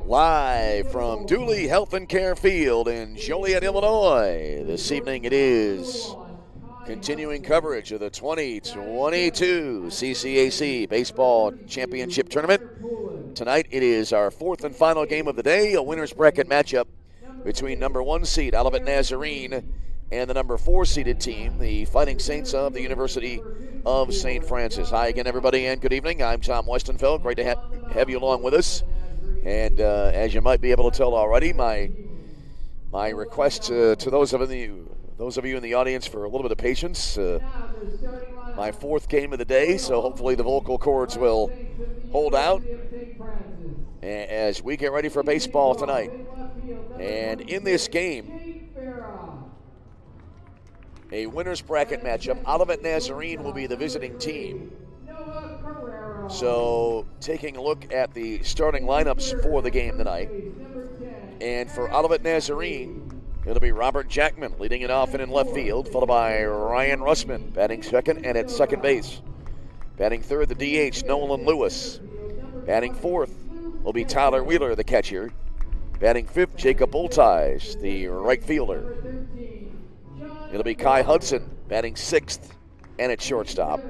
Live from Dooley Health and Care Field in Joliet, Illinois. This evening it is continuing coverage of the 2022 CCAC Baseball Championship Tournament. Tonight it is our fourth and final game of the day, a winner's bracket matchup between number 1 seed Olivet Nazarene and the number 4 seeded team, the Fighting Saints of the University of St. Francis. Hi again, everybody, and good evening. I'm Tom Westenfeld. Great to have you along with us. And as you might be able to tell already, my request to those of you in the audience for a little bit of patience. My fourth game of the day, so hopefully the vocal cords will hold out as we get ready for baseball tonight. And in this game, a winner's bracket matchup. Olivet Nazarene will be the visiting team. So taking a look at the starting lineups for the game tonight. And for Olivet Nazarene, it'll be Robert Jackman leading it off and in left field, followed by Ryan Russman batting second and at second base. Batting third, the DH, Nolan Lewis. Batting fourth will be Tyler Wheeler, the catcher. Batting fifth, Jacob Bultice, the right fielder. It'll be Kai Hudson batting sixth and at shortstop.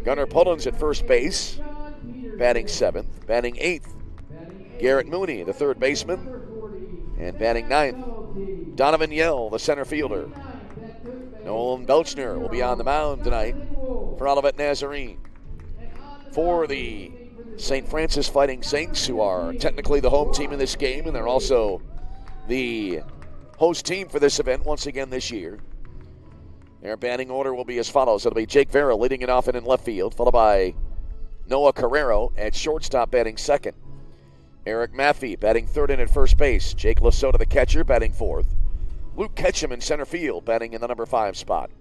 Gunnar Pullins at first base, batting seventh. Batting eighth, Garrett Mooney, the third baseman. And batting ninth, Donovan Yell, the center fielder. Nolan Belchner will be on the mound tonight for Olivet Nazarene. For the St. Francis Fighting Saints, who are technically the home team in this game, and they're also the host team for this event once again this year. Their batting order will be as follows. It'll be Jake Vera leading it off and in left field, followed by Noah Carrero at shortstop batting second. Eric Maffey batting third and at first base. Jake Lasota, the catcher, batting fourth. Luke Ketchum in center field, batting in the number 5 spot.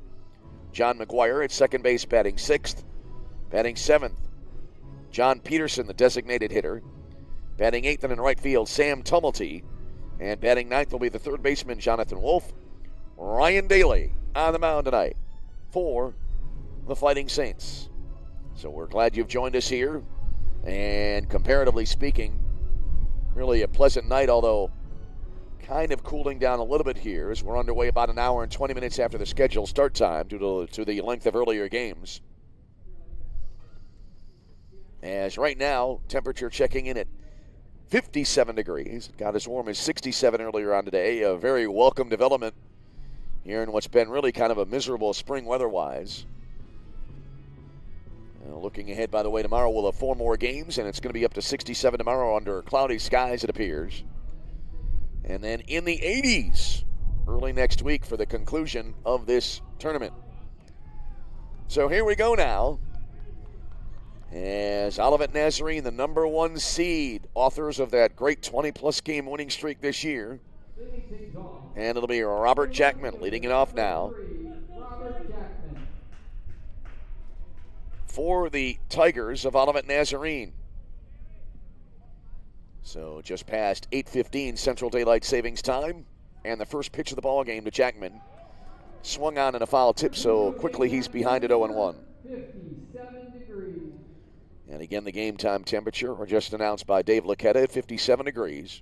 John McGuire at second base, batting sixth. Batting seventh, John Peterson, the designated hitter. Batting eighth and in right field, Sam Tumulty. And batting ninth will be the third baseman, Jonathan Wolfe. Ryan Daly on the mound tonight for the Fighting Saints. So we're glad you've joined us here. And comparatively speaking, really a pleasant night, although kind of cooling down a little bit here as we're underway about an hour and 20 minutes after the scheduled start time due to the length of earlier games. As right now, temperature checking in at 57 degrees. Got as warm as 67 earlier on today. A very welcome development here in what's been really kind of a miserable spring weather-wise. Looking ahead, by the way, tomorrow we'll have 4 more games, and it's going to be up to 67 tomorrow under cloudy skies, it appears. And then in the 80s early next week for the conclusion of this tournament. So here we go now. As Olivet Nazarene, the number 1 seed, authors of that great 20-plus game winning streak this year. And it'll be Robert Jackman leading it off now. For the Tigers of Olivet Nazarene. So just past 8:15 Central Daylight Savings Time. And the first pitch of the ball game to Jackman. Swung on in a foul tip, so quickly he's behind at 0-1. And again, the game time temperature are just announced by Dave Laquetta at 57 degrees.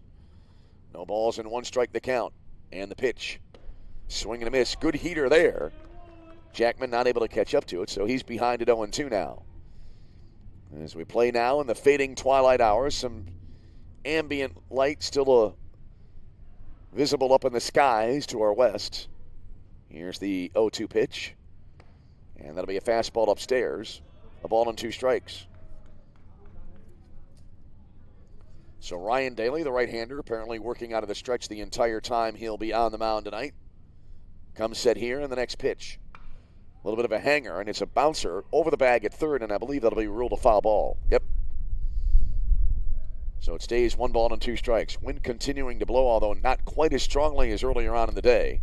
No balls and 1 strike the count. And the pitch. Swing and a miss. Good heater there. Jackman not able to catch up to it, so he's behind at 0-2 now. As we play now in the fading twilight hours, some ambient light still visible up in the skies to our west. Here's the 0-2 pitch. And that'll be a fastball upstairs. A ball and 2 strikes. So Ryan Daly, the right-hander, apparently working out of the stretch the entire time he'll be on the mound tonight. Comes set here in the next pitch. A little bit of a hanger, and it's a bouncer over the bag at third, and I believe that'll be ruled a foul ball. Yep. So it stays 1 ball and 2 strikes. Wind continuing to blow, although not quite as strongly as earlier on in the day.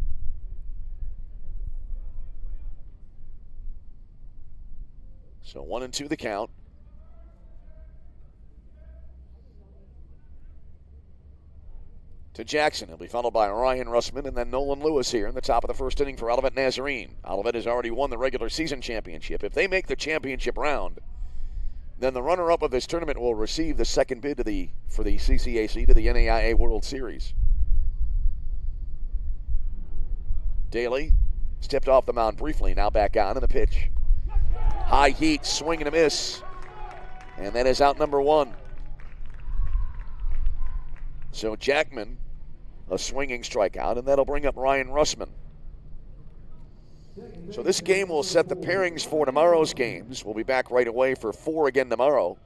So 1-2 the count. To Jackson. He'll be followed by Ryan Russman and then Nolan Lewis here in the top of the first inning for Olivet Nazarene. Olivet has already won the regular season championship. If they make the championship round, then the runner-up of this tournament will receive the second bid for the CCAC to the NAIA World Series. Daly stepped off the mound briefly, now back on in the pitch. High heat, swing and a miss. And that is out number 1. So Jackman, a swinging strikeout, and that'll bring up Ryan Russman. So this game will set the pairings for tomorrow's games. We'll be back right away for 4 again tomorrow.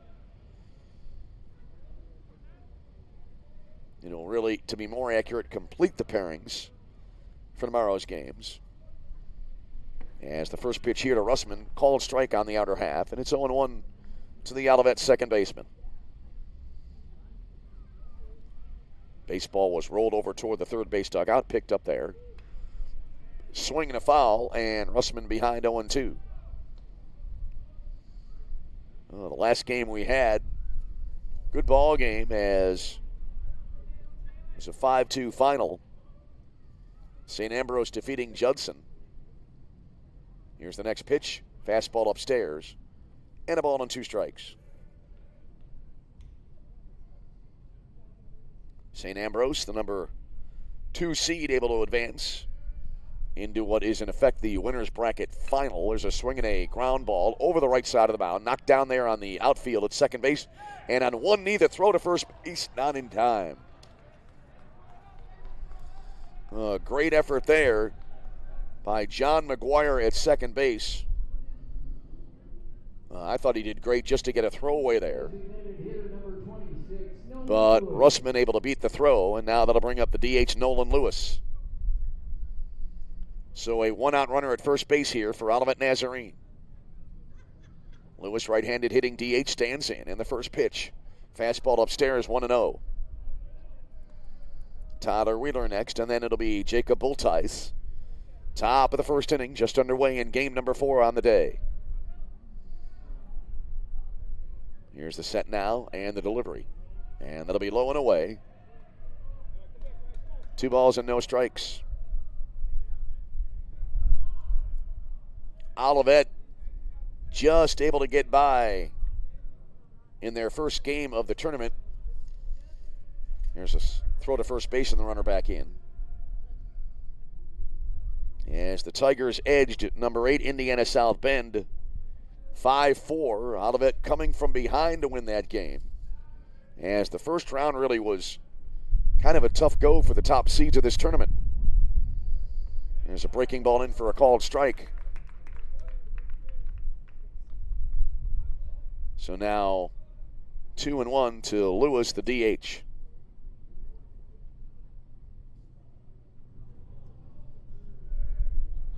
It'll really, to be more accurate, complete the pairings for tomorrow's games. As the first pitch here to Russman, called strike on the outer half, and it's 0-1 to the Olivet second baseman. Baseball was rolled over toward the third base dugout, picked up there. Swing and a foul, and Russman behind 0-2. The last game we had, good ball game as it was a 5-2 final. St. Ambrose defeating Judson. Here's the next pitch, fastball upstairs, and a ball on 2 strikes. St. Ambrose, the number 2 seed, able to advance into what is in effect the winner's bracket final. There's a swing and a ground ball over the right side of the mound, knocked down there on the outfield at second base, and on one knee the throw to first base, not in time. Great effort there by John McGuire at second base. I thought he did great just to get a throwaway there. But Russman able to beat the throw, and now that'll bring up the DH Nolan Lewis. So a 1-out runner at first base here for Olivet Nazarene. Lewis, right-handed hitting DH, stands in the first pitch. Fastball upstairs, 1-0. Tyler Wheeler next, and then it'll be Jacob Bultice. Top of the first inning, just underway in game number 4 on the day. Here's the set now and the delivery. And that'll be low and away. 2 balls and no strikes. Olivet just able to get by in their first game of the tournament. Here's a throw to first base and the runner back in. As the Tigers edged number 8 Indiana South Bend 5-4. Olivet coming from behind to win that game. As the first round really was kind of a tough go for the top seeds of this tournament. There's a breaking ball in for a called strike. So now 2-1 to Lewis, the DH.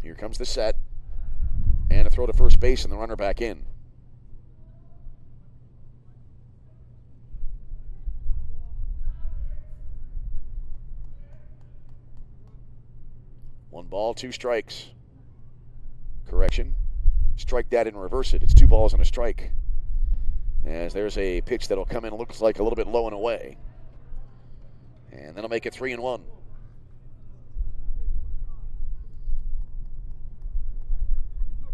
Here comes the set. And a throw to first base and the runner back in. One ball, 2 strikes. Correction. Strike that and reverse it. It's 2 balls and a strike. As there's a pitch that'll come in, looks like a little bit low and away. And that'll make it 3-1.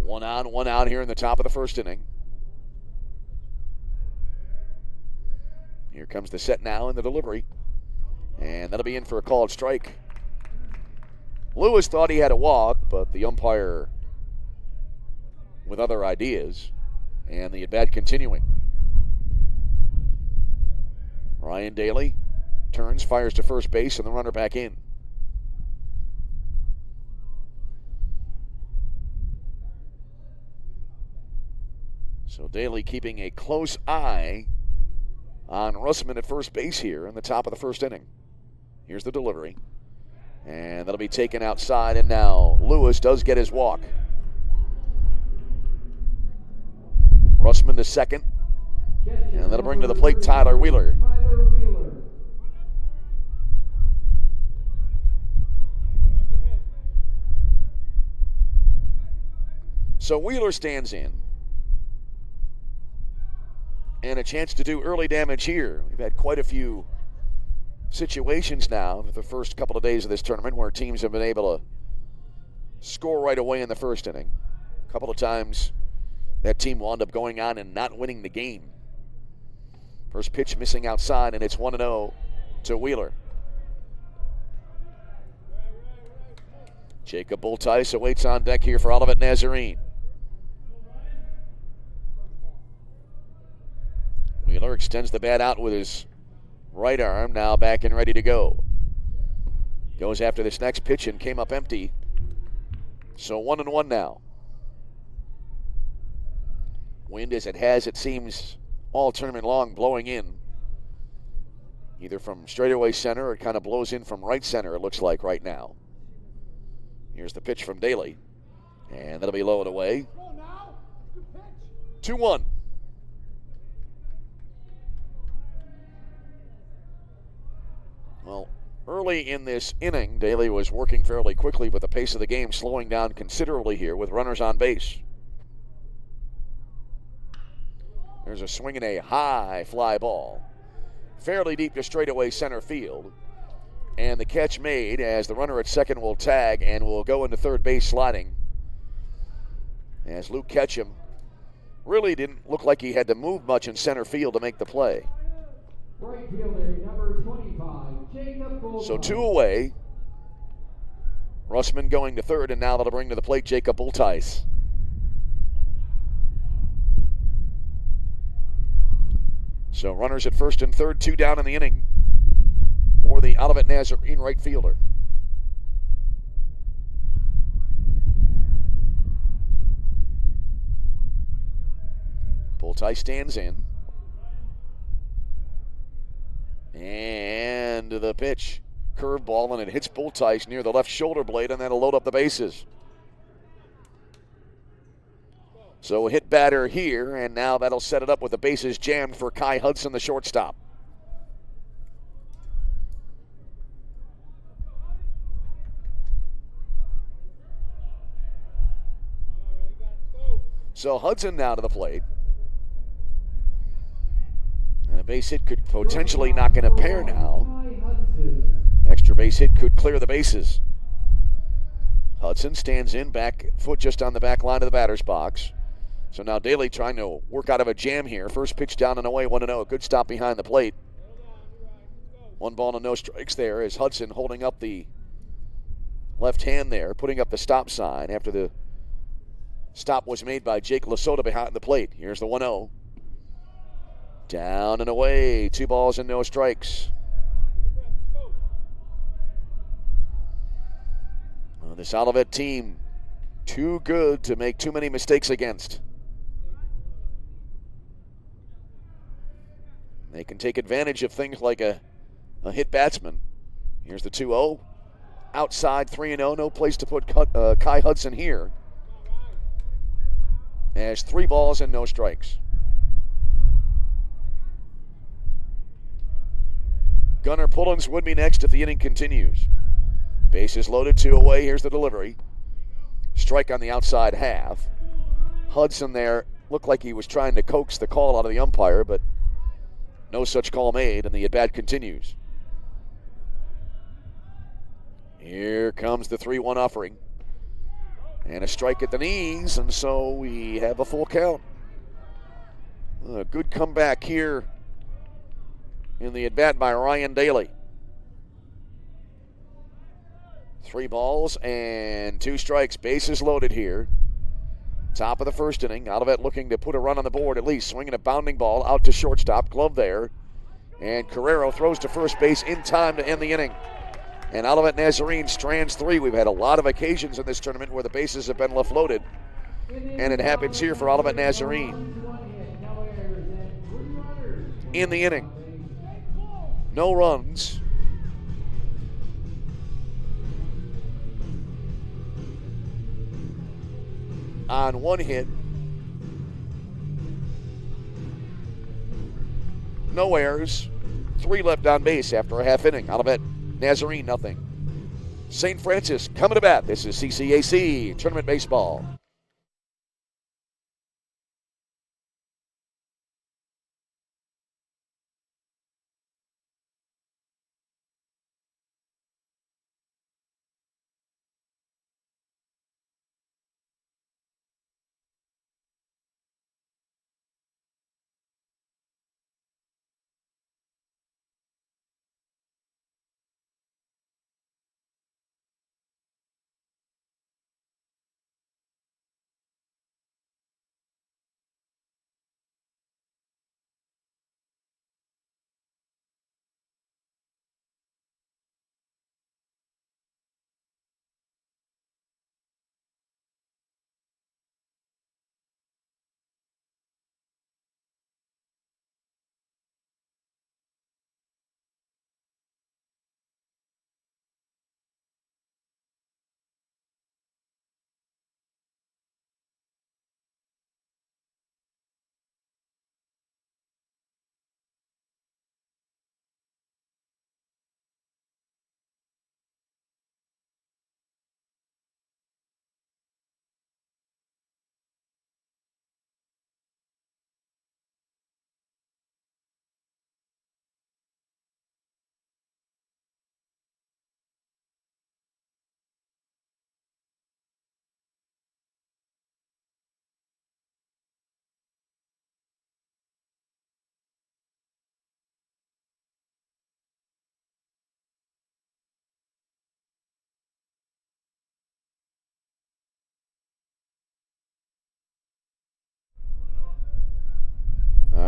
One on, 1 out here in the top of the first inning. Here comes the set now and the delivery. And that'll be in for a called strike. Lewis thought he had a walk, but the umpire with other ideas. And the at-bat continuing. Ryan Daly turns, fires to first base, and the runner back in. So Daly keeping a close eye on Russman at first base here in the top of the first inning. Here's the delivery. And that'll be taken outside, and now Lewis does get his walk. Russman to second. And that'll bring to the plate Tyler Wheeler. So Wheeler stands in. And a chance to do early damage here. We've had quite a few situations now for the first couple of days of this tournament where teams have been able to score right away in the first inning. A couple of times that team wound up going on and not winning the game. First pitch missing outside, and it's 1-0 to Wheeler. Jacob Bultice awaits on deck here for Olivet Nazarene. Wheeler extends the bat out with his right arm, now back and ready to go. Goes after this next pitch and came up empty. So 1-1 now. Wind as it has, it seems, all tournament long blowing in. Either from straightaway center or it kind of blows in from right center, it looks like right now. Here's the pitch from Daly. And that'll be low and away. 2-1. Well, early in this inning, Daly was working fairly quickly, but the pace of the game slowing down considerably here with runners on base. There's a swing and a high fly ball. Fairly deep to straightaway center field. And the catch made as the runner at second will tag and will go into third base sliding. As Luke Ketchum really didn't look like he had to move much in center field to make the play. Right fielder, number 25, Jacob Bultice. So 2 away. Russman going to third, and now that'll bring to the plate Jacob Bultice. So runners at first and third, 2 down in the inning for the Olivet Nazarene right fielder. Bultice stands in. And the pitch, curveball, and it hits Bultice near the left shoulder blade, and that'll load up the bases. So a hit batter here, and now that'll set it up with the bases jammed for Kai Hudson, the shortstop. So Hudson now to the plate. And a base hit could potentially knock in a pair now. Extra base hit could clear the bases. Hudson stands in, back foot just on the back line of the batter's box. So now Daly trying to work out of a jam here. First pitch down and away, 1-0. Good stop behind the plate. 1 ball and no strikes there as Hudson holding up the left hand there, putting up the stop sign after the stop was made by Jake Lasota behind the plate. Here's the 1-0. Down and away, 2 balls and no strikes. Well, this Olivet team, too good to make too many mistakes against. They can take advantage of things like a hit batsman. Here's the 2-0. Outside 3-0, no place to put Kai Hudson here. As 3 balls and no strikes. Gunnar Pullins would be next if the inning continues. Bases loaded, 2 away. Here's the delivery. Strike on the outside half. Hudson there looked like he was trying to coax the call out of the umpire, but no such call made, and the at-bat continues. Here comes the 3-1 offering. And a strike at the knees, and so we have a full count. A good comeback here in the at-bat by Ryan Daly. 3 balls and 2 strikes. Bases loaded here. Top of the first inning. Olivet looking to put a run on the board at least. Swinging a bounding ball out to shortstop. Glove there. And Carrero throws to first base in time to end the inning. And Olivet Nazarene strands 3. We've had a lot of occasions in this tournament where the bases have been left loaded. And it happens here for Olivet Nazarene. In the inning. No runs. On 1 hit. No errors. 3 left on base after a half inning. Olivet Nazarene, nothing. St. Francis coming to bat. This is CCAC Tournament Baseball.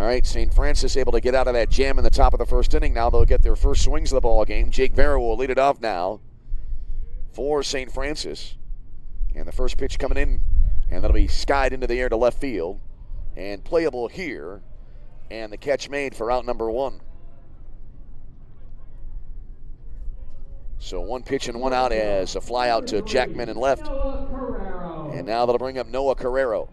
right, St. Francis able to get out of that jam in the top of the first inning. Now they'll get their first swings of the ball game. Jake Vera will lead it off now for St. Francis. And the first pitch coming in, and that'll be skied into the air to left field. And playable here, and the catch made for out number 1. So 1 pitch and 1 out as a fly out to Jackman in left. And now that'll bring up Noah Carrero.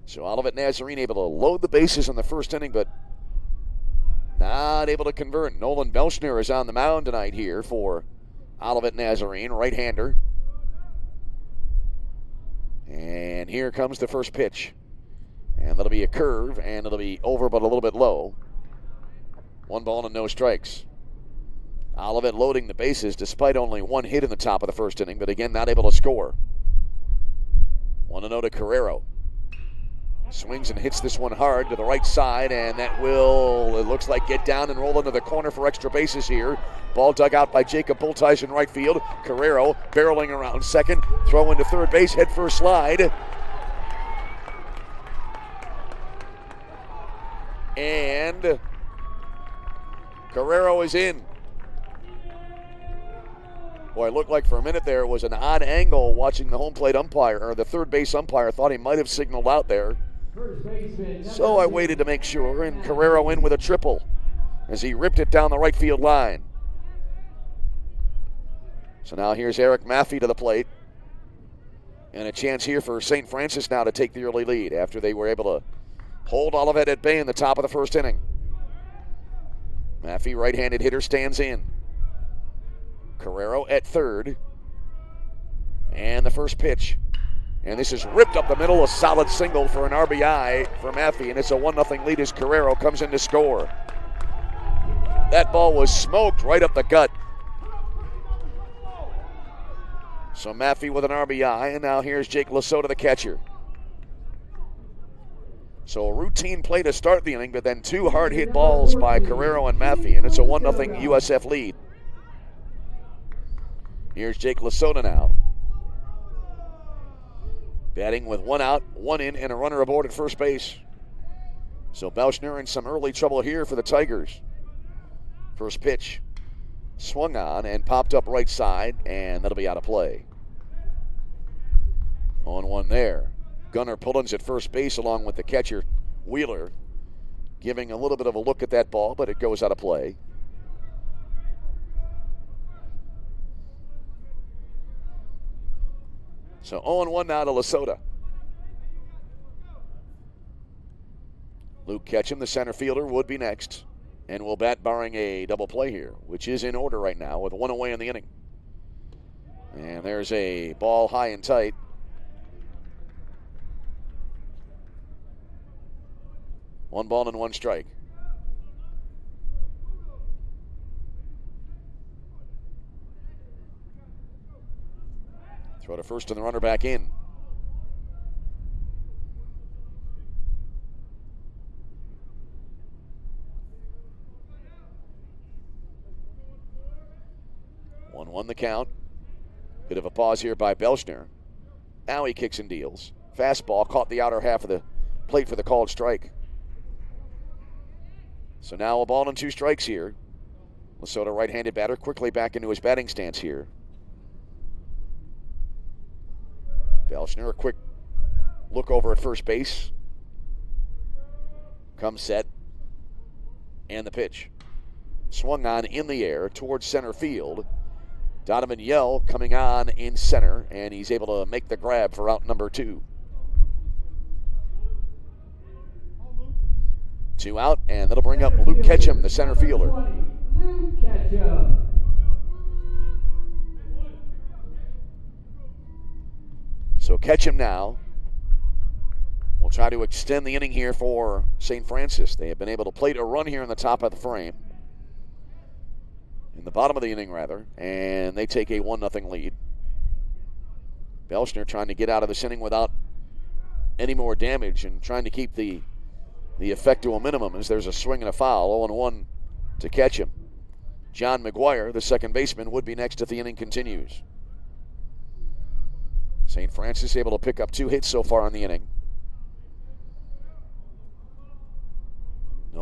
So Olivet Nazarene able to load the bases in the first inning, but not able to convert. Nolan Belschner is on the mound tonight here for Olivet Nazarene, right-hander. And here comes the first pitch. And that'll be a curve, and it'll be over but a little bit low. 1 ball and no strikes. Olivet loading the bases despite only 1 hit in the top of the first inning, but again, not able to score. 1-0 to Carrero. Swings and hits this one hard to the right side, and that will, it looks like, get down and roll into the corner for extra bases here. Ball dug out by Jacob Bultice in right field. Carrero barreling around second. Throw into third base, head first slide. And Carrero is in. Boy, it looked like for a minute there it was an odd angle watching the home plate umpire, or the third base umpire thought he might have signaled out there. So I waited to make sure, and Carrero in with a triple as he ripped it down the right field line. So now here's Eric Maffey to the plate. And a chance here for St. Francis now to take the early lead after they were able to hold Olivet at bay in the top of the first inning. Maffey, right-handed hitter, stands in. Carrero at third. And the first pitch. And this is ripped up the middle, a solid single for an RBI for Maffey, and it's a 1-0 lead as Carrero comes in to score. That ball was smoked right up the gut. So Maffey with an RBI, and now here's Jake Lasota, the catcher. So a routine play to start the inning, but then 2 hard-hit balls by Carrero and Maffey, and it's a 1-0 USF lead. Here's Jake Lasota now. Batting with 1 out, 1 in, and a runner aboard at first base. So Belschner in some early trouble here for the Tigers. First pitch swung on and popped up right side, and that'll be out of play. 0-1 there. Gunnar Pullins at first base along with the catcher Wheeler, giving a little bit of a look at that ball, but it goes out of play. So 0-1 now to Lasota. Luke Ketchum, the center fielder, would be next, and will bat barring a double play here, which is in order right now with 1 away in the inning. And there's a ball high and tight. One ball and 1 strike. Throw to first and the runner back in. Won the count. Bit of a pause here by Belschner. Now he kicks and deals. Fastball caught the outer half of the plate for the called strike. So now a ball and 2 strikes here. Lasota, right-handed batter, quickly back into his batting stance here. Belschner, a quick look over at first base. Comes set. And the pitch. Swung on in the air towards center field. Donovan Yell coming on in center, and he's able to make the grab for out number 2. 2 out, and that'll bring up Luke Ketchum, the center fielder. Luke Ketchum. So Ketchum now will try to extend the inning here for St. Francis. They have been able to plate a run here in the top of the frame. In the bottom of the inning, rather. And they take a 1-0 lead. Belschner trying to get out of this inning without any more damage and trying to keep the effect to a minimum as there's a swing and a foul. 0-1 to Ketchum. John McGuire, the second baseman, would be next if the inning continues. St. Francis able to pick up 2 hits so far in the inning.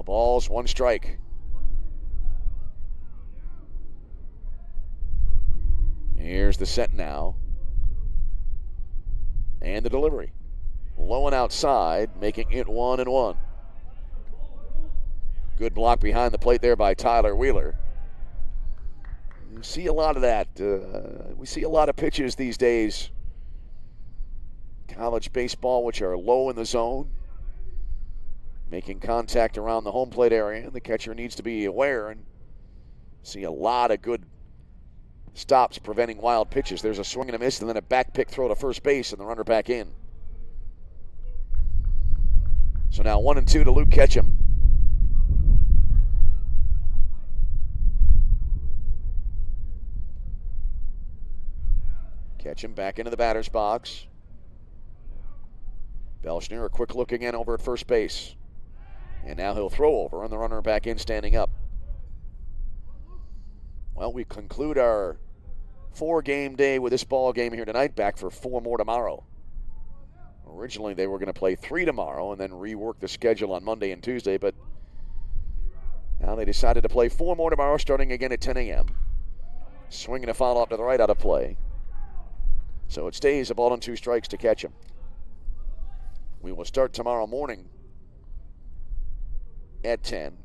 No balls, one strike. Here's the set now. And the delivery. Low and outside, making it 1-1. Good block behind the plate there by Tyler Wheeler. You see a lot of that. We see a lot of pitches these days. College baseball, which are low in the zone, making contact around the home plate area. The catcher needs to be aware and see a lot of good stops preventing wild pitches. There's a swing and a miss, and then a back pick throw to first base, and the runner back in. So now 1-2 to Luke Ketchum. Ketchum back into the batter's box. Belschner, a quick look again over at first base. And now he'll throw over, and the runner back in standing up. Well, we conclude our 4-game day with this ball game here tonight, back for 4 more tomorrow. Originally, they were going to play 3 tomorrow and then rework the schedule on Monday and Tuesday, but now they decided to play 4 more tomorrow, starting again at 10 a.m. Swinging a foul up to the right, out of play. So it stays a ball and 2 strikes to Ketchum. We will start tomorrow morning at 10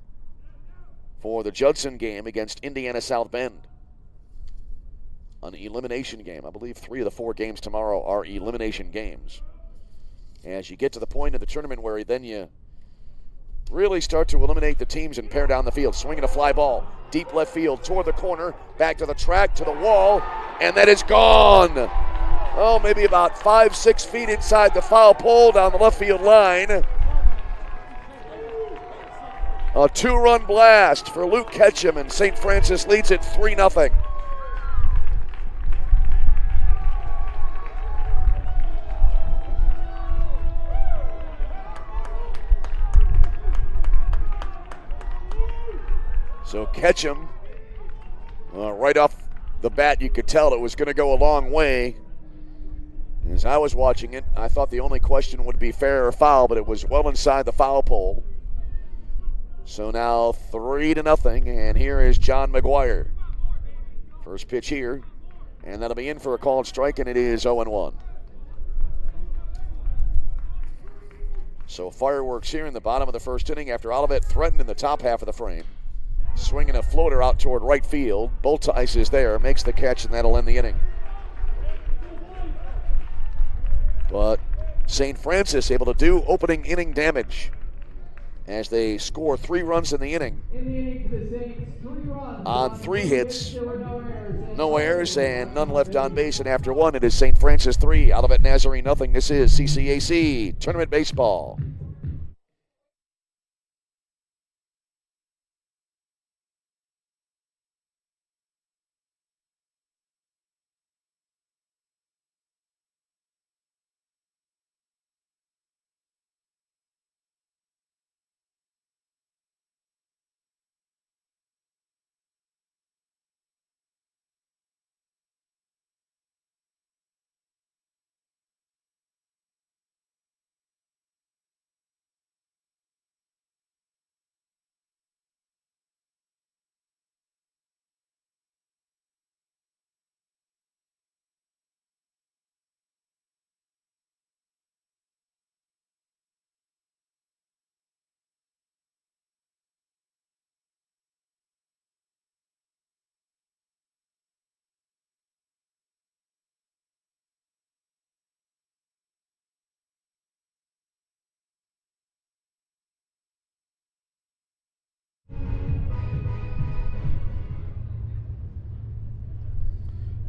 for the Judson game against Indiana South Bend. An elimination game. I believe 3 of the 4 games tomorrow are elimination games. As you get to the point of the tournament where then you really start to eliminate the teams and pare down the field. Swinging a fly ball, deep left field, toward the corner, back to the track, to the wall, and that is gone. Oh, maybe about 5-6 feet inside the foul pole down the left field line. A 2-run blast for Luke Ketchum, and St. Francis leads it 3-0. So Ketchum, right off the bat, you could tell it was going to go a long way. As I was watching it, I thought the only question would be fair or foul, but it was well inside the foul pole. So now 3-0, and here is John McGuire. First pitch here, and that'll be in for a called strike, and it is 0-1. So fireworks here in the bottom of the first inning after Olivet threatened in the top half of the frame. Swinging a floater out toward right field. Boltice is there, makes the catch, and that'll end the inning. But St. Francis able to do opening inning damage as they score 3 runs in the inning. On 3 hits, no errors, and none left on base. And after 1, it is St. Francis 3, Olivet Nazarene nothing. This is CCAC Tournament Baseball.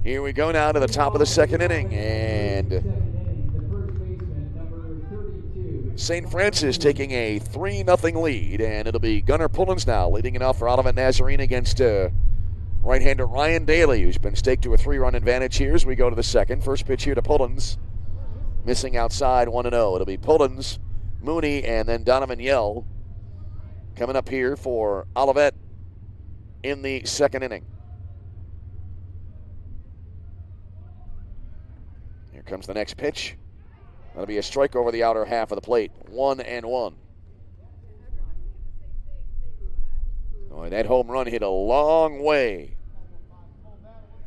Here we go now to the top of the second inning, and St. Francis taking a 3-0 lead, and it'll be Gunnar Pullins now leading it off for Olivet Nazarene against right-hander Ryan Daly, who's been staked to a 3-run advantage here as we go to the second. First pitch here to Pullins, missing outside, 1-0. It'll be Pullins, Mooney, and then Donovan Yell coming up here for Olivet in the second inning. Here comes the next pitch. That'll be a strike over the outer half of the plate. 1-1. Boy, that home run hit a long way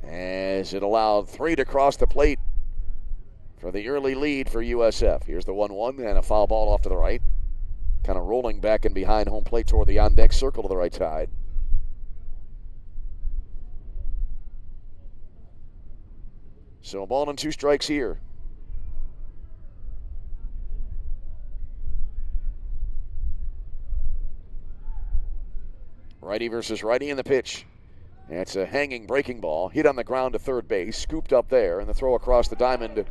as it allowed 3 to cross the plate for the early lead for USF. Here's the 1-1 and a foul ball off to the right. Kind of rolling back and behind home plate toward the on-deck circle to the right side. So a ball and 2 strikes here. Righty versus righty in the pitch. That's a hanging breaking ball. Hit on the ground to third base. Scooped up there, and the throw across the diamond.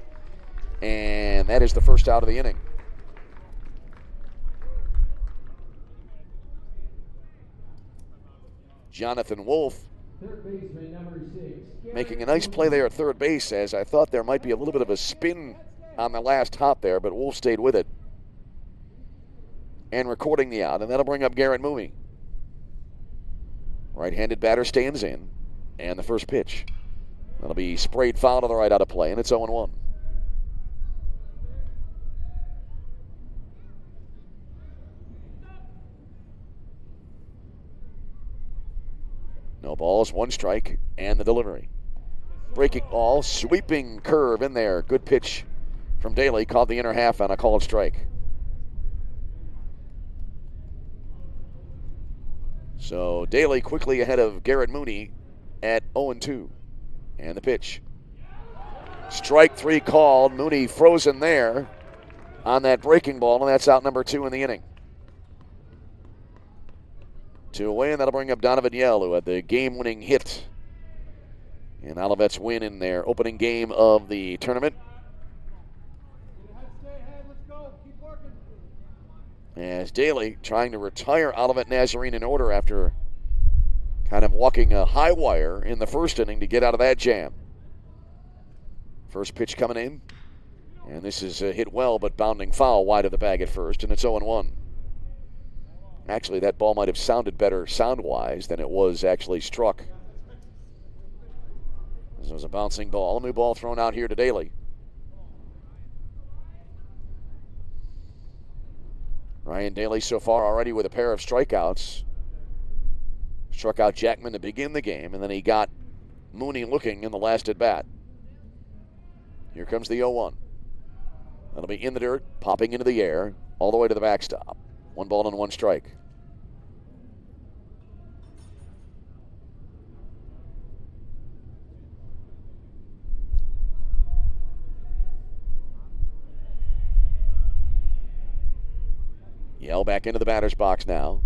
And that is the first out of the inning. Jonathan Wolfe making a nice play there at third base, as I thought there might be a little bit of a spin on the last hop there, but Wolfe stayed with it. And recording the out, and that'll bring up Garrett Mooney. Right-handed batter stands in, and the first pitch. That'll be sprayed foul to the right out of play, and it's 0-1. No balls, 1 strike, and the delivery. Breaking ball, sweeping curve in there. Good pitch from Daly. Called the inner half on a called strike. So Daly quickly ahead of Garrett Mooney at 0-2. And the pitch. Strike 3 called. Mooney frozen there on that breaking ball, and that's out number 2 in the inning. 2 away, and that'll bring up Donovan Yell, who had the game-winning hit in Olivet's win in their opening game of the tournament. As Daly trying to retire Olivet Nazarene in order after kind of walking a high wire in the first inning to get out of that jam. First pitch coming in, and this is hit well, but bounding foul wide of the bag at first, and it's 0-1. Actually, that ball might have sounded better sound-wise than it was actually struck. This was a bouncing ball. New ball thrown out here to Daly. Ryan Daly so far already with a pair of strikeouts. Struck out Jackman to begin the game, and then he got Mooney looking in the last at-bat. Here comes the 0-1. That'll be in the dirt, popping into the air, all the way to the backstop. 1 ball and 1 strike. Yell back into the batter's box now.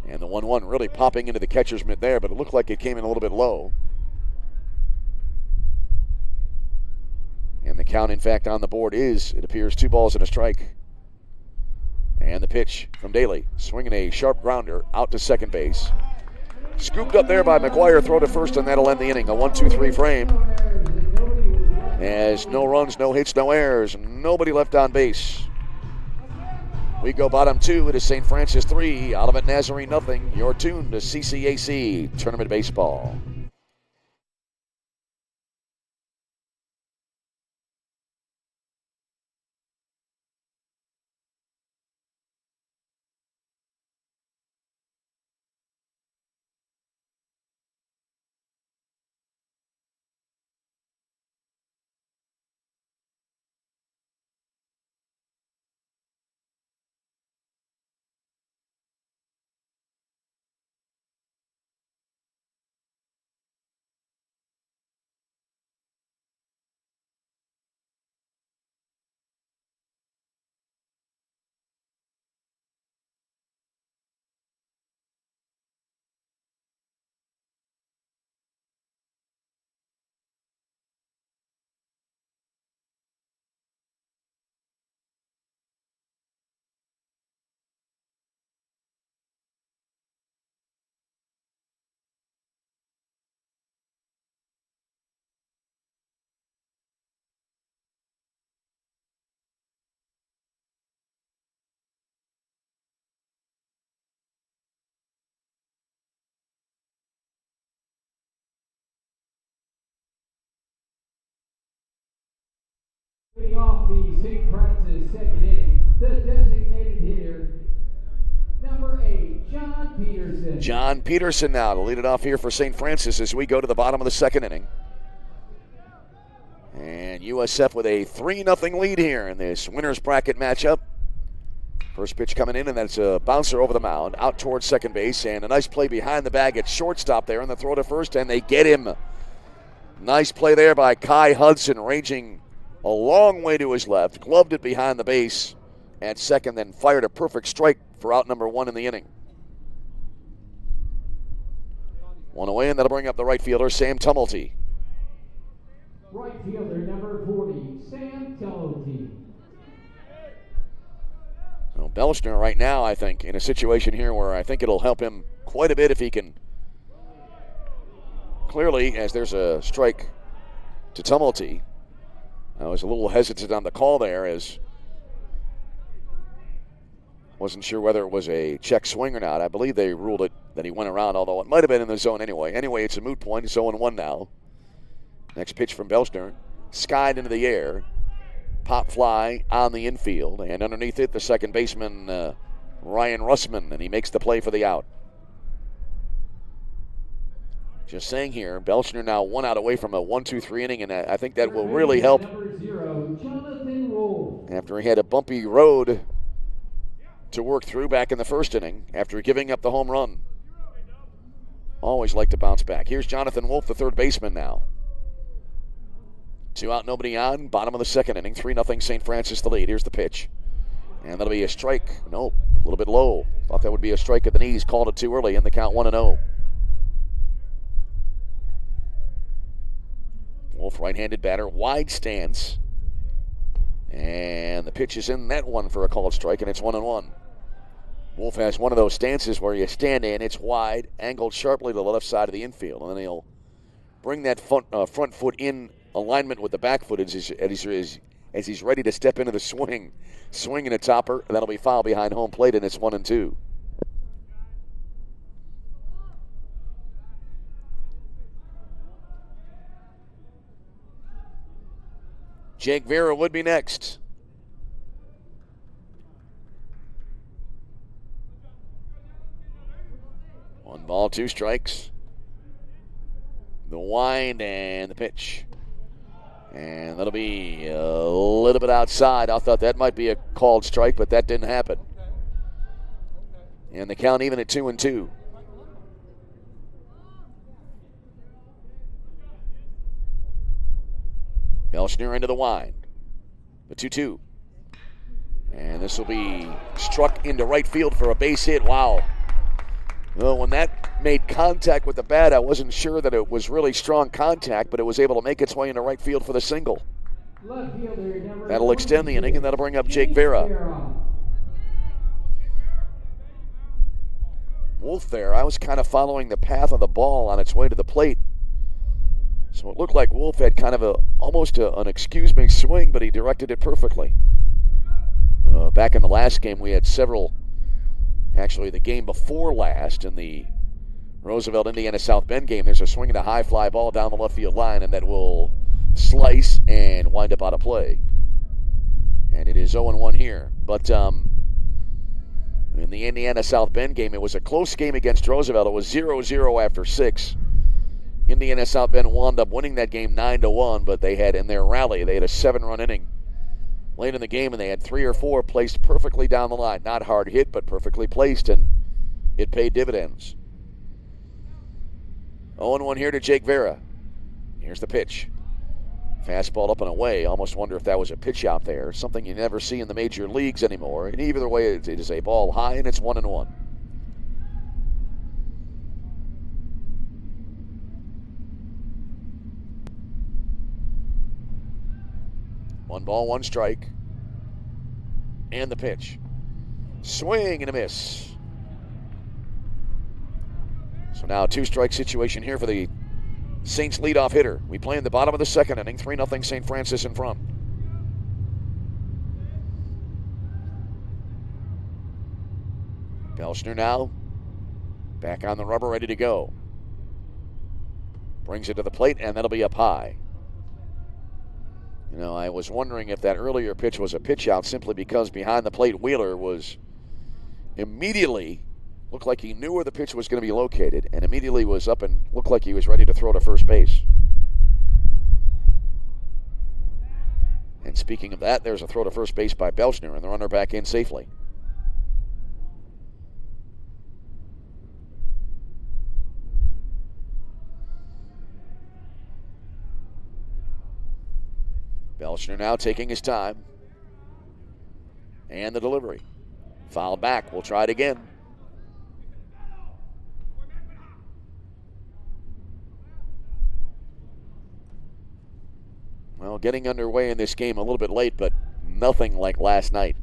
And the 1-1 really popping into the catcher's mitt there, but it looked like it came in a little bit low. And the count, in fact, on the board is, it appears, 2 balls and a strike. And the pitch from Daly, swinging a sharp grounder out to second base. Scooped up there by McGuire, throw to first, and that'll end the inning. A 1-2-3 frame. As no runs, no hits, no errors, nobody left on base. We go bottom 2. It is St. Francis 3, Olivet Nazarene nothing. You're tuned to CCAC Tournament Baseball. Leading off the St. Francis second inning, the designated hitter, number 8, John Peterson now to lead it off here for St. Francis as we go to the bottom of the second inning. And USF with a 3-0 lead here in this winner's bracket matchup. First pitch coming in, and that's a bouncer over the mound, out towards second base, and a nice play behind the bag at shortstop there, and the throw to first, and they get him. Nice play there by Kai Hudson, ranging a long way to his left, gloved it behind the base at second, then fired a perfect strike for out number 1 in the inning. One away, and that'll bring up the right fielder, Sam Tumulty. Right fielder, number 40, Sam Tumulty. So Belschner right now, I think, in a situation here where I think it'll help him quite a bit if he can. Clearly, as there's a strike to Tumulty, I was a little hesitant on the call there, as wasn't sure whether it was a check swing or not. I believe they ruled it that he went around, although it might have been in the zone anyway. Anyway, it's a moot point. It's 0-1 now. Next pitch from Belschner, skied into the air. Pop fly on the infield, and underneath it, the second baseman, Ryan Russman, and he makes the play for the out. Just saying here, Belschner now 1 out away from a 1-2-3 inning, and I think that will really help. After he had a bumpy road to work through back in the first inning, after giving up the home run. Always like to bounce back. Here's Jonathan Wolfe, the third baseman now. 2 out, nobody on. Bottom of the second inning. 3-0 St. Francis the lead. Here's the pitch. And that'll be a strike. Nope, a little bit low. Thought that would be a strike at the knees. Called it too early, and the count 1-0. Wolfe, right-handed batter, wide stance. And the pitch is in that one for a called strike, and it's 1-1. Wolfe has one of those stances where you stand in, it's wide, angled sharply to the left side of the infield, and then he'll bring that front foot in alignment with the back foot as he's ready to step into the swing. Swinging a topper, and that'll be foul behind home plate, and it's 1-2. Jake Vera would be next. One ball, 2 strikes. The wind and the pitch. And that'll be a little bit outside. I thought that might be a called strike, but that didn't happen. And the count even at 2-2. Belschner into the wind. The 2-2. And this will be struck into right field for a base hit. Wow. Well, when that made contact with the bat, I wasn't sure that it was really strong contact, but it was able to make its way into right field for the single. That'll extend the inning, and that'll bring up Jake Vera. Wolfe there, I was kind of following the path of the ball on its way to the plate. So it looked like Wolfe had kind of almost an excuse me swing, but he directed it perfectly. Back in the last game, we had several. Actually, the game before last, in the Roosevelt, Indiana South Bend game, there's a swing and a high fly ball down the left field line, and that will slice and wind up out of play. And it is 0-1 here. But in the Indiana South Bend game, it was a close game against Roosevelt. It was 0-0 after 6. Indiana South Bend wound up winning that game 9-1, but they had, in their rally, they had a 7-run inning late in the game, and they had 3 or 4 placed perfectly down the line. Not hard hit, but perfectly placed, and it paid dividends. 0-1 here to Jake Vera. Here's the pitch. Fastball up and away. Almost wonder if that was a pitch out there. Something you never see in the major leagues anymore. And either way, it is a ball high, and it's 1-1. One ball, 1 strike. And the pitch. Swing and a miss. So now a 2-strike situation here for the Saints leadoff hitter. We play in the bottom of the second inning. 3-0 St. Francis in front. Belschner now back on the rubber, ready to go. Brings it to the plate, and that'll be up high. You know, I was wondering if that earlier pitch was a pitch out simply because behind the plate Wheeler was immediately Looked like he knew where the pitch was going to be located and immediately was up and looked like he was ready to throw to first base. And speaking of that, there's a throw to first base by Belschner and the runner back in safely. Belschner now taking his time. And the delivery. Fouled back. We'll try it again. Well, getting underway in this game a little bit late, but nothing like last night,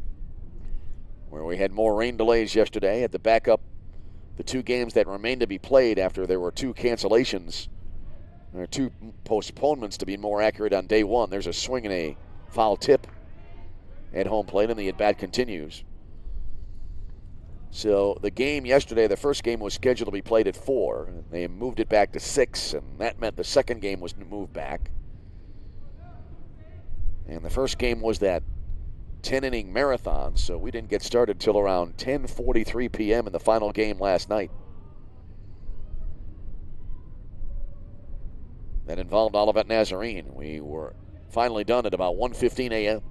where we had more rain delays yesterday. Had to back up the two games that remained to be played after there were two cancellations, or two postponements to be more accurate on day one. There's a swing and a foul tip at home plate, and the at-bat continues. So the game yesterday, the first game was scheduled to be played at 4. They moved it back to 6, and that meant the second game was moved back. And the first game was that 10-inning marathon, so we didn't get started till around 10:43 p.m. in the final game last night. That involved Olivet Nazarene. We were finally done at about 1:15 a.m.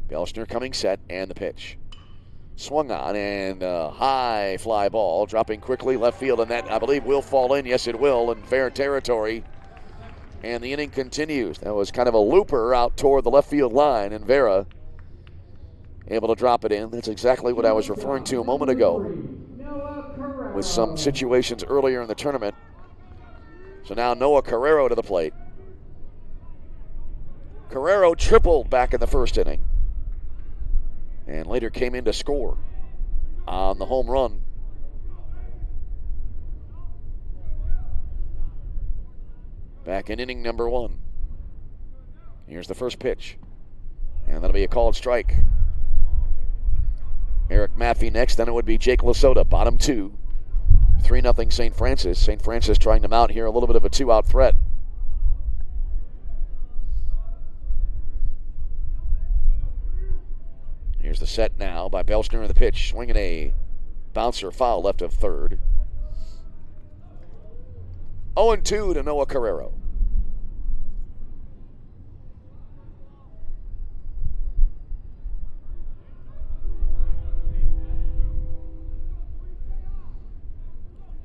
Belschner coming set, and the pitch. Swung on, and a high fly ball, dropping quickly left field, and that, I believe, will fall in. Yes, it will, in fair territory. And the inning continues. That was kind of a looper out toward the left field line, and Vera able to drop it in. That's exactly what I was referring to a moment ago with some situations earlier in the tournament. So now Noah Carrero to the plate. Carrero tripled back in the first inning and later came in to score on the home run. Back in inning number 1. Here's the first pitch. And that'll be a called strike. Eric Maffey next, then it would be Jake Lasota, bottom 2. 3-0 St. Francis. St. Francis trying to mount here a little bit of a 2-out threat. Here's the set now by Belschner in the pitch. Swinging a bouncer foul left of third. 0-2 to Noah Carrero.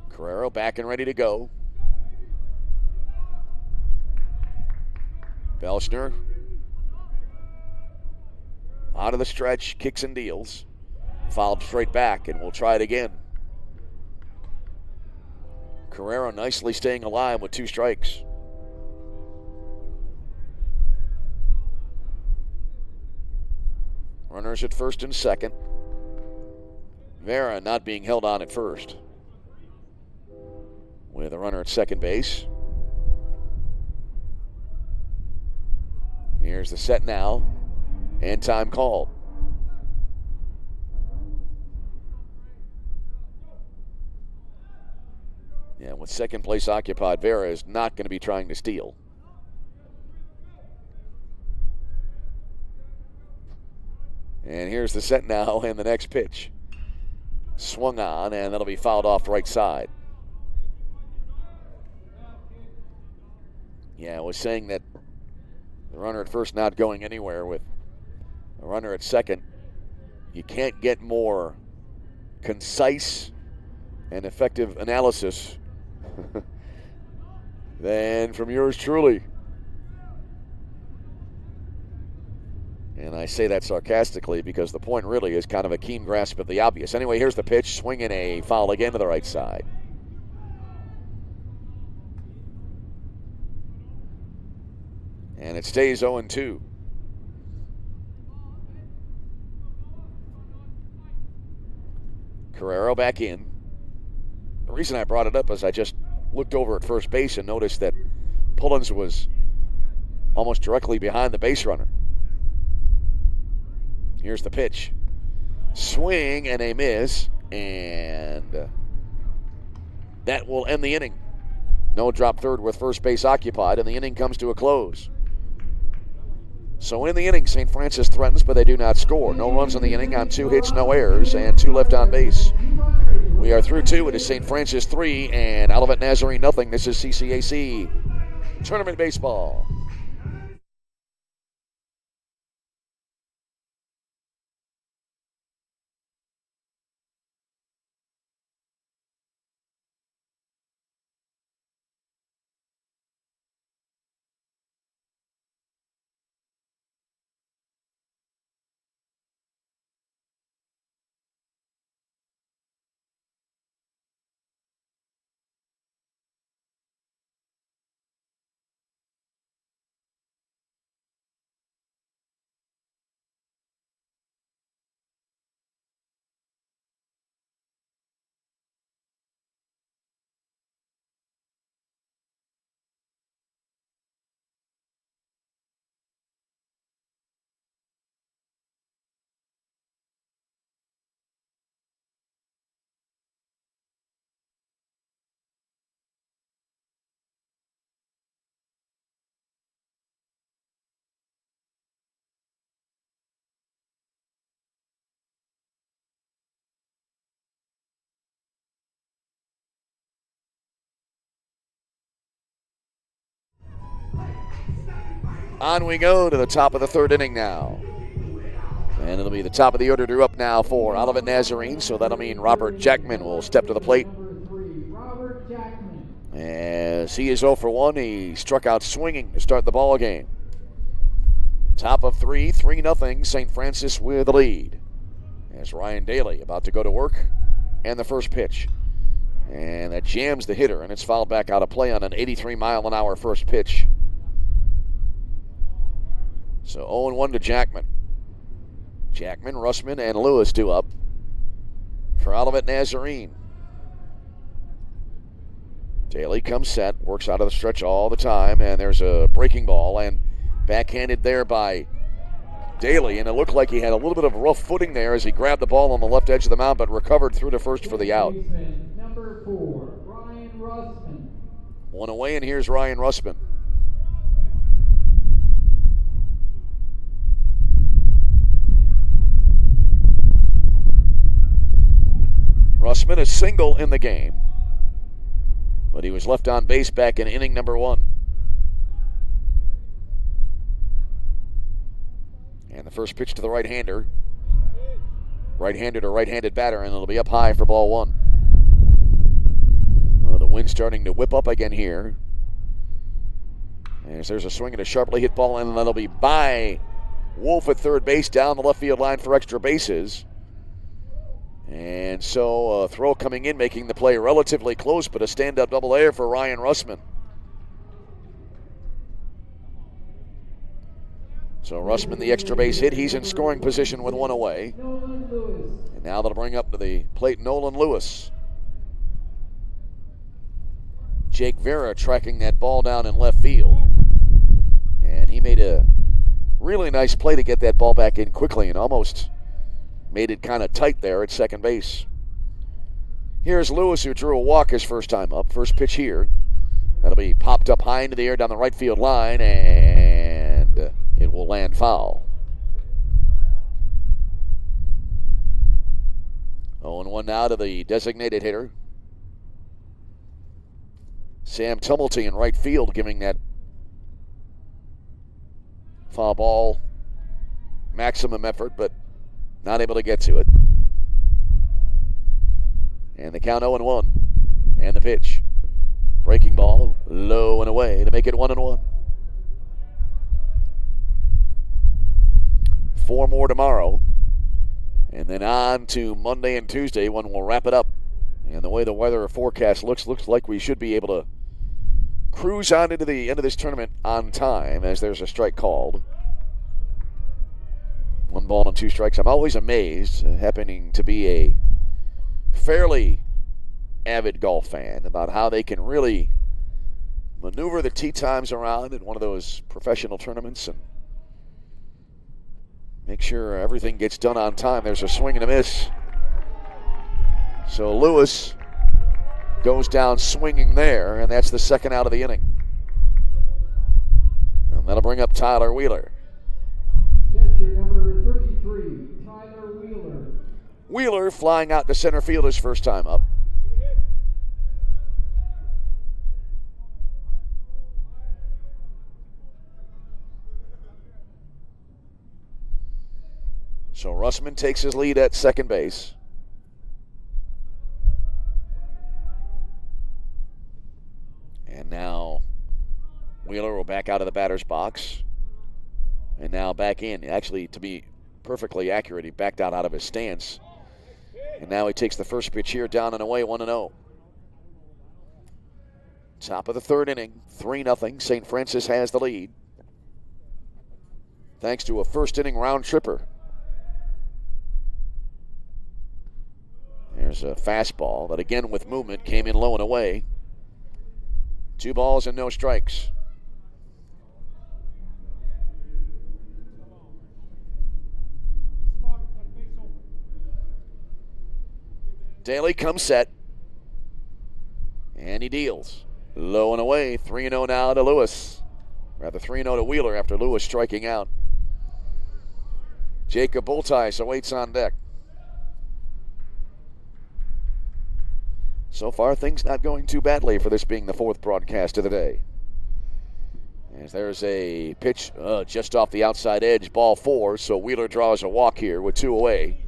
Carrero back and ready to go. Belschner out of the stretch, kicks and deals. Fouled straight back, and we'll try it again. Carrero nicely staying alive with 2 strikes. Runners at first and second. Vera not being held on at first, with a runner at second base. Here's the set now, and time called. Yeah, with second place occupied, Vera is not going to be trying to steal. And here's the set now and the next pitch. Swung on, and that'll be fouled off right side. Yeah, I was saying that the runner at first not going anywhere with a runner at second. You can't get more concise and effective analysis than from yours truly. And I say that sarcastically because the point really is kind of a keen grasp of the obvious. Anyway, here's the pitch, swinging a foul again to the right side. And it stays 0-2. Carrero back in. The reason I brought it up is I just looked over at first base and noticed that Pullins was almost directly behind the base runner. Here's the pitch. Swing and a miss, and that will end the inning. No drop third with first base occupied, and the inning comes to a close. So in the inning, St. Francis threatens, but they do not score. No runs in the inning on 2 hits, no errors, and 2 left on base. We are through 2. It is St. Francis 3 and Olivet Nazarene nothing. This is CCAC Tournament Baseball. On we go to the top of the 3rd inning now. And it'll be the top of the order to up now for Olivet Nazarene, so that'll mean Robert Jackman will step to the plate. Robert Jackman. As he is 0 for 1, he struck out swinging to start the ball game. Top of 3, 3-0, St. Francis with the lead. As Ryan Daly about to go to work, and the first pitch. And that jams the hitter, and it's fouled back out of play on an 83-mile-an-hour first pitch. So 0-1 to Jackman. Jackman, Russman, and Lewis due up for Olivet Nazarene. Daly comes set, works out of the stretch all the time, and there's a breaking ball, and backhanded there by Daly, and it looked like he had a little bit of rough footing there as he grabbed the ball on the left edge of the mound, but recovered through to first for the out. Number 4, Ryan Russman. One away, and here's Ryan Russman. Russman is single in the game, but he was left on base back in inning number 1. And the first pitch to the right-hander. Right-handed or right-handed batter, and it'll be up high for ball 1. The wind starting to whip up again here. As there's a swing and a sharply hit ball, and that'll be by Wolfe at third base down the left field line for extra bases. And so a throw coming in, making the play relatively close, but a stand-up double there for Ryan Russman. So Russman, the extra base hit. He's in scoring position with 1 away. And now they'll bring up to the plate Nolan Lewis. Jake Vera tracking that ball down in left field. And he made a really nice play to get that ball back in quickly and almost made it kind of tight there at second base. Here's Lewis, who drew a walk his first time up. First pitch here. That'll be popped up high into the air down the right field line, and it will land foul. 0-1 now to the designated hitter. Sam Tumulty in right field, giving that foul ball maximum effort, but not able to get to it. And the count 0-1. And the pitch. Breaking ball, low and away to make it 1-1. 4 more tomorrow. And then on to Monday and Tuesday when we'll wrap it up. And the way the weather forecast looks like we should be able to cruise on into the end of this tournament on time, as there's a strike called. 1 ball and 2 strikes. I'm always amazed, happening to be a fairly avid golf fan, about how they can really maneuver the tee times around in one of those professional tournaments and make sure everything gets done on time. There's a swing and a miss. So Lewis goes down swinging there, and that's the second out of the inning. And that'll bring up Tyler Wheeler. Tyler Wheeler. Wheeler flying out to center field his first time up. So Russman takes his lead at second base. And now Wheeler will back out of the batter's box. And now back in. Actually, to be perfectly accurate, he backed out of his stance. And now he takes the first pitch here, down and away, 1-0. Top of the third inning, 3-0. St. Francis has the lead, thanks to a first inning round tripper. There's a fastball that, again with movement, came in low and away. 2 balls and no strikes. Daly comes set. And he deals. Low and away. 3-0 now to Lewis. Rather 3-0 to Wheeler after Lewis striking out. Jacob Bultice awaits on deck. So far, things not going too badly for this being the 4th broadcast of the day. As there's a pitch just off the outside edge, ball 4, so Wheeler draws a walk here with 2 away.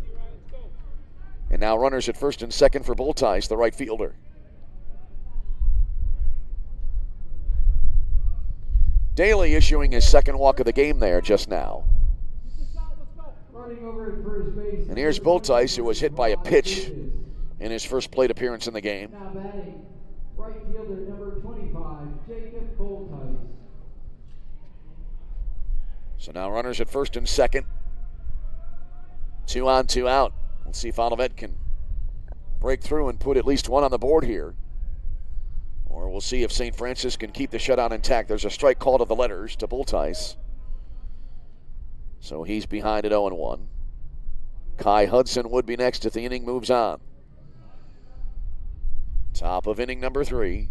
And now runners at first and second for Bultice, the right fielder. Daly issuing his second walk of the game there just now. And here's Bultice, who was hit by a pitch in his first plate appearance in the game. Now batting, right fielder number 25, Jacob Bultice. So now runners at first and second. 2 on, 2 out. Let's see if Olivet can break through and put at least one on the board here. Or we'll see if St. Francis can keep the shutout intact. There's a strike call to the letters to Bultice. So he's behind at 0-1. Kai Hudson would be next if the inning moves on. Top of inning number 3.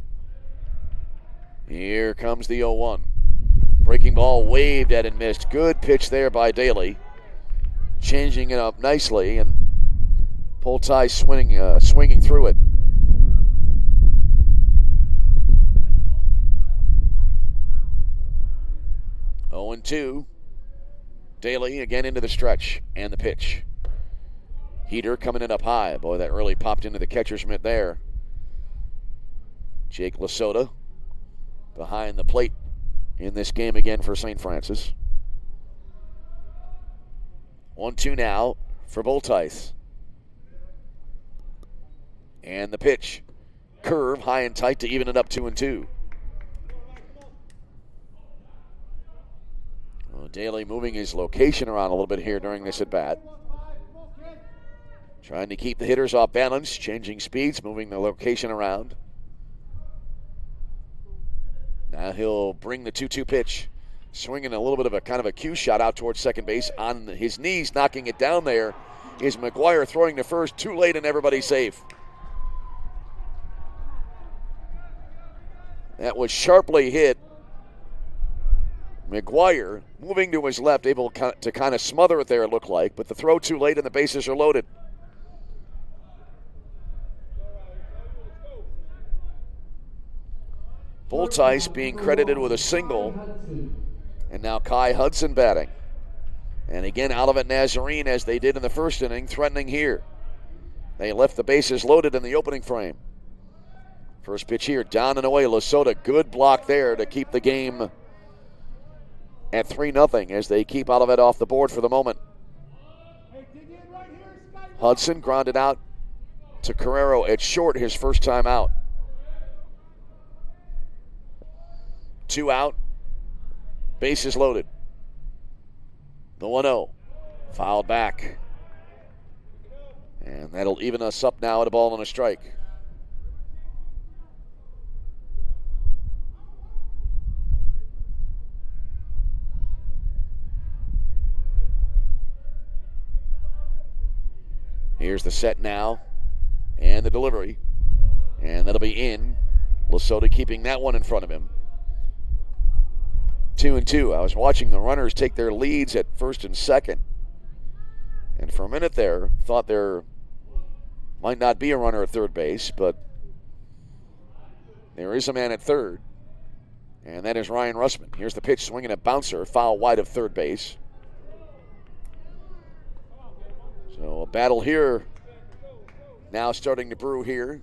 Here comes the 0-1. Breaking ball waved at and missed. Good pitch there by Daly. Changing it up nicely, and Bultice swinging through it. Oh and 2. Daly again into the stretch and the pitch. Heater coming in up high. Boy, that really popped into the catcher's mitt there. Jake Lasota behind the plate in this game again for St. Francis. 1-2 now for Bultice. And the pitch. Curve high and tight to even it up 2-2. Well, Daly moving his location around a little bit here during this at-bat. Trying to keep the hitters off balance, changing speeds, moving the location around. Now he'll bring the 2-2 pitch. Swinging a little bit of a kind of a cue shot out towards second base. On his knees, knocking it down there is McGuire, throwing to first. Too late and everybody's safe. That was sharply hit. McGuire moving to his left, able to kind of smother it there, it looked like. But the throw too late and the bases are loaded. Bultice being credited with a single. And now Kai Hudson batting. And again, Olivet Nazarene, as they did in the first inning, threatening here. They left the bases loaded in the opening frame. First pitch here, down and away. Lasota, good block there to keep the game at 3-0 as they keep Olivet off the board for the moment. Hudson grounded out to Carrero at short, his first time out. 2 out. Bases loaded. The 1-0. Fouled back. And that'll even us up now at a ball and a strike. Here's the set now. And the delivery. And that'll be in. Lasota keeping that one in front of him. 2-2. I was watching the runners take their leads at first and second. And for a minute there, thought there might not be a runner at third base, but there is a man at third, and that is Ryan Russman. Here's the pitch, swinging a bouncer, foul wide of third base. So a battle here now starting to brew here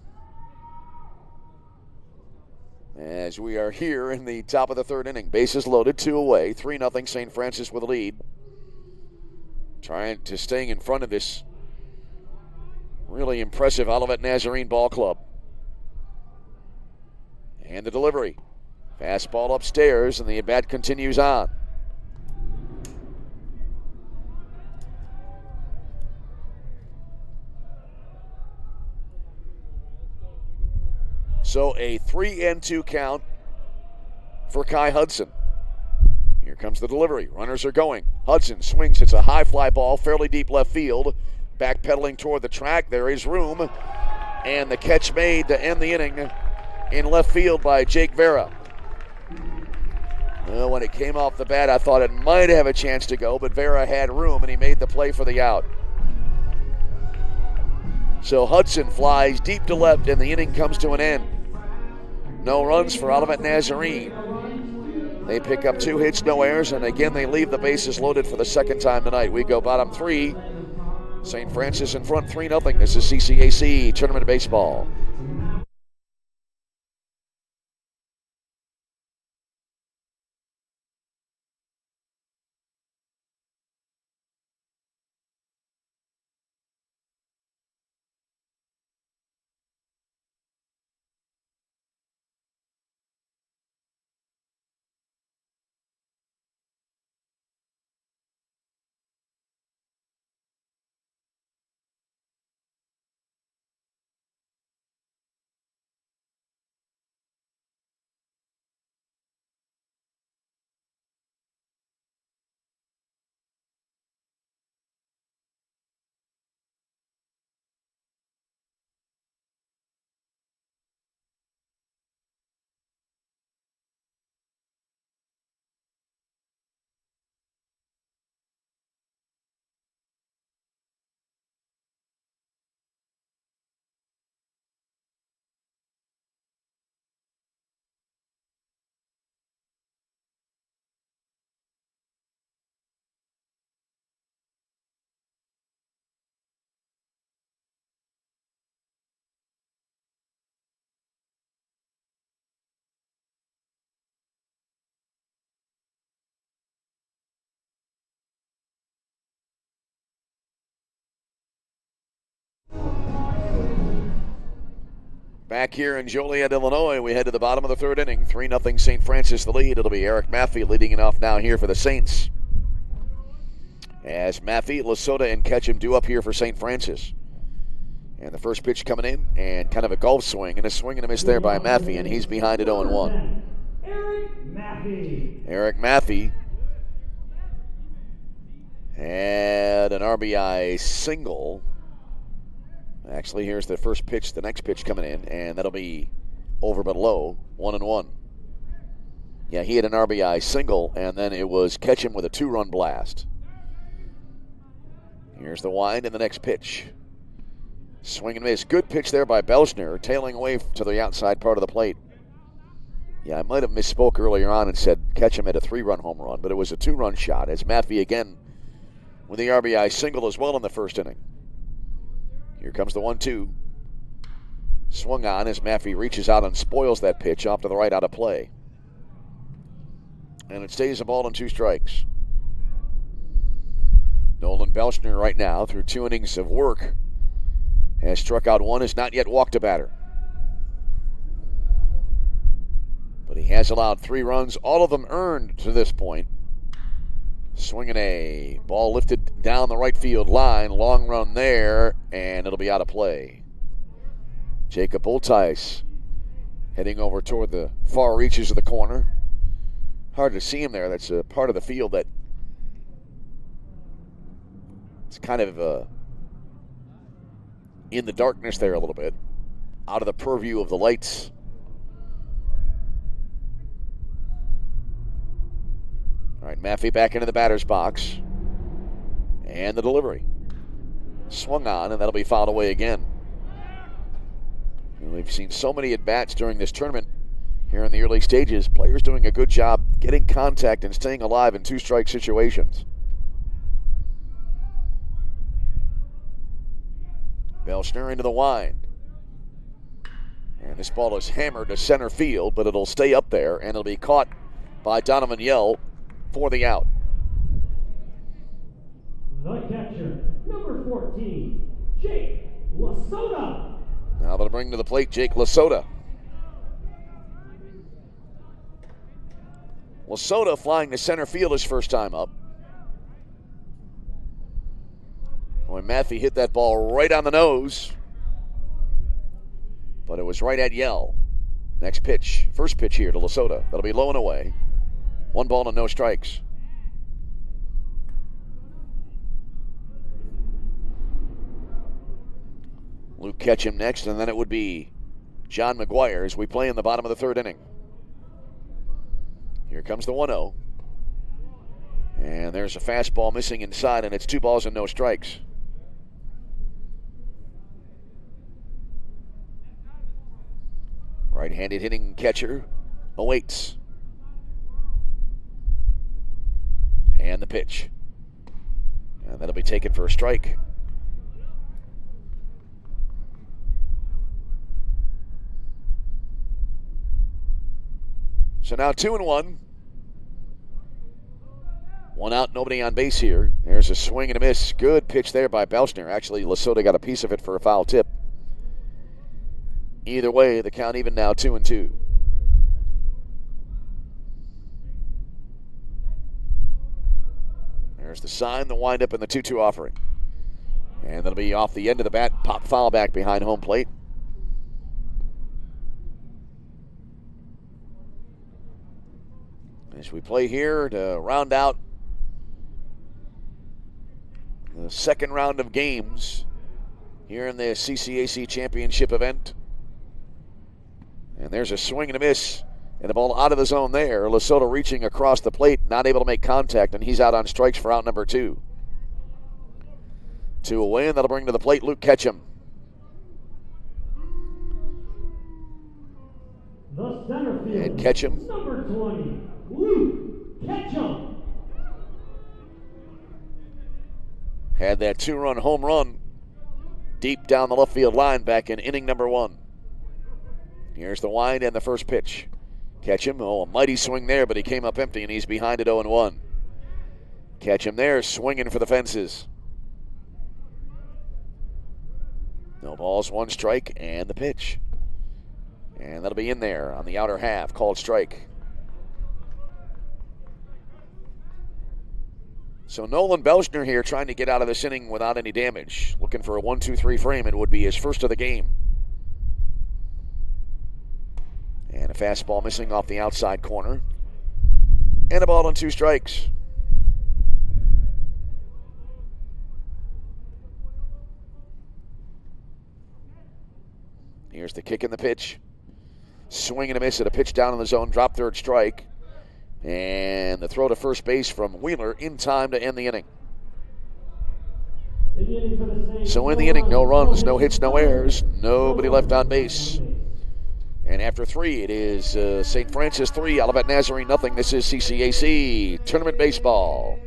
as we are here in the top of the third inning. Bases loaded, 2 away, 3-0 St. Francis with a lead. Trying to stay in front of this really impressive Olivet Nazarene ball club. And the delivery. Fastball upstairs, and the at-bat continues on. So a 3-2 count for Kai Hudson. Here comes the delivery. Runners are going. Hudson swings. It's a high fly ball, fairly deep left field. Backpedaling toward the track. There is room. And the catch made to end the inning in left field by Jake Vera. Well, when it came off the bat, I thought it might have a chance to go, but Vera had room, and he made the play for the out. So Hudson flies deep to left, and the inning comes to an end. No runs for Olivet Nazarene. They pick up 2 hits, no errors, and again they leave the bases loaded for the second time tonight. We go bottom 3. St. Francis in front 3-0. This is CCAC Tournament Baseball. Back here in Joliet, Illinois, we head to the bottom of the third inning. 3-0 St. Francis the lead. It'll be Eric Maffey leading it off now here for the Saints. As Maffey, Lasota, and Ketchum do up here for St. Francis. And the first pitch coming in, and kind of a golf swing, and a swing and a miss there by Maffey, and he's behind it 0-1. Eric Maffey had an RBI single. Actually, here's the first pitch, the next pitch coming in, and that'll be over but low, 1-1. Yeah, he had an RBI single, and then it was Ketchum with a 2-run blast. Here's the wind and the next pitch. Swing and miss. Good pitch there by Belschner, tailing away to the outside part of the plate. Yeah, I might have misspoke earlier on and said Ketchum had a 3-run home run, but it was a 2-run shot, as Maffey again with the RBI single as well in the first inning. Here comes the 1-2. Swung on as Maffey reaches out and spoils that pitch off to the right out of play. And it stays a ball and 2 strikes. Nolan Belschner right now, through 2 innings of work, has struck out 1, has not yet walked a batter. But he has allowed 3 runs, all of them earned to this point. Swinging a ball lifted down the right field line. Long run there, and it'll be out of play. Jacob Oltice heading over toward the far reaches of the corner. Hard to see him there. That's a part of the field that it's kind of in the darkness there a little bit, out of the purview of the lights. All right, Maffey back into the batter's box. And the delivery. swung on, and that'll be fouled away again. And we've seen so many at-bats during this tournament here in the early stages. Players doing a good job getting contact and staying alive in two-strike situations. Belschner into the wind. And this ball is hammered to center field, but it'll stay up there, and it'll be caught by Donovan Yell for the out. The catcher, number 14, Jake Lasota. Now they'll bring to the plate Jake Lasota. Lasota flying to center field his first time up. Boy, Matthew hit that ball right on the nose, but it was right at Yell. Next pitch, first pitch here to Lasota. That'll be low and away. 1 ball and no strikes. Luke Ketchum next, and then it would be John McGuire as we play in the bottom of the third inning. Here comes the 1-0. And there's a fastball missing inside, and it's 2 balls and no strikes. Right-handed hitting catcher awaits. And the pitch. And that'll be taken for a strike. So now 2-1. 1 out, nobody on base here. There's a swing and a miss. Good pitch there by Belschner. Actually, Lasota got a piece of it for a foul tip. Either way, the count even now, 2-2. There's the sign, the windup, and the 2-2 offering. And that'll be off the end of the bat. Pop foul back behind home plate. As we play here to round out the second round of games here in the CCAC championship event. And there's a swing and a miss, and a ball out of the zone there. Lasota reaching across the plate, not able to make contact, and he's out on strikes for out number 2. 2 away, and that'll bring to the plate Luke Ketchum. The center field, And Ketchum, number 20, Luke Ketchum. had that 2-run home run deep down the left field line back in inning number 1. Here's the wind and the first pitch. Ketchum, a mighty swing there, but he came up empty, and he's behind at 0-1. Ketchum there, swinging for the fences. No balls, 1 strike, and the pitch. And that'll be in there on the outer half, called strike. So Nolan Belschner here trying to get out of this inning without any damage. Looking for a 1-2-3 frame. It would be his first of the game. And a fastball missing off the outside corner. And a ball and 2 strikes. Here's the kick and the pitch. Swing and a miss at a pitch down in the zone. Drop third strike. And the throw to first base from Wheeler in time to end the inning. So in the inning, no runs, no hits, no errors. Nobody left on base. And after 3, it is St. Francis 3, Olivet Nazarene nothing. This is CCAC Tournament Baseball.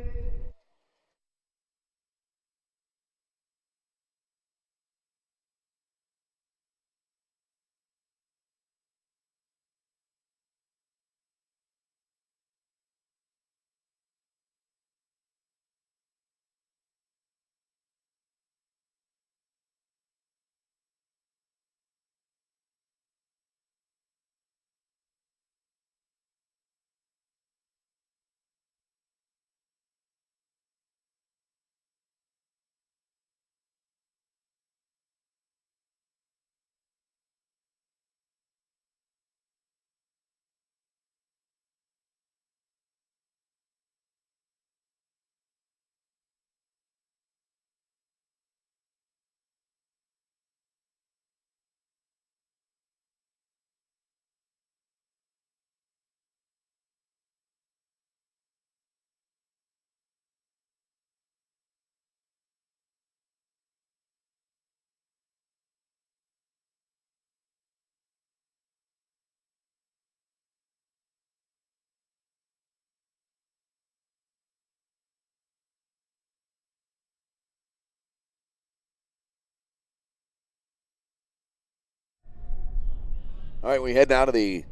All right, we head now to the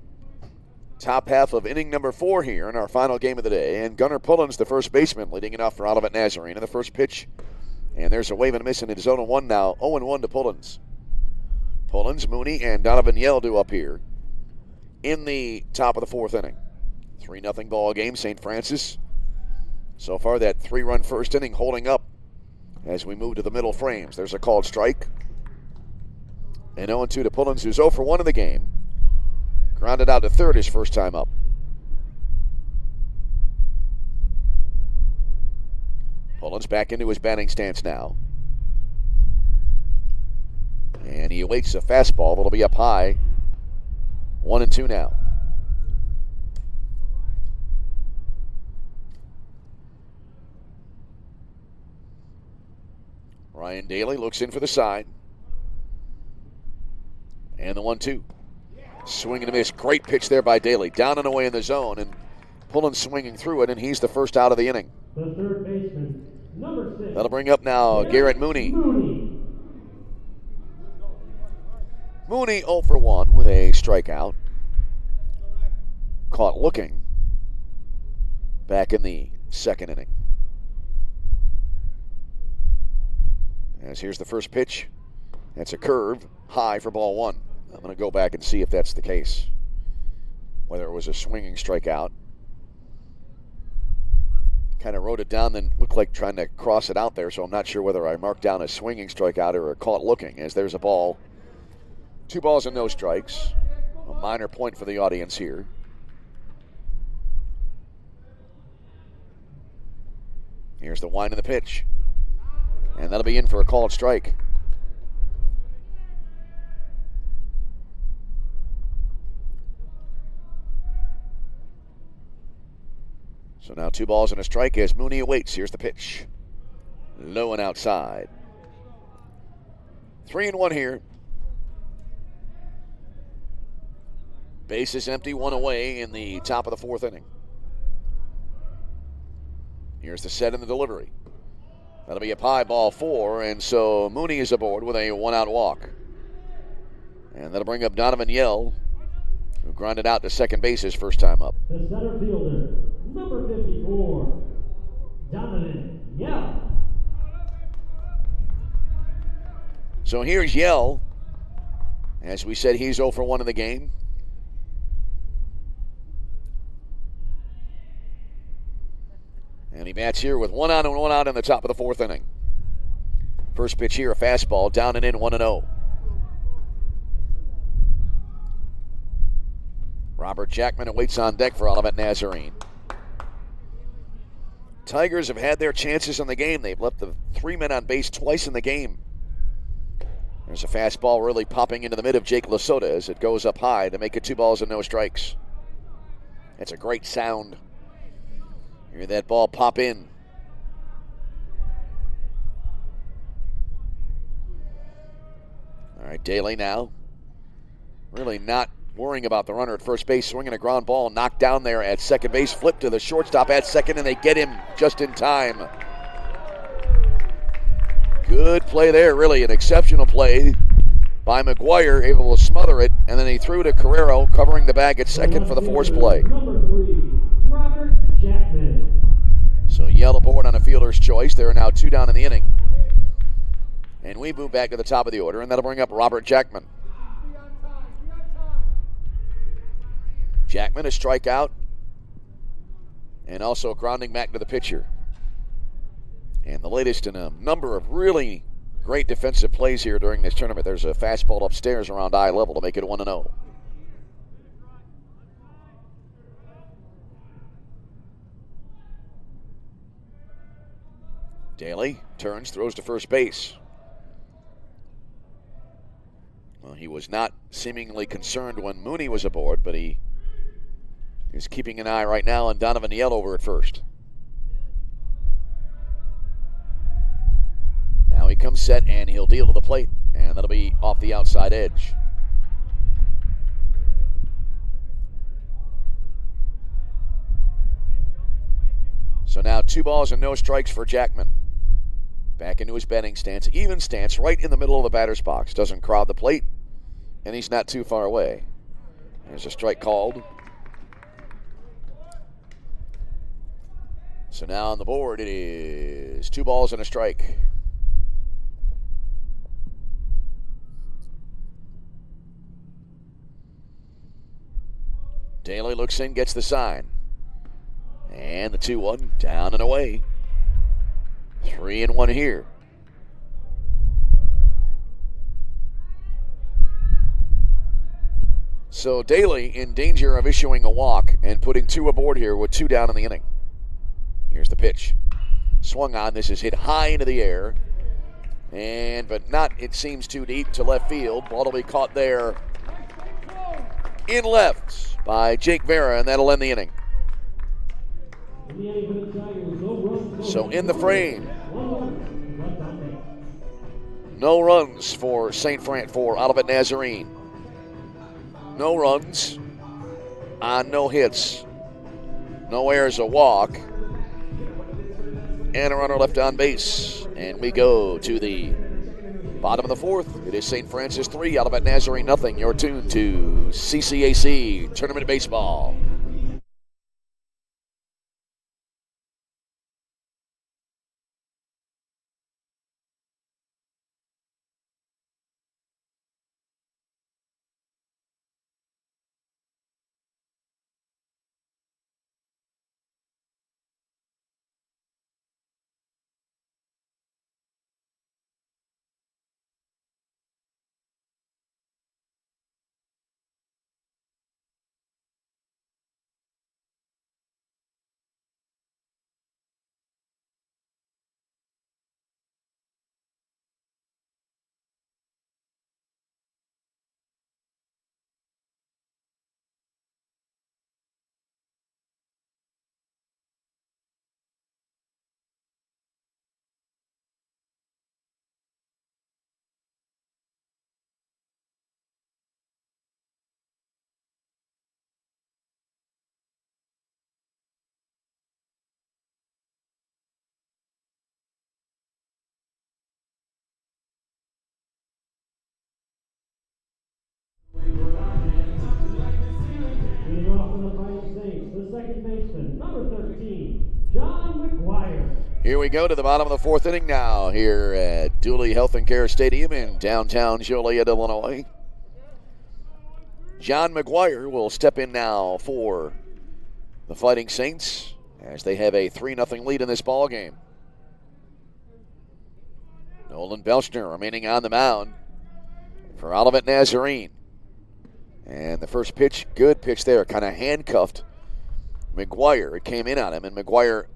top half of inning number 4 here in our final game of the day. And Gunnar Pullins, the first baseman, leading it off for Olivet Nazarene. And the first pitch, and there's a wave and a miss into zone 1 now. 0-1 to Pullins. Pullins, Mooney, and Donovan Yell do up here in the top of the 4th inning. 3-0 ball game, St. Francis. So far, that 3-run first inning holding up as we move to the middle frames. There's a called strike. And 0-2 to Pullins, who's 0 for 1 in the game. Grounded out to third his first time up. Pullins back into his batting stance now. And he awaits a fastball that'll be up high. 1-2 now. Ryan Daly looks in for the side. And the 1-2. Swing and a miss. Great pitch there by Daly. Down and away in the zone. And Pullins swinging through it, and he's the first out of the inning. The third baseman, number 6. That'll bring up now Garrett Mooney. Mooney 0 for 1 with a strikeout. Caught looking back in the second inning. As here's the first pitch. That's a curve, high for ball 1. I'm going to go back and see if that's the case. Whether it was a swinging strikeout. Kind of wrote it down, then looked like trying to cross it out there, so I'm not sure whether I marked down a swinging strikeout or a caught looking, as there's a ball. 2 balls and no strikes. A minor point for the audience here. Here's the wind of the pitch. And that'll be in for a called strike. So now 2 balls and a strike as Mooney awaits. Here's the pitch. Low and outside. 3-1 here. Base is empty, 1 away in the top of the 4th inning. Here's the set and the delivery. That'll be a high, ball 4, and so Mooney is aboard with a 1-out walk. And that'll bring up Donovan Yell, who grounded out to second base his first time up. The center fielder, number 54, Donovan Yell. So here's Yell. As we said, he's 0 for 1 in the game. And he bats here with 1 out and 1 out in the top of the 4th inning. First pitch here, a fastball, down and in, 1-0. Robert Jackman awaits on deck for Olivet Nazarene. Tigers have had their chances in the game. They've left the 3 men on base twice in the game. There's a fastball really popping into the mid of Jake Lasota as it goes up high to make it 2 balls and no strikes. That's a great sound. Hear that ball pop in. All right, Daly now. Really not worrying about the runner at first base, swinging a ground ball, knocked down there at second base, flipped to the shortstop at second, and they get him just in time. Good play there, really an exceptional play by McGuire, able to smother it, and then he threw to Carrero, covering the bag at second for the force play. Number 3, Robert Jackman. So Yell aboard on a fielder's choice. There are now 2 down in the inning. And we move back to the top of the order, and that'll bring up Robert Jackman. Jackman, a strikeout, and also grounding back to the pitcher. And the latest in a number of really great defensive plays here during this tournament. There's a fastball upstairs around eye level to make it 1-0. Daly turns, throws to first base. Well, he was not seemingly concerned when Mooney was aboard, but he is keeping an eye right now on Donovan Yell over at first. Now he comes set, and he'll deal to the plate, and that'll be off the outside edge. So now 2 balls and no strikes for Jackman. Back into his batting stance, even stance, right in the middle of the batter's box. Doesn't crowd the plate, and he's not too far away. There's a strike called. So now on the board it is 2 balls and a strike. Daly looks in, gets the sign. And the 2-1 down and away. 3-1 here. So Daly in danger of issuing a walk and putting 2 aboard here with 2 down in the inning. Here's the pitch. Swung on. This is hit high into the air. But not, it seems, too deep to left field. Ball will be caught there in left by Jake Vera, and that'll end the inning. So in the frame, no runs for Olivet Nazarene. No runs on no hits. No errors, a walk. And a runner left on base. And we go to the bottom of the 4th. It is St. Francis 3, Olivet Nazarene nothing. You're tuned to CCAC Tournament Baseball. Second baseman, number 13, John McGuire. Here we go to the bottom of the 4th inning now here at Dooley Health and Care Stadium in downtown Joliet, Illinois. John McGuire will step in now for the Fighting Saints as they have a 3-0 lead in this ball game. Nolan Belchner remaining on the mound for Olivet Nazarene. And the first pitch, good pitch there, kind of handcuffed McGuire. It came in on him, and McGuire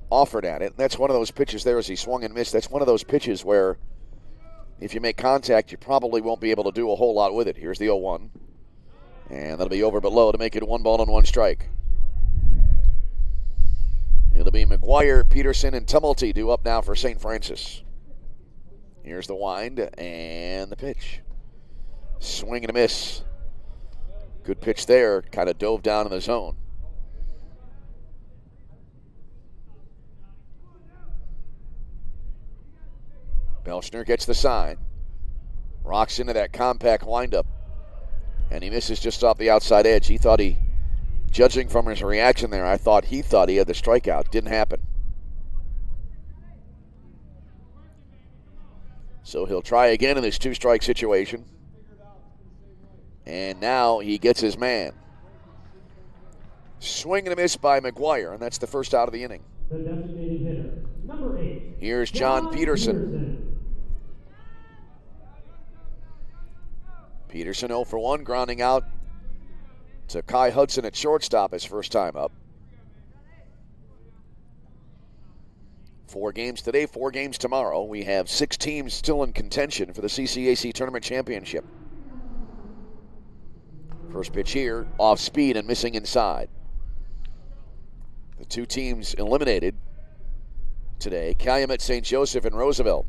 offered at it. And that's one of those pitches there as he swung and missed. That's one of those pitches where if you make contact, you probably won't be able to do a whole lot with it. Here's the 0-1. And that'll be over but low to make it 1 ball and 1 strike. It'll be McGuire, Peterson, and Tumulty due up now for St. Francis. Here's the wind and the pitch. Swing and a miss. Good pitch there. Kind of dove down in the zone. Belchner gets the sign. Rocks into that compact windup. And he misses just off the outside edge. He thought judging from his reaction there, I thought he had the strikeout. Didn't happen. So he'll try again in this 2-strike situation. And now he gets his man. Swing and a miss by McGuire, and that's the first out of the inning. The designated hitter, number 8. Here's John Peterson. Peterson 0 for 1, grounding out to Kai Hudson at shortstop his first time up. 4 games today, 4 games tomorrow. We have 6 teams still in contention for the CCAC Tournament Championship. First pitch here, off speed and missing inside. The 2 teams eliminated today, Calumet, St. Joseph, and Roosevelt.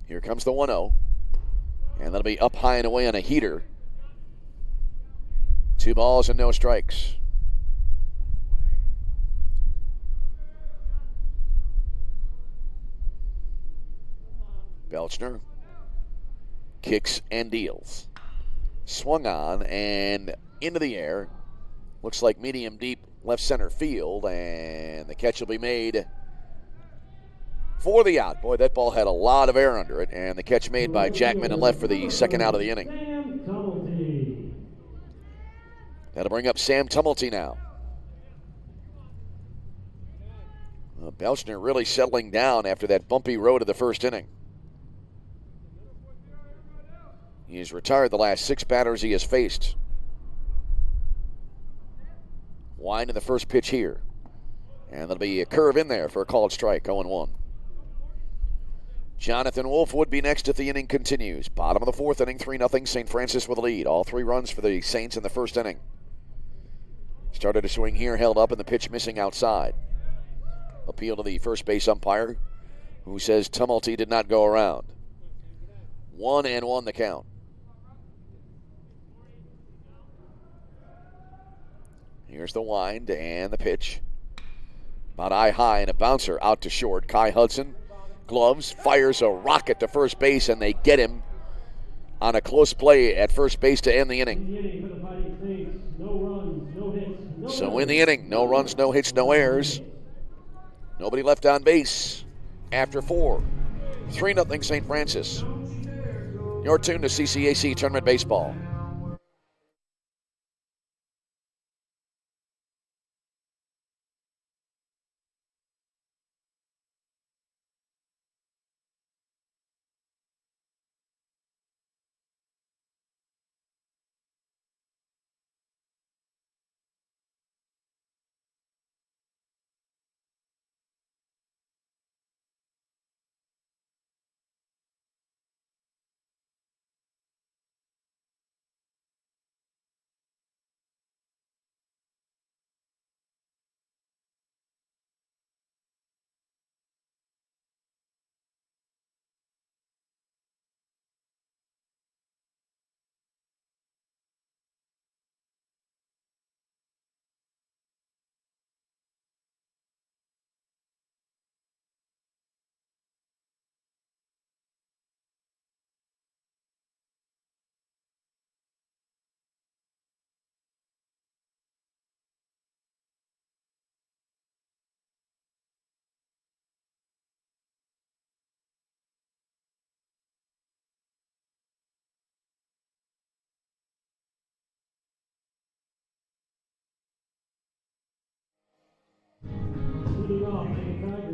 Here comes the 1-0. And that'll be up high and away on a heater. 2 balls and no strikes. Belchner kicks and deals. Swung on and into the air. Looks like medium deep left center field, and the catch will be made for the out. Boy, that ball had a lot of air under it, and the catch made by Jackman and left for the second out of the inning. That'll bring up Sam Tumulty now. Belchner really settling down after that bumpy road of the first inning. He has retired the last 6 batters he has faced. Wind in the first pitch here. And there'll be a curve in there for a called strike, 0-1. Jonathan Wolfe would be next if the inning continues. Bottom of the 4th inning, 3-0, St. Francis with a lead. All 3 runs for the Saints in the first inning. Started a swing here, held up, and the pitch missing outside. Appeal to the first base umpire, who says Tumulty did not go around. 1-1 the count. Here's the wind and the pitch. About eye high and a bouncer out to short. Kai Hudson, gloves, fires a rocket to first base, and they get him on a close play at first base to end the inning. So in the inning, no runs, no hits, no errors. Nobody left on base after 4. 3-0 St. Francis. You're tuned to CCAC Tournament Baseball.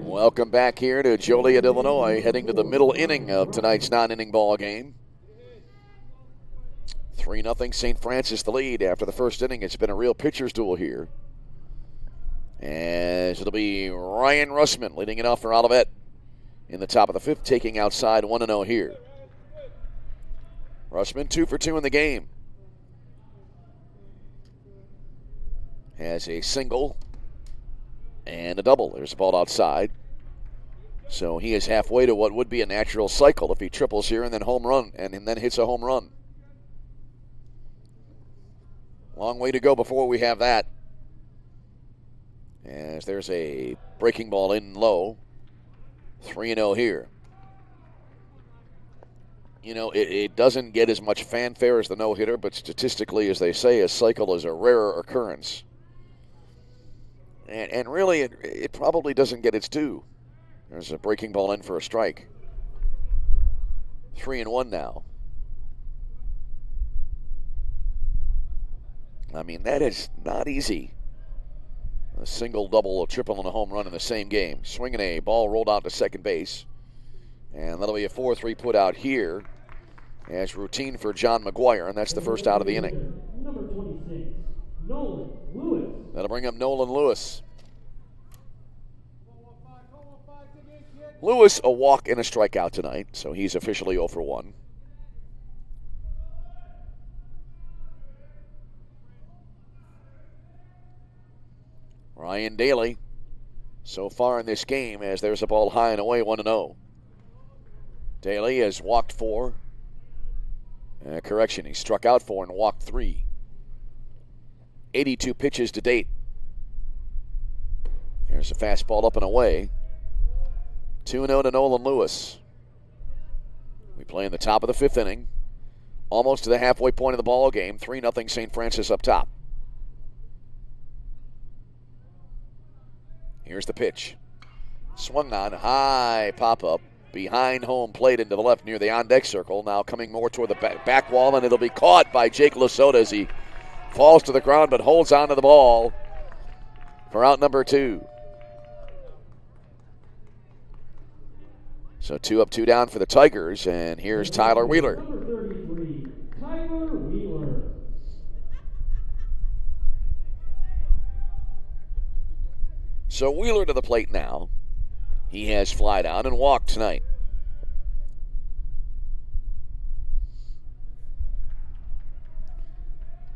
Welcome back here to Joliet, Illinois, heading to the middle inning of tonight's non-inning ball game. 3-0 St. Francis the lead after the first inning. It's been a real pitcher's duel here. As it'll be Ryan Russman leading it off for Olivet in the top of the 5th, taking outside 1-0 here. Russman 2 for 2 in the game. Has a single and a double. There's a ball outside. So he is halfway to what would be a natural cycle if he triples here and then home run and then hits a home run. Long way to go before we have that. As there's a breaking ball in low. 3-0 here. You know, it doesn't get as much fanfare as the no-hitter, but statistically, as they say, a cycle is a rarer occurrence. And really, it probably doesn't get its due. There's a breaking ball in for a strike. 3-1 now. I mean, that is not easy. A single, double, a triple, and a home run in the same game. Swinging a ball rolled out to second base. And that'll be a 4-3 put out here as routine for John McGuire, and that's the first out of the inning. Number 26, Nolan Lewis. That'll bring up Nolan Lewis. Lewis, a walk and a strikeout tonight, so he's officially 0 for 1. Ryan Daly, so far in this game, as there's a ball high and away, 1-0. Daly has walked 4. Correction, he struck out 4 and walked 3. 82 pitches to date. Here's a fastball up and away. 2-0 to Nolan Lewis. We play in the top of the 5th inning. almost to the halfway point of the ball game. 3-0 St. Francis up top. Here's the pitch. Swung on, high pop-up. Behind home plate into the left near the on-deck circle. Now coming more toward the back wall, and it'll be caught by Jake Lasota as he falls to the ground but holds on to the ball for out number 2. So 2 up, 2 down for the Tigers, and here's Tyler Wheeler. Number 33, Tyler Wheeler. So Wheeler to the plate now. He has fly down and walked tonight.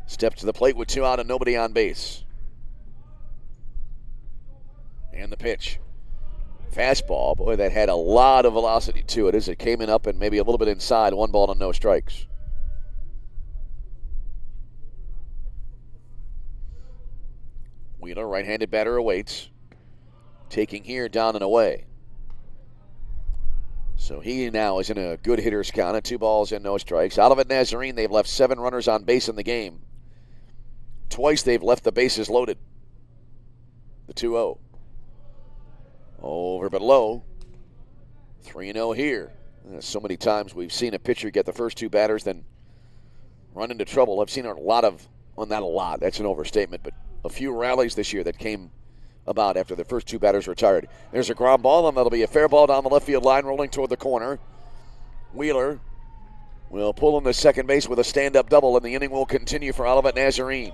Steps to the plate with 2 out and nobody on base. And the pitch. Fastball, boy, that had a lot of velocity to it as it came in up and maybe a little bit inside. 1 ball and no strikes. Wheeler, right-handed batter, awaits. Taking here down and away. So he now is in a good hitter's count at 2 balls and no strikes. Olivet Nazarene, they've left 7 runners on base in the game. Twice they've left the bases loaded. The 2-0. Over but low. 3-0 here. So many times we've seen a pitcher get the first 2 batters, then run into trouble. I've seen a lot of, well, not a lot, that's an overstatement, but a few rallies this year that came about after the first 2 batters retired. There's a ground ball, and that'll be a fair ball down the left field line, rolling toward the corner. Wheeler will pull in the second base with a stand-up double, and the inning will continue for Olivet Nazarene.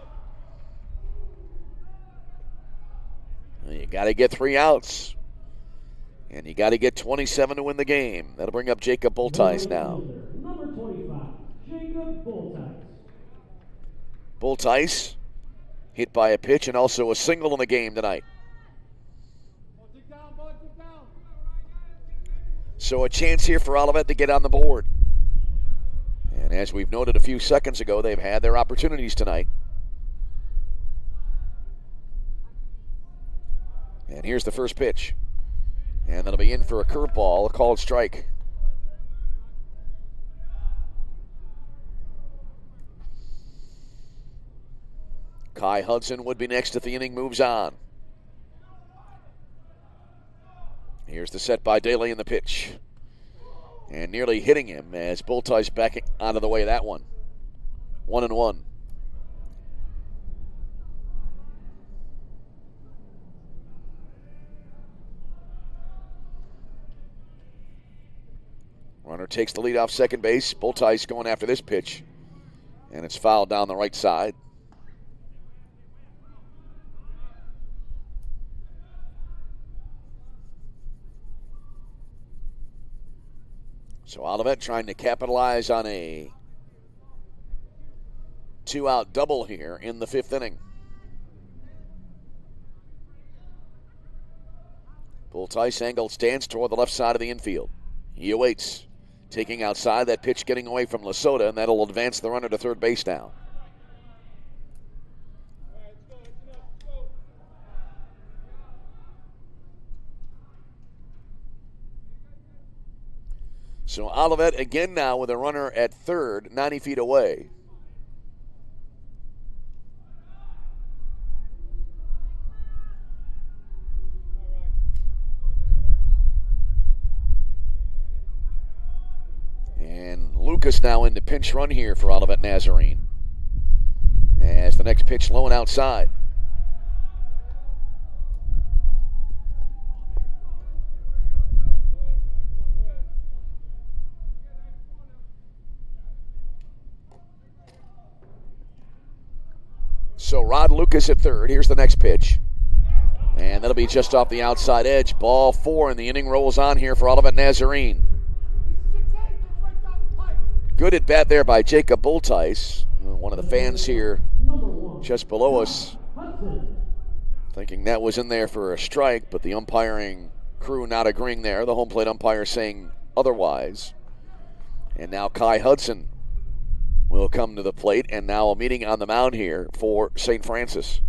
You got to get 3 outs, and you got to get 27 to win the game. That'll bring up Jacob Bultice now. Number 25, Jacob Bultice. Bultice hit by a pitch and also a single in the game tonight. So a chance here for Olivet to get on the board. And as we've noted a few seconds ago, they've had their opportunities tonight. And here's the first pitch. And that'll be in for a curveball, a called strike. Kai Hudson would be next if the inning moves on. Here's the set by Daly in the pitch. And nearly hitting him as Bultice backing out of the way of that one. 1-1. Runner takes the lead off second base. Bultice going after this pitch. And it's fouled down the right side. So Olivet trying to capitalize on a 2-out double here in the 5th inning. Bultice angled stance toward the left side of the infield. He awaits. Taking outside, that pitch getting away from Lasota, and that'll advance the runner to third base now. So Olivet again now with a runner at third, 90 feet away. And Lucas now in the pinch run here for Olivet Nazarene. As the next pitch low and outside. So Rod Lucas at third. Here's the next pitch. And that'll be just off the outside edge. Ball 4, and the inning rolls on here for Olivet Nazarene. Good at bat there by Jacob Bultice. One of the fans here just below us thinking that was in there for a strike, but the umpiring crew not agreeing there. The home plate umpire saying otherwise. And now Kai Hudson will come to the plate, and now a meeting on the mound here for St. Francis.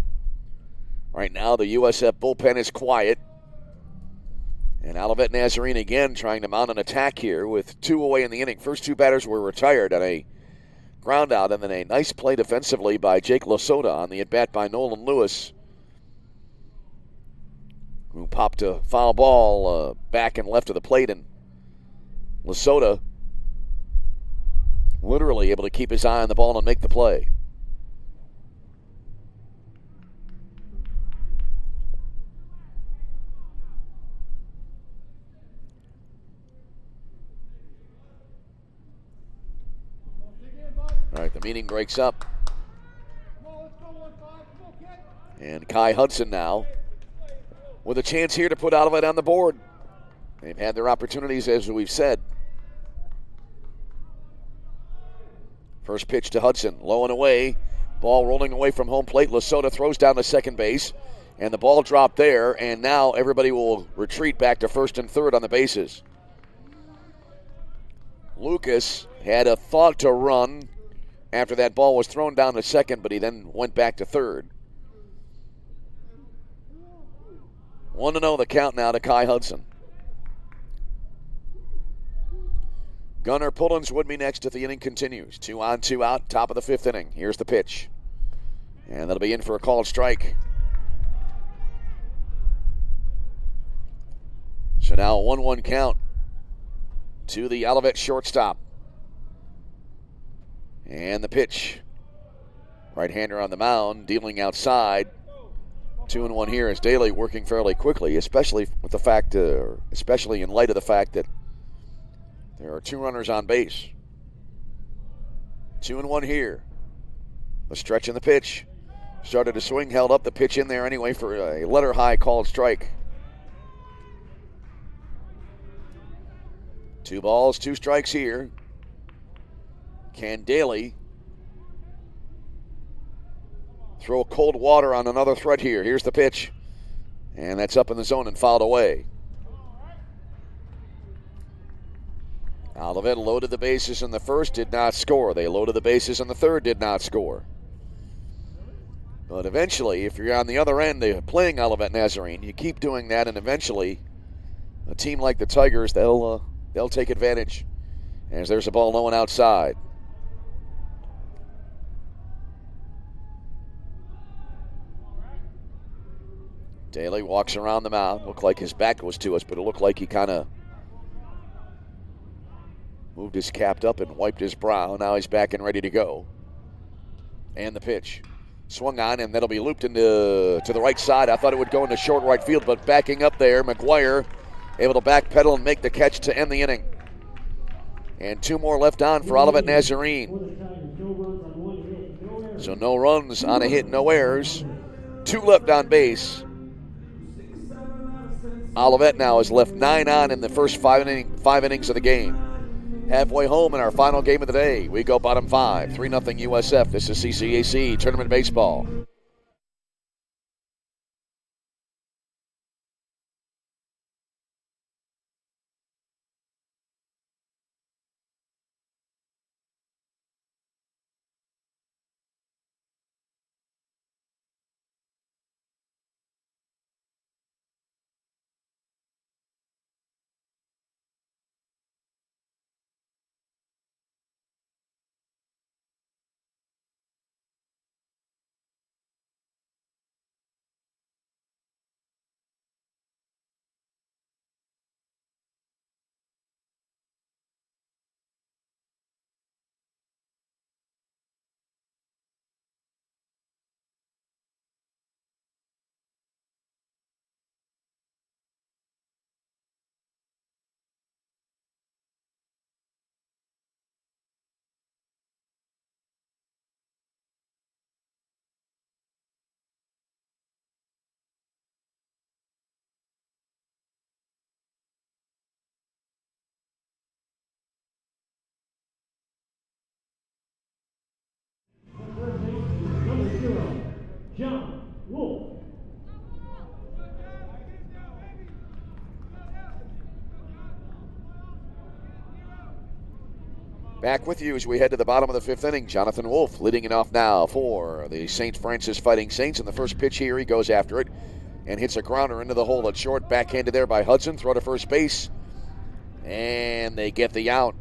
Right now the USF bullpen is quiet. And Olivet Nazarene again trying to mount an attack here with 2 away in the inning. First 2 batters were retired on a ground out, and then a nice play defensively by Jake Lasota on the at-bat by Nolan Lewis, who popped a foul ball back and left of the plate, and Lasota literally able to keep his eye on the ball and make the play. All right, the meeting breaks up. And Kai Hudson now with a chance here to put Olivet on the board. They've had their opportunities, as we've said. First pitch to Hudson, low and away. Ball rolling away from home plate. Lasota throws down to second base, and the ball dropped there, and now everybody will retreat back to first and third on the bases. Lucas had a thought to run after that ball was thrown down to second, but he then went back to third. 1-0 the count now to Kai Hudson. Gunnar Pullins would be next if the inning continues. 2 on, 2 out, top of the 5th inning. Here's the pitch. And that'll be in for a called strike. So now a 1-1 count to the Olivet shortstop. And the pitch. Right-hander on the mound, dealing outside. 2-1 here as Daly working fairly quickly, especially with the fact, especially in light of the fact that there are 2 runners on base. 2-1 here. A stretch in the pitch. Started to swing, held up the pitch in there anyway for a letter high called strike. 2 balls, 2 strikes here. Can Daly throw cold water on another threat here? Here's the pitch. And that's up in the zone and fouled away. Olivet loaded the bases in the first, did not score. They loaded the bases in the third, did not score. But eventually, if you're on the other end playing Olivet Nazarene, you keep doing that, and eventually a team like the Tigers, they'll take advantage as there's a ball low and outside. Daly walks around the mound. Looked like his back was to us, but it looked like he kind of moved his cap up and wiped his brow. Now he's back and ready to go. And the pitch. Swung on, and that'll be looped into to the right side. I thought it would go into short right field, but backing up there, McGuire able to backpedal and make the catch to end the inning. And 2 more left on for Olivet Nazarene. So no runs on a hit, no errors. 2 left on base. Olivet now has left 9 on in the first 5 innings of the game. Halfway home in our final game of the day. We go bottom 5, 3-0 USF. This is CCAC Tournament Baseball. Wolfe. Back with you as we head to the bottom of the 5th inning. Jonathan Wolfe leading it off now for the St. Francis Fighting Saints. In the first pitch here, he goes after it and hits a grounder into the hole at short. Backhanded there by Hudson. Throw to first base. And they get the out.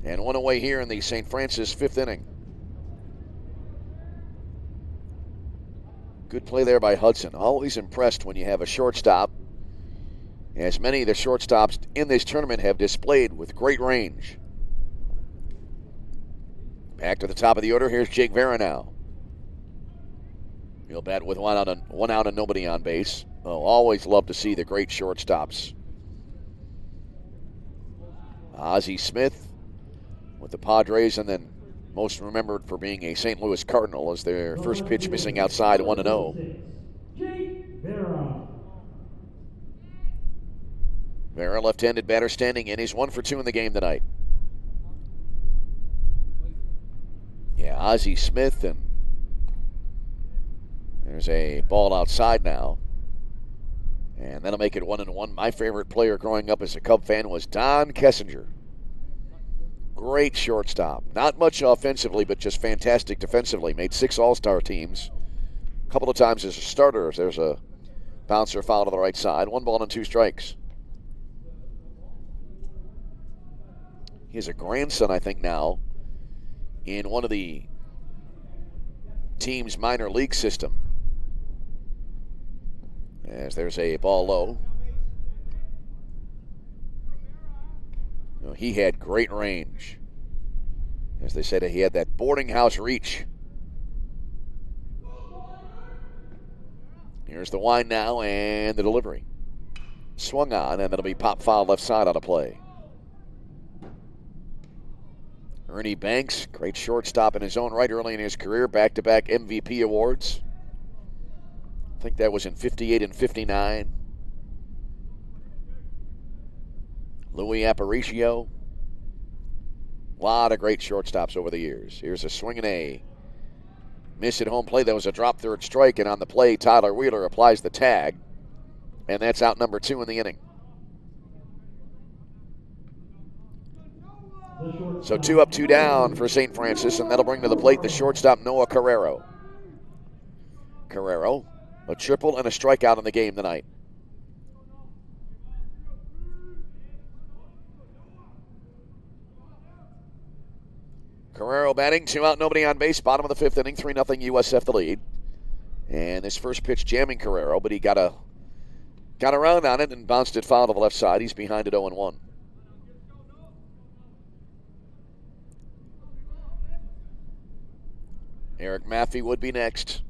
And one away here in the St. Francis fifth inning. Good play there by Hudson. Always impressed when you have a shortstop, as many of the shortstops in this tournament have displayed with great range. Back to the top of the order. Here's Jake Vera now. He'll bat with one out and nobody on base. Oh, always love to see the great shortstops. Ozzie Smith with the Padres, and then most remembered for being a St. Louis Cardinal as their first pitch missing outside 1-0. Jake Vera. Vera, left-handed batter, standing in. He's 1 for 2 in the game tonight. Yeah, Ozzie Smith, and there's a ball outside now. And that'll make it 1-1. My favorite player growing up as a Cub fan was Don Kessinger. Great shortstop. Not much offensively, but just fantastic defensively. Made 6 All-Star teams. A couple of times as a starter. There's a bouncer foul to the right side. 1 ball and 2 strikes. He has a grandson, I think, now in one of the team's minor league system. As there's a ball low. You know, he had great range. As they said, he had that boarding house reach. Here's the wind now and the delivery. Swung on, and it'll be pop foul left side on a play. Ernie Banks, great shortstop in his own right early in his career, back-to-back MVP awards. I think that was in 58 and 59. Louis Aparicio. A lot of great shortstops over the years. Here's a swing and a miss at home plate. That was a drop third strike, and on the play, Tyler Wheeler applies the tag, and that's out number 2 in the inning. So 2 up, 2 down for St. Francis, and that'll bring to the plate the shortstop, Noah Carrero. Carrero, a triple and a strikeout in the game tonight. Carrero batting, 2 out, nobody on base, bottom of the 5th inning, 3-0 USF the lead. And this first pitch jamming Carrero, but he got around on it and bounced it foul to the left side. He's behind at 0-1. Eric Maffey would be next.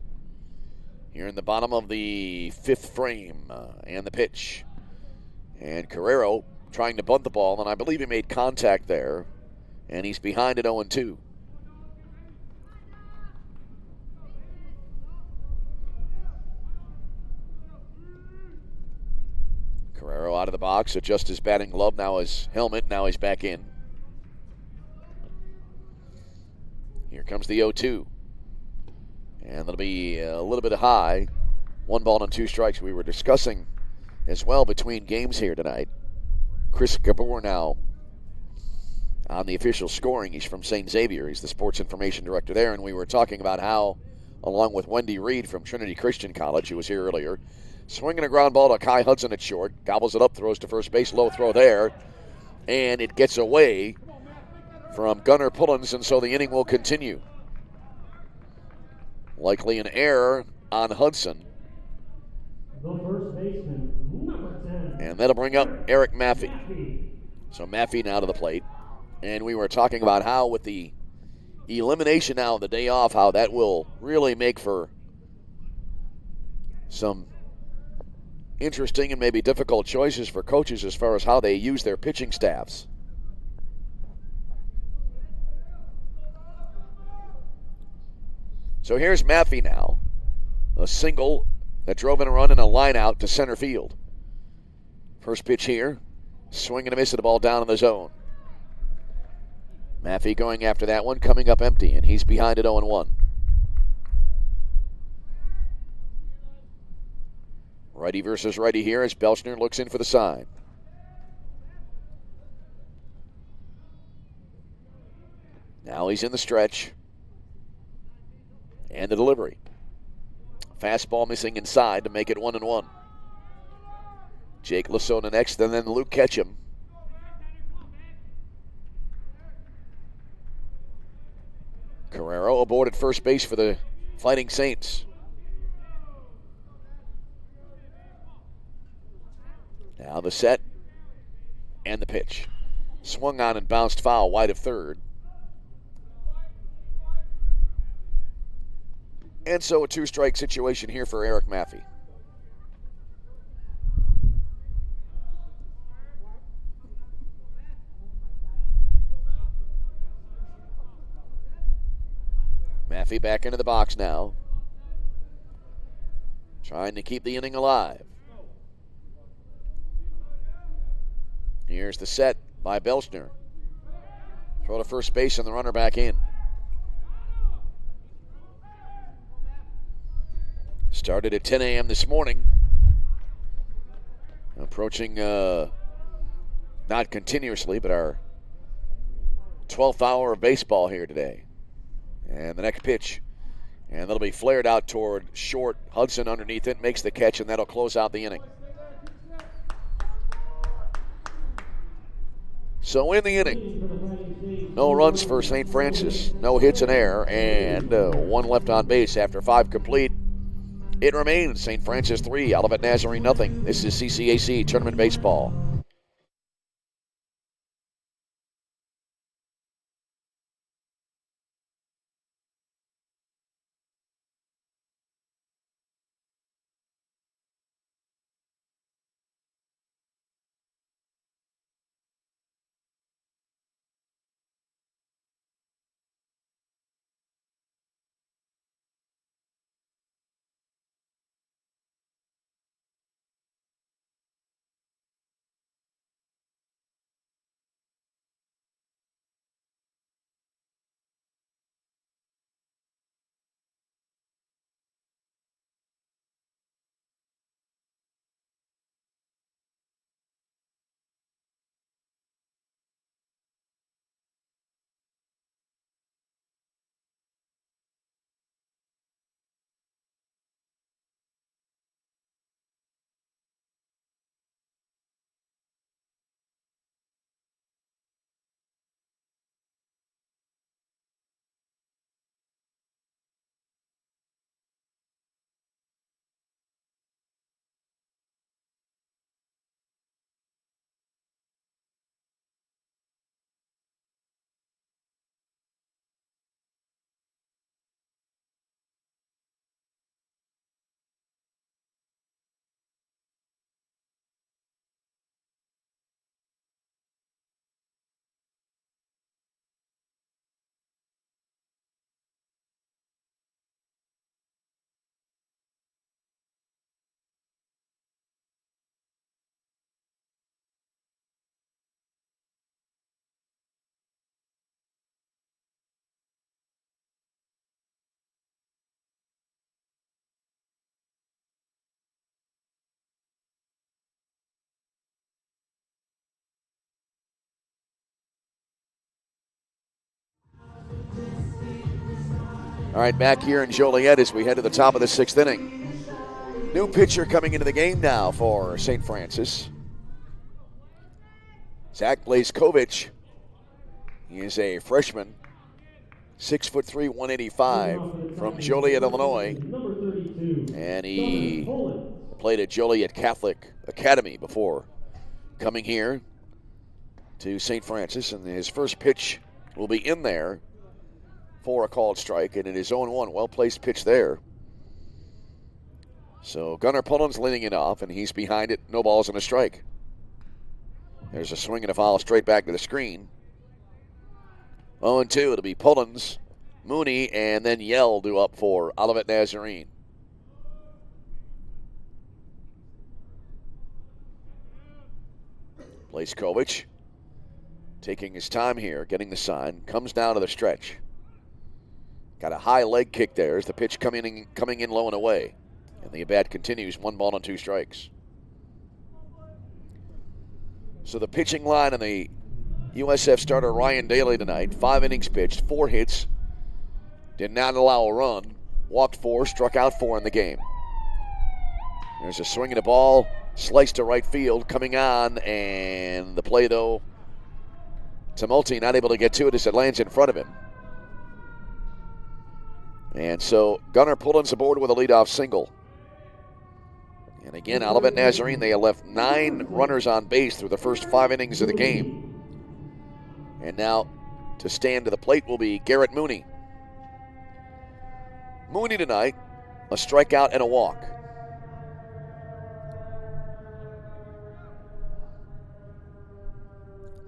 Here in the bottom of the 5th frame, and the pitch. And Carrero trying to bunt the ball, and I believe he made contact there. And he's behind at 0-2. Carrero out of the box, adjusts his batting glove, now his helmet, now he's back in. Here comes the 0-2. And that'll be a little bit high. 1 ball and 2 strikes. We were discussing as well between games here tonight. Chris Gabor now on the official scoring. He's from St. Xavier. He's the sports information director there. And we were talking about how, along with Wendy Reed from Trinity Christian College, who was here earlier, swinging a ground ball to Kai Hudson at short. Gobbles it up, throws to first base. Low throw there. And it gets away from Gunnar Pullins, and so the inning will continue. Likely an error on Hudson. The first baseman, number 10. And that'll bring up Eric Maffey. So Maffey now to the plate. And we were talking about how with the elimination now, the day off, how that will really make for some interesting and maybe difficult choices for coaches as far as how they use their pitching staffs. So here's Maffey now. A single that drove in a run and a line out to center field. First pitch here. Swing and a miss at the ball down in the zone. Maffey going after that one, coming up empty, and he's behind at 0-1. Righty versus righty here as Belschner looks in for the sign. Now he's in the stretch. And the delivery. Fastball missing inside to make it 1-1. Jake Lasona next, and then Luke Ketchum. throw aboard at first base for the Fighting Saints. Now the set and the pitch. Swung on and bounced foul wide of third. And so a two-strike situation here for Eric Maffey. Maffey back into the box now. Trying to keep the inning alive. Here's the set by Belschner. Throw to first base and the runner back in. Started at 10 a.m. this morning. Approaching, not continuously, but our 12th hour of baseball here today. And the next pitch. And that'll be flared out toward short. Hudson underneath it, makes the catch, and that'll close out the inning. So in the inning, no runs for St. Francis, no hits in air, and one left on base after 5 complete. It remains St. Francis 3, Olivet Nazarene nothing. This is CCAC Tournament Baseball. All right, back here in Joliet as we head to the top of the 6th inning. New pitcher coming into the game now for St. Francis. Zach Blazkowicz. He is a freshman, 6'3", 185 from Joliet, Illinois. And he played at Joliet Catholic Academy before coming here to St. Francis. And his first pitch will be in there for a called strike, and it is 0-1. Well-placed pitch there. So Gunnar Pullins leading it off, and he's behind it. No balls and a strike. There's a swing and a foul straight back to the screen. 0-2. It'll be Pullins, Mooney, and then Yell due up for Olivet Nazarene. Blazkowicz taking his time here, getting the sign. Comes down to the stretch. Got a high leg kick there as the pitch coming in low and away. And the at-bat continues, 1 ball and 2 strikes. So the pitching line on the USF starter Ryan Daly tonight, 5 innings pitched, 4 hits, did not allow a run, walked 4, struck out 4 in the game. There's a swing and a ball, sliced to right field, coming on, and the play though, Tumulty not able to get to it as it lands in front of him. And so Gunnar Pullins aboard with a leadoff single. And again, Olivet Nazarene, they have left 9 runners on base through the first 5 innings of the game. And now to stand to the plate will be Garrett Mooney. Mooney tonight, a strikeout and a walk.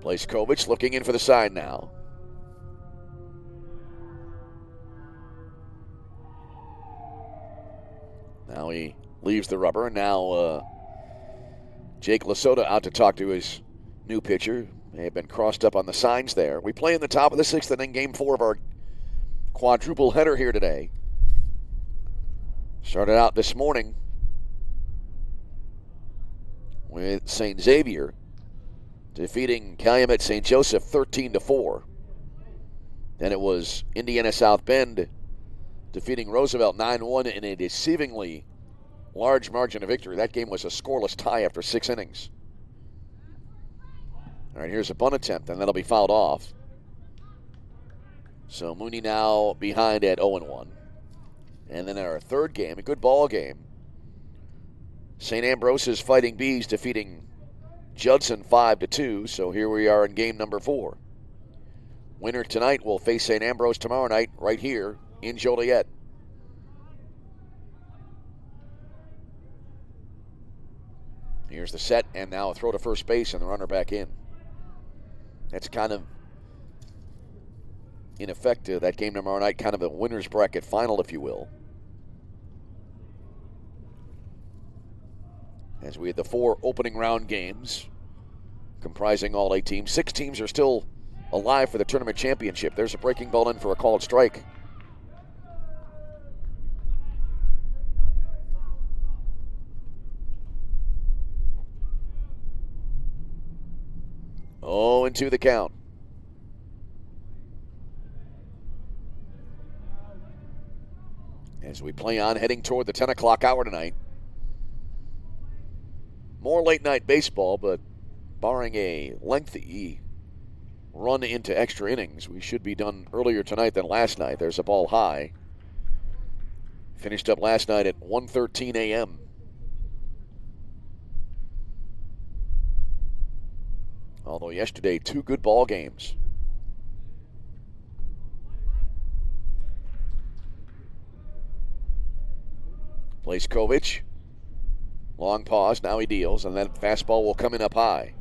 Blazkowicz looking in for the side now. Now he leaves the rubber. Now Jake Lasota out to talk to his new pitcher. They have been crossed up on the signs there. We play in the top of the 6th inning, game 4 of our quadruple header here today. Started out this morning with St. Xavier defeating Calumet St. Joseph 13-4. Then it was Indiana South Bend defeating Roosevelt 9-1 in a deceivingly large margin of victory. That game was a scoreless tie after 6 innings. All right, here's a bunt attempt, and that'll be fouled off. So Mooney now behind at 0-1. And then our third game, a good ball game. St. Ambrose's Fighting Bees defeating Judson 5-2. So here we are in game number 4. Winner tonight will face St. Ambrose tomorrow night right here in Joliet. Here's the set, and now a throw to first base and the runner back in. That's kind of, in effect, that game tomorrow night, kind of a winner's bracket final, if you will. As we had the 4 opening round games comprising all 8 teams. 6 teams are still alive for the tournament championship. There's a breaking ball in for a called strike. Oh, into the count. As we play on, heading toward the 10 o'clock hour tonight. More late night baseball, but barring a lengthy run into extra innings, we should be done earlier tonight than last night. There's a ball high. Finished up last night at 1:13 a.m. Although yesterday, 2 good ball games. Blazkowicz. Long pause, now he deals, and then fastball will come in up high.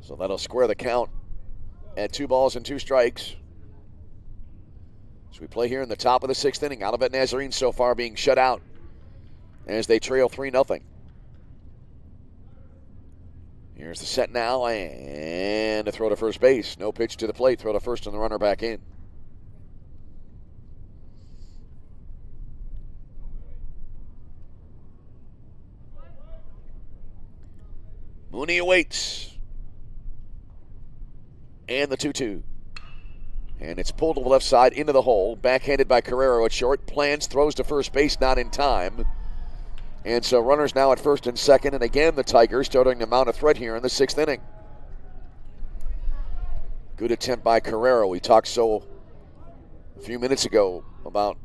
So that'll square the count at 2 balls and 2 strikes. So we play here in the top of the 6th inning. Olivet Nazarene so far being shut out as they trail 3-0. Here's the set now, and a throw to first base. No pitch to the plate, throw to first and the runner back in. Mooney awaits. And the 2-2. And it's pulled to the left side into the hole. Backhanded by Carrero at short. Plans, throws to first base, not in time. And so runners now at first and second. And again, the Tigers starting to mount a threat here in the 6th inning. Good attempt by Carrero. We talked a few minutes ago about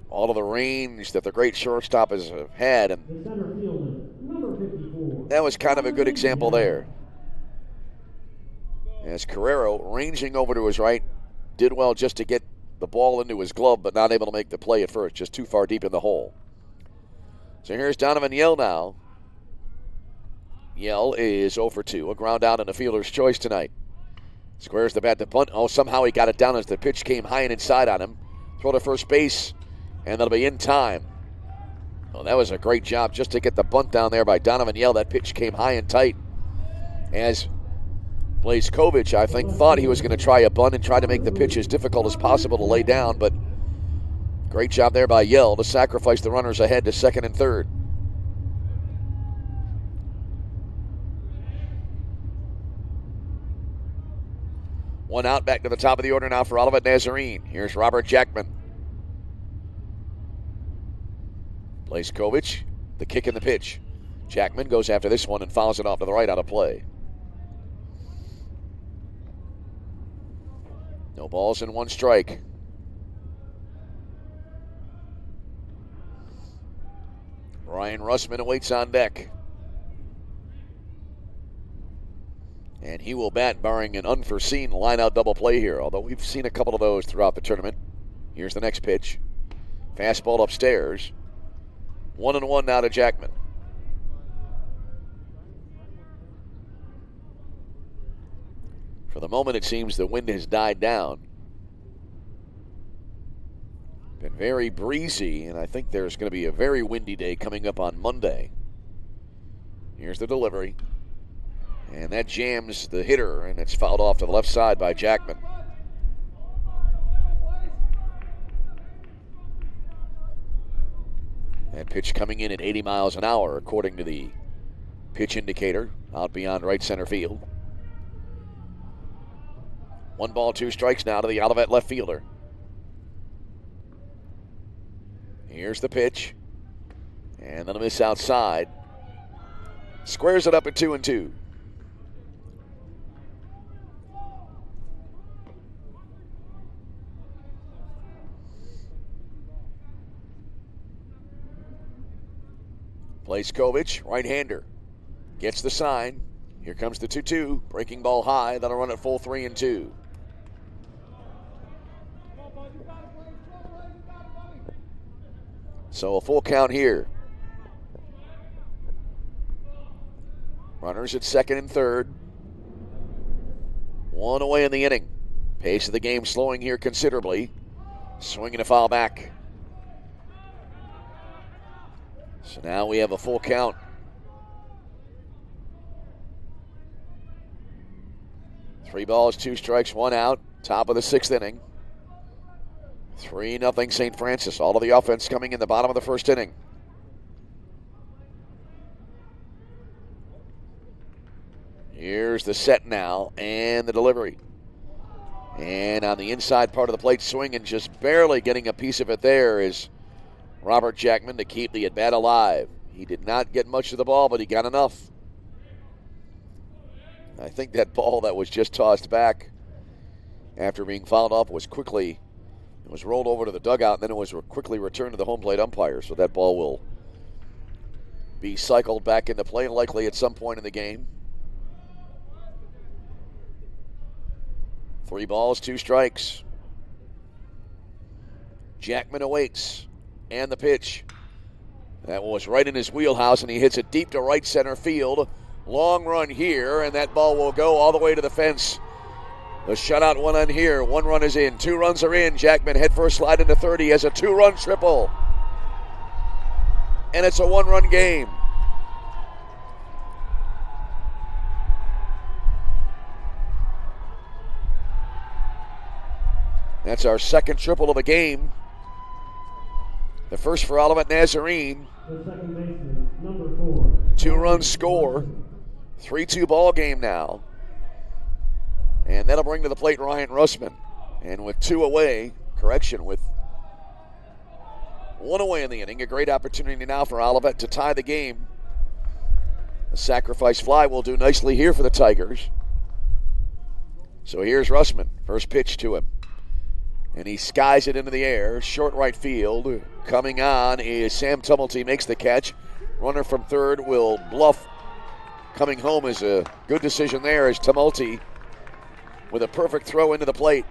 all of the range that the great shortstop has had. And that was kind of a good example there. As Carrero, ranging over to his right, did well just to get the ball into his glove, but not able to make the play at first, just too far deep in the hole. So here's Donovan Yell now. Yell is 0 for 2, a ground out and a fielder's choice tonight. Squares the bat to bunt. Oh, somehow he got it down as the pitch came high and inside on him. Throw to first base, and that'll be in time. Oh, that was a great job just to get the bunt down there by Donovan Yell. That pitch came high and tight. As Blazkowicz, I think, thought he was going to try a bunt and try to make the pitch as difficult as possible to lay down, but great job there by Yell to sacrifice the runners ahead to second and third. One out, back to the top of the order now for Olivet Nazarene. Here's Robert Jackman. Blazkowicz, the kick and the pitch. Jackman goes after this one and fouls it off to the right out of play. No balls and one strike. Ryan Russman awaits on deck. And he will bat barring an unforeseen line-out double play here, although we've seen a couple of those throughout the tournament. Here's the next pitch. Fastball upstairs. 1-1 now to Jackman. For the moment, it seems the wind has died down. Been very breezy, and I think there's going to be a very windy day coming up on Monday. Here's the delivery. And that jams the hitter, and it's fouled off to the left side by Jackman. That pitch coming in at 80 miles an hour, according to the pitch indicator, out beyond right center field. 1 ball, 2 strikes now to the Olivet left fielder. Here's the pitch. And then a miss outside. Squares it up at 2-2. Plays Kovich, right-hander. Gets the sign. Here comes the 2-2. Breaking ball high. That'll run at full 3-2. So a full count here. Runners at second and third. 1 away in the inning. Pace of the game slowing here considerably. Swinging a foul back. So now we have a full count. 3 balls, 2 strikes, 1 out. Top of the 6th inning. 3-0 St. Francis. All of the offense coming in the bottom of the 1st inning. Here's the set now and the delivery. And on the inside part of the plate, swinging, just barely getting a piece of it there is Robert Jackman to keep the at-bat alive. He did not get much of the ball, but he got enough. I think that ball that was just tossed back after being fouled off was quickly, it was rolled over to the dugout, and then it was quickly returned to the home plate umpire. So that ball will be cycled back into play, likely at some point in the game. 3 balls, 2 strikes. Jackman awaits. And the pitch. That was right in his wheelhouse, and he hits it deep to right center field. Long run here, and that ball will go all the way to the fence. The shutout 1 on here. 1 run is in. 2 runs are in. Jackman head first slide into third. He has a 2-run triple. And it's a 1-run game. That's our 2nd triple of the game. The first for Olivet Nazarene. The second baseman, number 4. 2-run score. 3-2 ball game now. And that'll bring to the plate Ryan Russman. And with 2 away, with 1 away in the inning, a great opportunity now for Olivet to tie the game. A sacrifice fly will do nicely here for the Tigers. So here's Russman. First pitch to him. And he skies it into the air, short right field. Coming on is Sam Tumulty, makes the catch. Runner from third will bluff. Coming home is a good decision there as Tumulty with a perfect throw into the plate.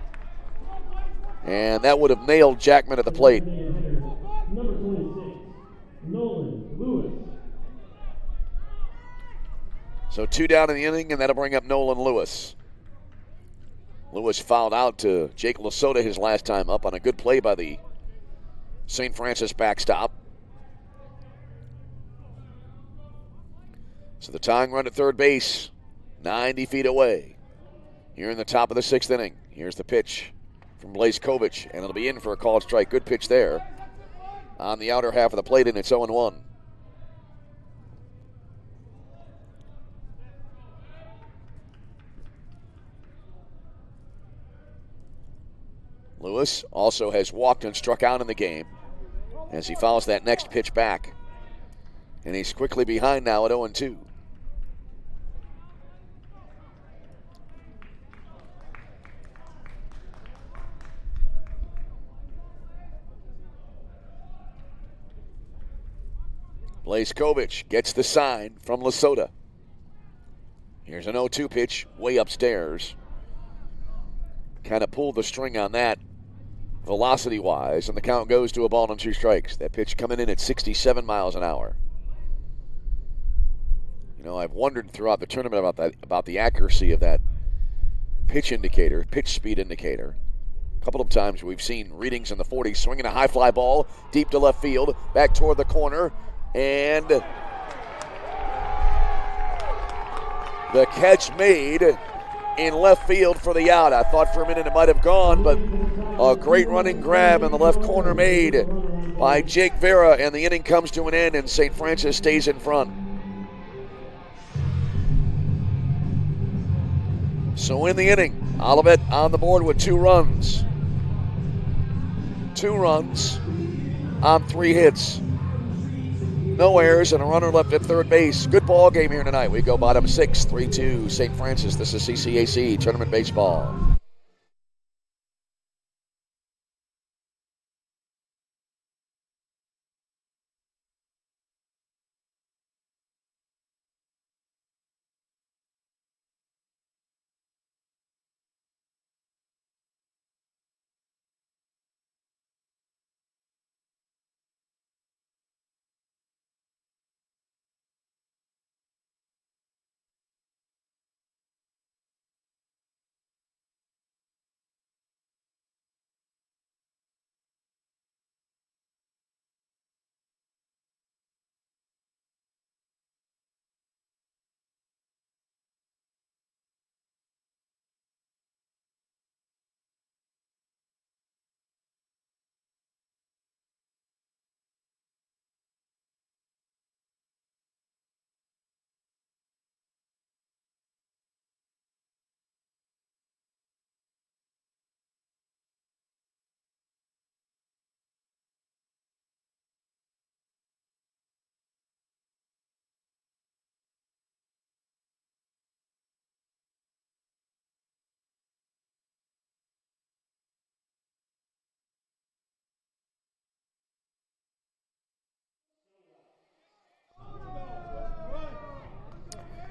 And that would have nailed Jackman at the plate. Number 26, Nolan Lewis. So 2 down in the inning, and that'll bring up Nolan Lewis. Lewis fouled out to Jake Lasota his last time up on a good play by the St. Francis backstop. So the tying run at third base, 90 feet away. Here in the top of the 6th inning. Here's the pitch from Blaze Kovich, and it'll be in for a called strike. Good pitch there on the outer half of the plate, and it's 0-1. Lewis also has walked and struck out in the game as he follows that next pitch back. And he's quickly behind now at 0-2. Blazkowicz gets the sign from Lesota. Here's an 0-2 pitch way upstairs. Kind of pulled the string on that velocity-wise, and the count goes to a ball and 2 strikes. That pitch coming in at 67 miles an hour. You know, I've wondered throughout the tournament about the accuracy of that pitch speed indicator. A couple of times we've seen readings in the 40s, swinging a high fly ball deep to left field, back toward the corner, and the catch made in left field for the out. I thought for a minute it might have gone, but a great running grab in the left corner made by Jake Vera, and the inning comes to an end, and St. Francis stays in front. So in the inning, Olivet on the board with 2 runs. 2 runs on 3 hits. No errors and a runner left at third base. Good ball game here tonight. We go bottom 6, 3-2, St. Francis. This is CCAC Tournament Baseball.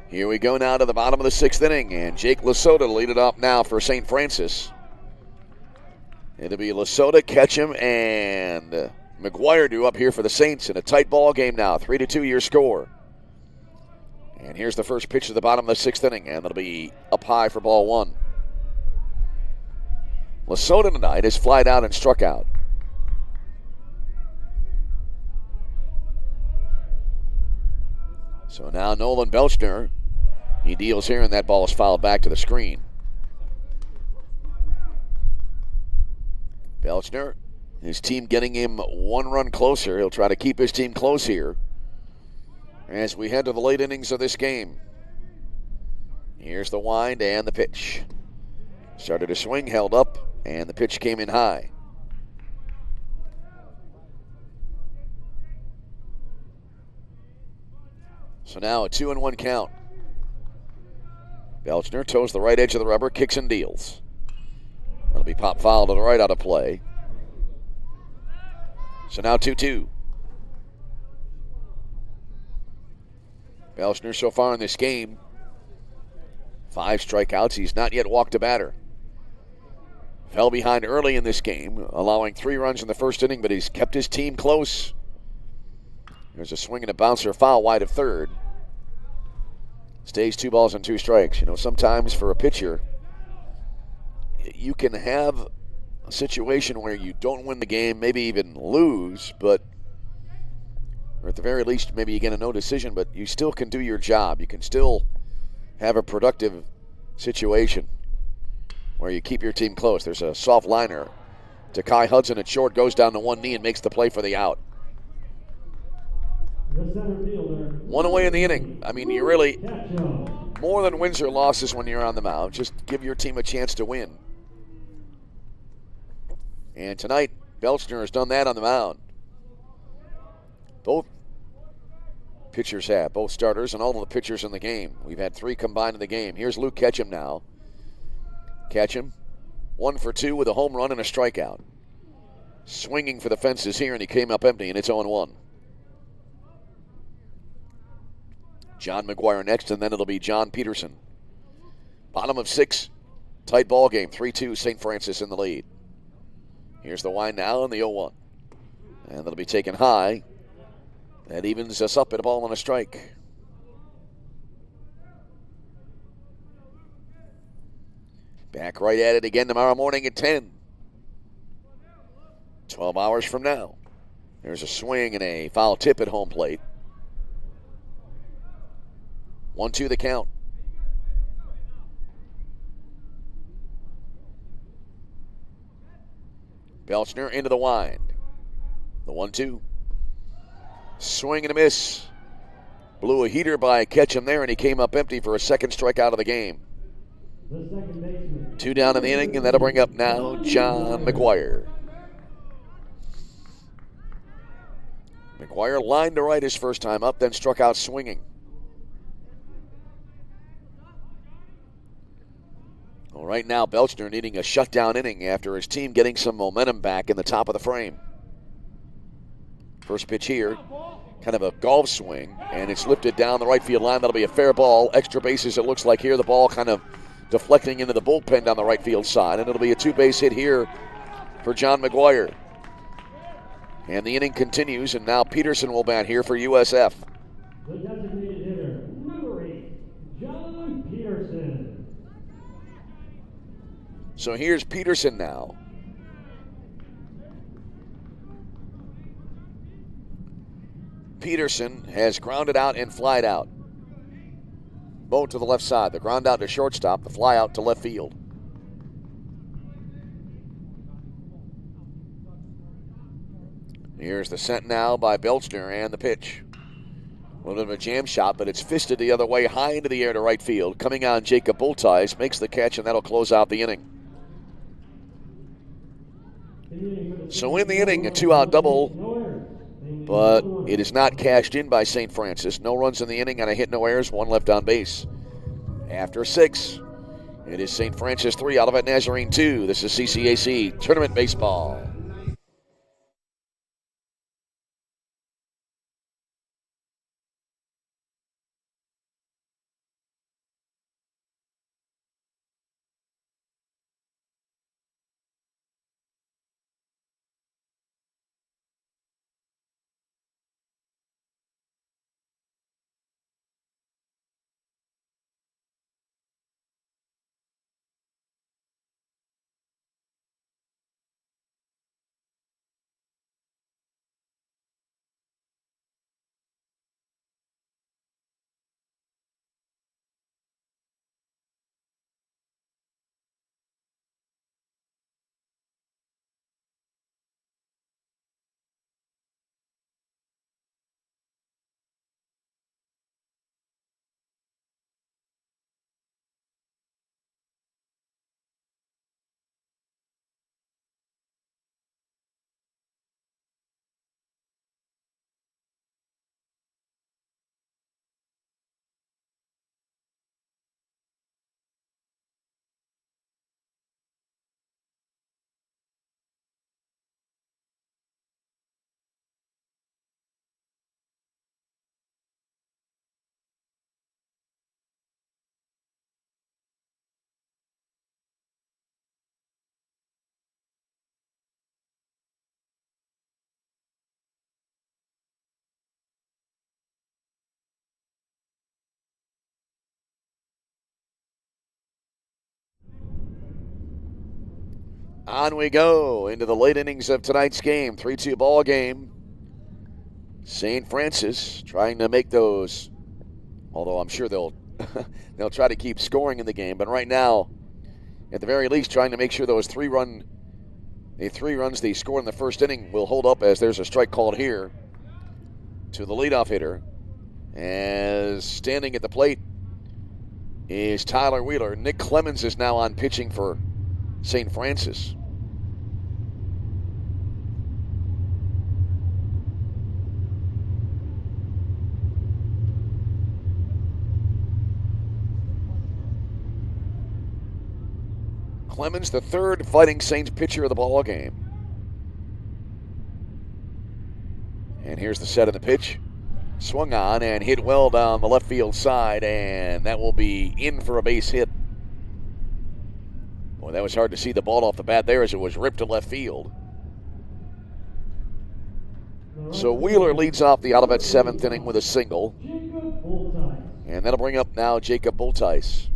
Here we go now to the bottom of the 6th inning, and Jake Lesota to lead it off now for St. Francis. It'll be Lesota, Ketchum, and McGuire due up here for the Saints in a tight ball game now. 3-2 your score. And here's the first pitch of the bottom of the 6th inning, and it'll be up high for ball 1. Lesota tonight has flied out and struck out. So now Nolan Belchner, he deals here, and that ball is fouled back to the screen. Belchner, his team getting him 1 run closer. He'll try to keep his team close here as we head to the late innings of this game. Here's the wind and the pitch. Started to swing, held up, and the pitch came in high. So now a 2-1 count. Belchner toes the right edge of the rubber, kicks and deals. That'll be pop foul to the right out of play. So now 2-2. Belchner so far in this game, 5 strikeouts. He's not yet walked a batter. Fell behind early in this game, allowing 3 runs in the first inning, but he's kept his team close. There's a swing and a bouncer foul wide of third. Stays 2 balls and 2 strikes. You know, sometimes for a pitcher, you can have a situation where you don't win the game, maybe even lose, but, or at the very least, maybe you get a no decision, but you still can do your job. You can still have a productive situation where you keep your team close. There's a soft liner to Kai Hudson at short, goes down to one knee and makes the play for the out. 1 away in the inning. I mean, you really, more than wins or losses when you're on the mound, just give your team a chance to win. And tonight, Belchner has done that on the mound. Both pitchers have, both starters and all of the pitchers in the game. We've had 3 combined in the game. Here's Luke Ketchum now. Ketchum, 1 for 2 with a home run and a strikeout. Swinging for the fences here, and he came up empty, and it's 0-1. John McGuire next, and then it'll be John Peterson. Bottom of 6. Tight ball game. 3-2 St. Francis in the lead. Here's the wind now in the 0-1. And that'll be taken high. That evens us up at a ball and a strike. Back right at it again tomorrow morning at 10. 12 hours from now. There's a swing and a foul tip at home plate. 1-2 the count. Belchner into the wind. The 1-2. Swing and a miss. Blew a heater by Ketchum there, and he came up empty for a second strikeout of the game. 2 down in the inning, and that'll bring up now John McGuire. McGuire lined to right his first time up, then struck out swinging. Well, right now, Belchner needing a shutdown inning after his team getting some momentum back in the top of the frame. First pitch here, kind of a golf swing, and it's lifted down the right field line. That'll be a fair ball. Extra bases, it looks like here. The ball kind of deflecting into the bullpen down the right field side, and it'll be a 2-base hit here for John McGuire. And the inning continues, and now Peterson will bat here for USF. The designated hitter, number 8, John Peterson. So here's Peterson now. Peterson has grounded out and flied out. Both to the left side. The ground out to shortstop, the fly out to left field. Here's the sent now by Belchner and the pitch. A little bit of a jam shot, but it's fisted the other way, high into the air to right field. Coming on, Jacob Bultice makes the catch, and that'll close out the inning. So in the inning, a 2-out double, but it is not cashed in by St. Francis. No runs in the inning on a hit, no errors, 1 left on base. After 6, it is St. Francis 3, Olivet Nazarene 2. This is CCAC Tournament Baseball. On we go into the late innings of tonight's game. 3-2 ball game. St. Francis trying to make those, although I'm sure they'll try to keep scoring in the game. But right now, at the very least, trying to make sure those 3 runs they scored in the first inning will hold up, as there's a strike called here to the leadoff hitter. As standing at the plate is Tyler Wheeler. Nick Clemens is now on pitching for St. Francis. Clemens, the 3rd Fighting Saints pitcher of the ball game. And here's the set of the pitch. Swung on and hit well down the left field side, and that will be in for a base hit. Boy, that was hard to see the ball off the bat there as it was ripped to left field. So Wheeler leads off the Olivet 7th inning with a single. And that'll bring up now Jacob Bultice.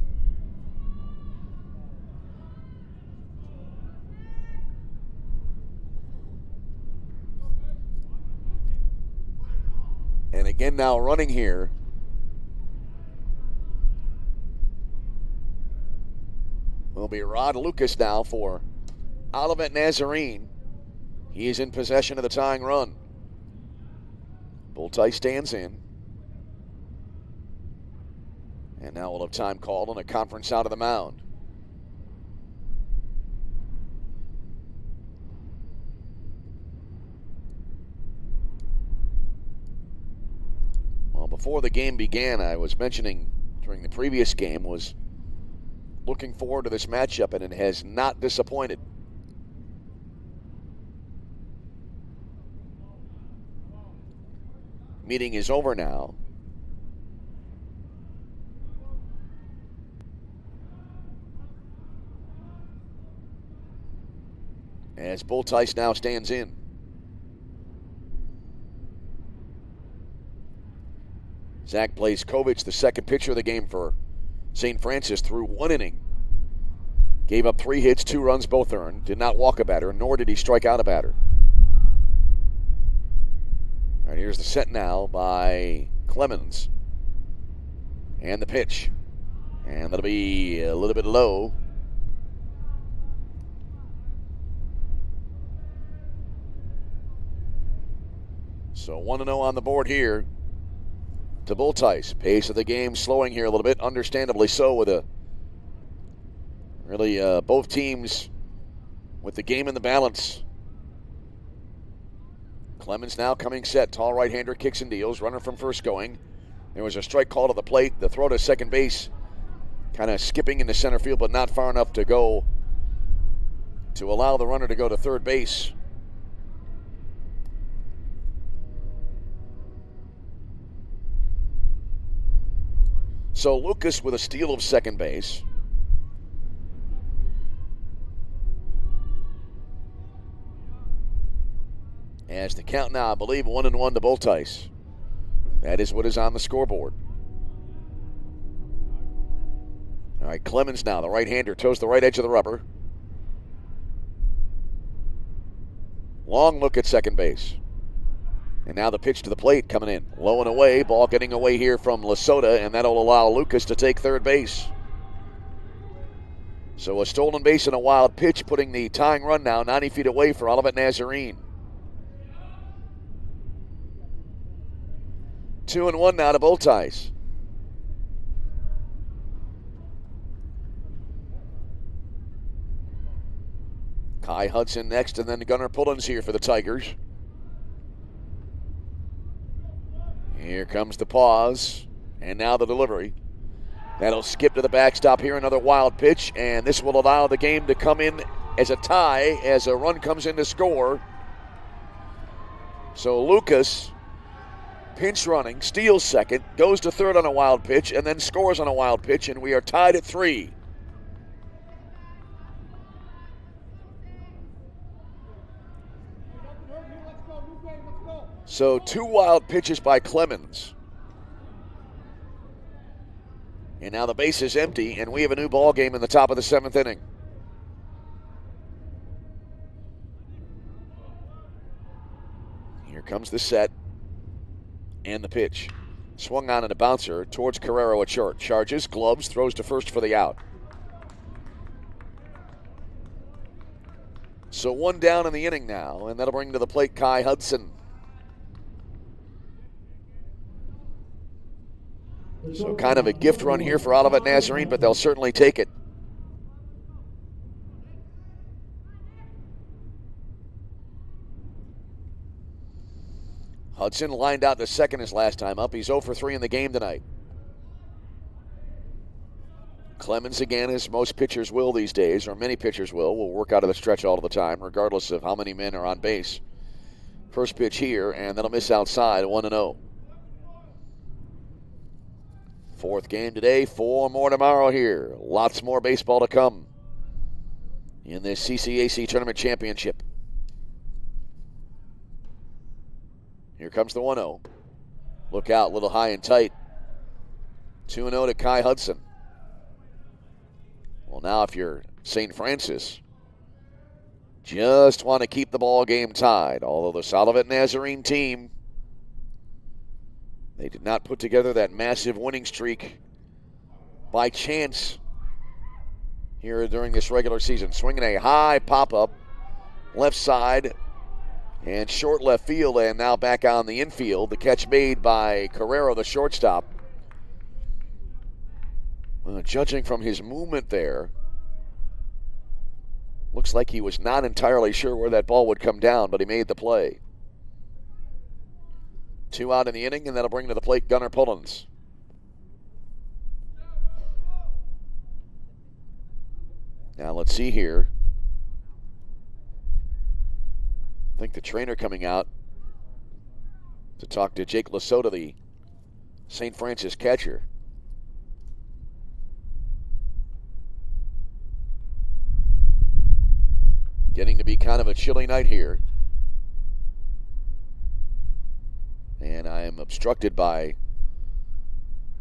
And again now running here will be Rod Lucas now for Olivet Nazarene. He is in possession of the tying run. Bultice stands in. And now we'll have time called on a conference out of the mound. Well, before the game began, I was mentioning during the previous game was looking forward to this matchup, and it has not disappointed. Meeting is over now. As Bultice now stands in. Zach Blazkowicz, the second pitcher of the game for St. Francis, threw one inning. Gave up 3 hits, 2 runs, both earned. Did not walk a batter, nor did he strike out a batter. All right, here's the set now by Clemens. And the pitch. And that'll be a little bit low. So 1-0 on the board here to Bultice. Pace of the game slowing here a little bit, understandably so, with a really both teams with the game in the balance. Clemens now coming set. Tall right-hander kicks and deals. Runner from first going. There was a strike call to the plate. The throw to second base kind of skipping into center field, but not far enough to go to allow the runner to go to third base. So Lucas with a steal of second base. As the count now, I believe, 1-1 to Bultice. That is what is on the scoreboard. All right, Clemens now, the right-hander, toes the right edge of the rubber. Long look at second base. And now the pitch to the plate coming in. Low and away, ball getting away here from Lesota, and that'll allow Lucas to take third base. So a stolen base and a wild pitch, putting the tying run now 90 feet away for Olivet Nazarene. 2-1 now to Bultice. Kai Hudson next, and then Gunnar Pullins here for the Tigers. Here comes the pause, and now the delivery. That'll skip to the backstop here, another wild pitch, and this will allow the game to come in as a tie as a run comes in to score. So Lucas, pinch running, steals second, goes to third on a wild pitch, and then scores on a wild pitch, and we are tied at 3. So 2 wild pitches by Clemens. And now the base is empty, and we have a new ball game in the top of the 7th inning. Here comes the set and the pitch. Swung on and a bouncer towards Carrero at short. Charges, gloves, throws to first for the out. So 1 down in the inning now, and that'll bring to the plate Kai Hudson. So kind of a gift run here for Olivet Nazarene, but they'll certainly take it. Hudson lined out to second his last time up. He's 0 for 3 in the game tonight. Clemens again, as most pitchers will these days, or many pitchers will work out of the stretch all the time, regardless of how many men are on base. First pitch here, and that'll miss outside, 1-0. Fourth game today, 4 more tomorrow here. Lots more baseball to come in this CCAC Tournament Championship. Here comes the 1-0. Look out, little high and tight. 2-0 to Kai Hudson. Well, now if you're St. Francis, just want to keep the ball game tied. Although the Olivet Nazarene team, they did not put together that massive winning streak by chance here during this regular season. Swinging a high pop-up, left side, and short left field, and now back on the infield. The catch made by Carrero, the shortstop. Judging from his movement there, looks like he was not entirely sure where that ball would come down, but he made the play. 2 out in the inning, and that'll bring to the plate Gunnar Pullins. Now let's see here. I think the trainer coming out to talk to Jake Lasota, the St. Francis catcher. Getting to be kind of a chilly night here. And I am obstructed by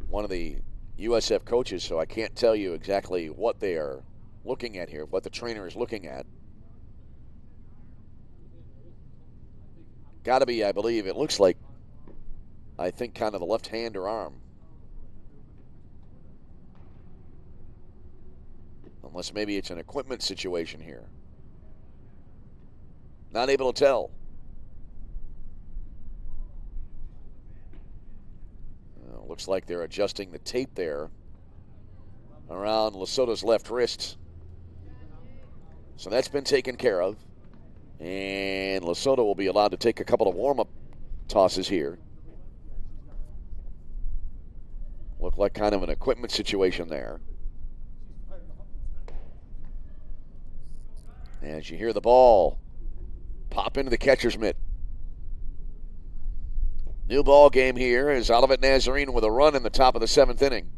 one of the USF coaches, so I can't tell you exactly what they are looking at here, what the trainer is looking at. Got to be, I believe, it looks like, I think, kind of the left hand or arm. Unless maybe it's an equipment situation here. Not able to tell. Looks like they're adjusting the tape there around Lesoto's left wrist. So that's been taken care of. And Lesoto will be allowed to take a couple of warm-up tosses here. Look like kind of an equipment situation there. As you hear the ball pop into the catcher's mitt. New ball game here is Olivet Nazarene with a run in the top of the 7th inning.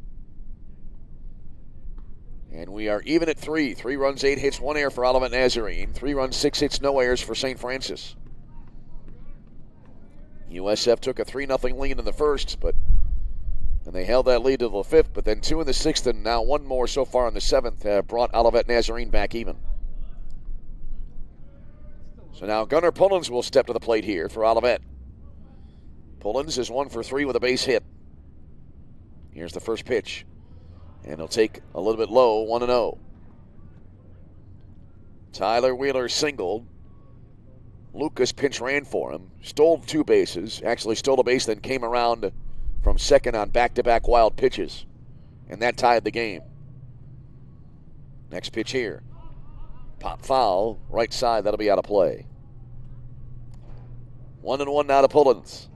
And we are even at 3. 3 runs, 8 hits, 1 error for Olivet Nazarene. 3 runs, 6 hits, no errors for St. Francis. USF took a 3-0 lead in the first, and they held that lead to the 5th, but then 2 in the 6th and now 1 more so far in the 7th have brought Olivet Nazarene back even. So now Gunnar Pullins will step to the plate here for Olivet. Pullins is 1 for 3 with a base hit. Here's the first pitch. And he'll take a little bit low, 1-0. Tyler Wheeler singled. Lucas pinch ran for him. Stole 2 bases. Actually stole a base, then came around from second on back-to-back wild pitches. And that tied the game. Next pitch here. Pop foul, right side, that'll be out of play. 1-1 now to Pullins.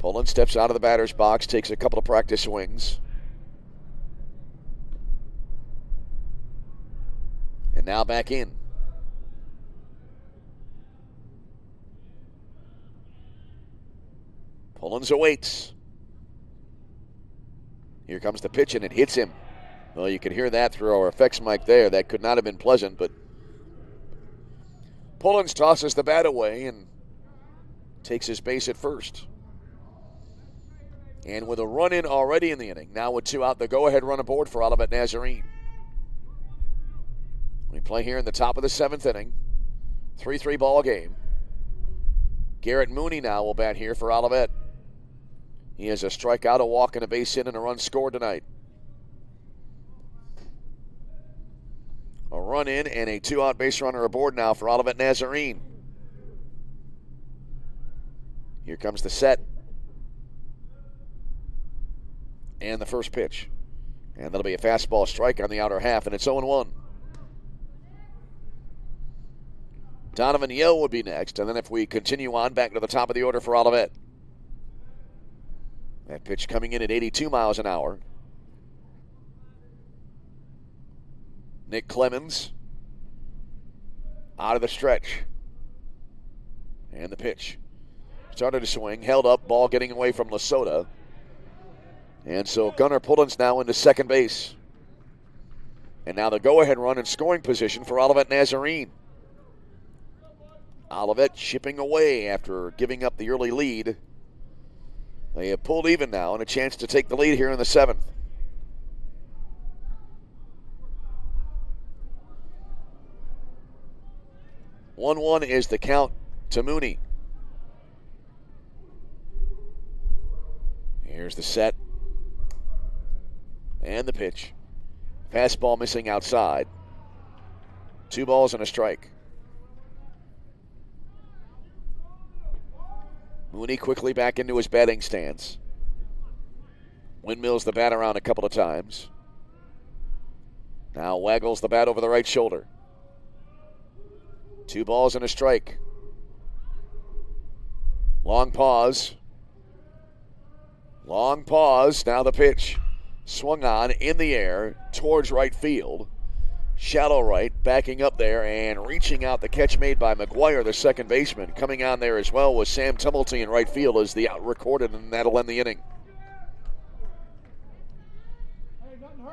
Pullins steps out of the batter's box, takes a couple of practice swings. And now back in. Pullins awaits. Here comes the pitch, and it hits him. Well, you can hear that through our effects mic there. That could not have been pleasant, but Pullins tosses the bat away and takes his base at first. And with a run in already in the inning, now with 2 out, the go-ahead run aboard for Olivet Nazarene. We play here in the top of the 7th inning. 3-3 ball game. Garrett Mooney now will bat here for Olivet. He has a strikeout, a walk, and a base hit, and a run scored tonight. A run in and a 2-out base runner aboard now for Olivet Nazarene. Here comes the set. And the first pitch. And that'll be a fastball strike on the outer half, and it's 0-1. Donovan Yeo would be next, and then if we continue on back to the top of the order for Olivet. That pitch coming in at 82 miles an hour. Nick Clemens out of the stretch. And the pitch. Started to swing, held up, ball getting away from Lesota. And so Gunnar Pullen's now into second base. And now the go-ahead run in scoring position for Olivet Nazarene. Olivet chipping away after giving up the early lead. They have pulled even now and a chance to take the lead here in the seventh. 1-1 is the count to Mooney. Here's the set. And the pitch. Fastball missing outside. 2 balls and a strike. Mooney quickly back into his batting stance. Windmills the bat around a couple of times. Now waggles the bat over the right shoulder. 2 balls and a strike. Long pause. Long pause. Now the pitch. Swung on in the air towards right field. Shallow right, backing up there and reaching out. The catch made by McGuire, the second baseman. Coming on there as well was Sam Tumulty in right field as the out recorded, and that'll end the inning.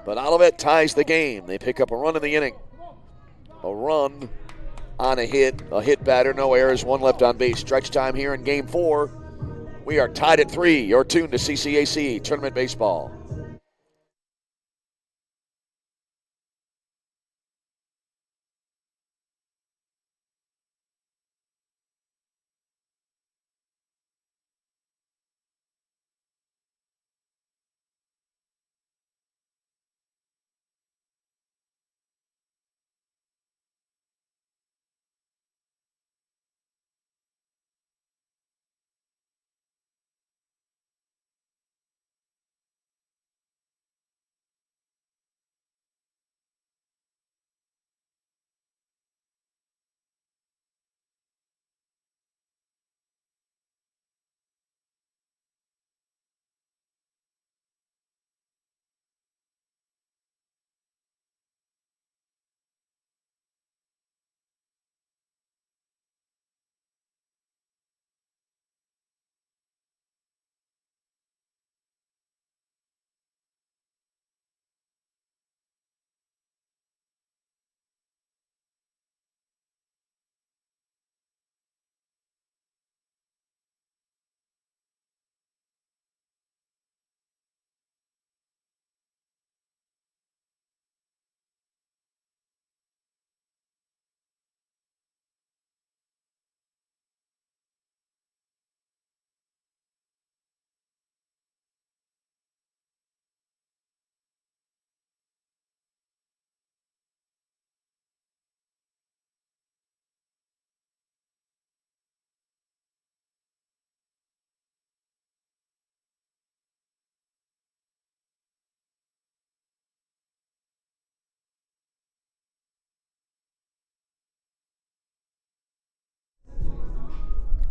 But Olivet ties the game. They pick up a run in the inning. A run on a hit batter, no errors, 1 left on base. Stretch time here in game 4. We are tied at 3. You're tuned to CCAC Tournament Baseball.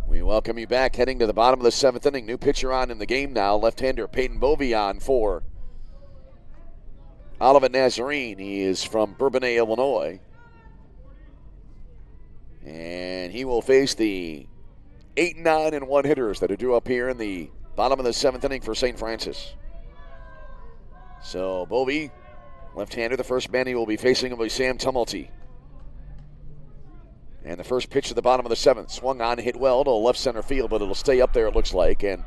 We welcome you back, heading to the bottom of the 7th inning. New pitcher on in the game now, left-hander Peyton Bovey on for Olivet Nazarene. He is from Bourbonnais, Illinois. And he will face the 8, 9, and 1 hitters that are due up here in the bottom of the 7th inning for St. Francis. So Bovey, left-hander, the first man he will be facing will be Sam Tumulty. And the first pitch at the bottom of the 7th. Swung on, hit well to left center field, but it'll stay up there, it looks like. And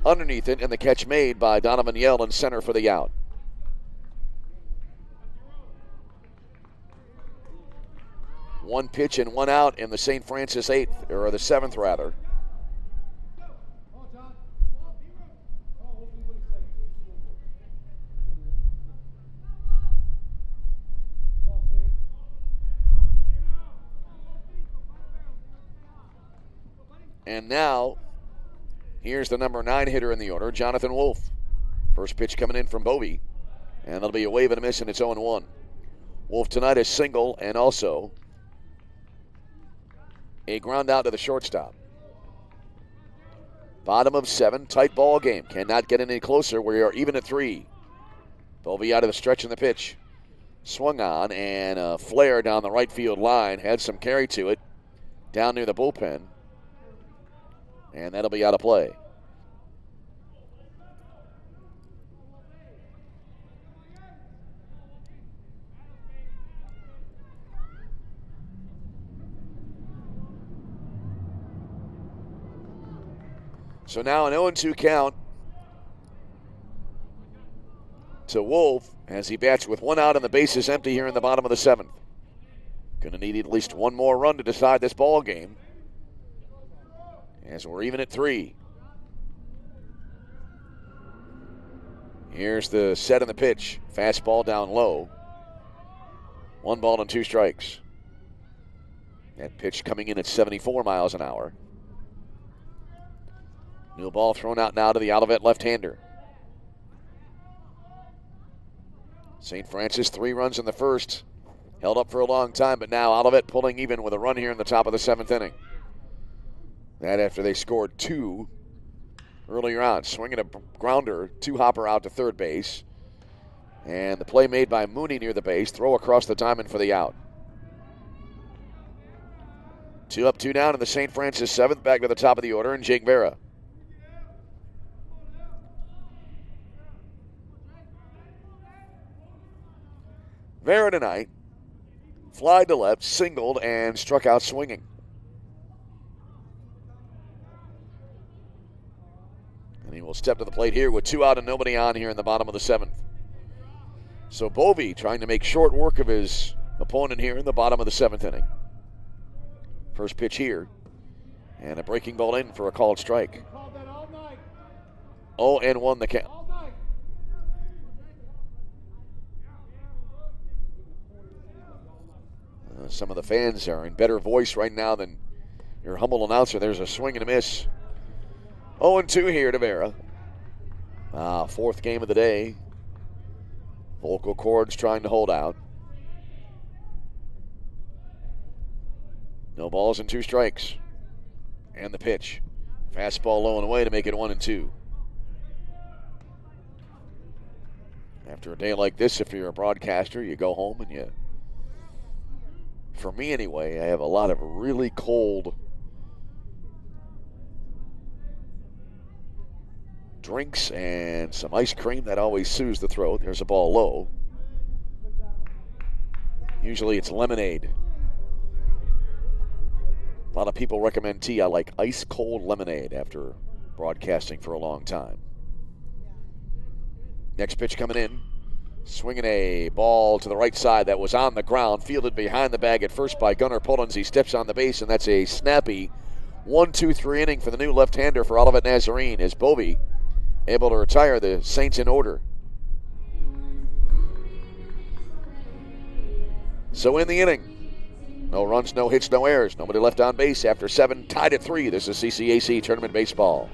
underneath it, and the catch made by Donovan Yell in center for the out. One pitch and 1 out in the St. Francis 8th, or the 7th rather. And now, here's the number 9 hitter in the order, Jonathan Wolfe. First pitch coming in from Bovey. And that'll be a wave and a miss, and it's 0-1. Wolfe tonight is single and also a ground out to the shortstop. Bottom of 7, tight ball game. Cannot get any closer. We are even at 3. Bovey out of the stretch in the pitch. Swung on, and a flare down the right field line. Had some carry to it down near the bullpen. And that'll be out of play. So now an 0-2 count to Wolfe as he bats with one out and the bases empty here in the bottom of the 7th. Going to need at least one more run to decide this ball game, as we're even at 3. Here's the set and the pitch. Fastball down low. 1 ball and 2 strikes. That pitch coming in at 74 miles an hour. New ball thrown out now to the Olivet left-hander. St. Francis 3 runs in the first. Held up for a long time, but now Olivet pulling even with a run here in the top of the 7th inning. That after they scored 2 earlier on. Swinging a grounder, 2-hopper out to third base. And the play made by Mooney near the base. Throw across the diamond for the out. 2 up, 2 down in the St. Francis 7th. Back to the top of the order, and Jake Vera. Vera tonight, fly to left, singled, and struck out swinging. And he will step to the plate here with 2 out and nobody on here in the bottom of the 7th. So Bovee trying to make short work of his opponent here in the bottom of the 7th inning. First pitch here, and a breaking ball in for a called strike. 0-1 the count. Some of the fans are in better voice right now than your humble announcer. There's a swing and a miss. 0-2 here to Vera. 4th game of the day. Vocal cords trying to hold out. No balls and 2 strikes. And the pitch. Fastball low and away to make it 1-2. After a day like this, if you're a broadcaster, you go home and you... For me anyway, I have a lot of really cold drinks and some ice cream. That always soothes the throat. There's a ball low. Usually it's lemonade. A lot of people recommend tea. I like ice cold lemonade after broadcasting for a long time. Next pitch coming in. Swinging a ball to the right side that was on the ground, fielded behind the bag at first by Gunnar Pullins. He steps on the base, and that's a snappy 1-2-3 inning for the new left-hander for Olivet Nazarene, as Bovee able to retire the Saints in order. So in the inning, no runs, no hits, no errors. Nobody left on base after 7, tied at 3. This is CCAC Tournament Baseball.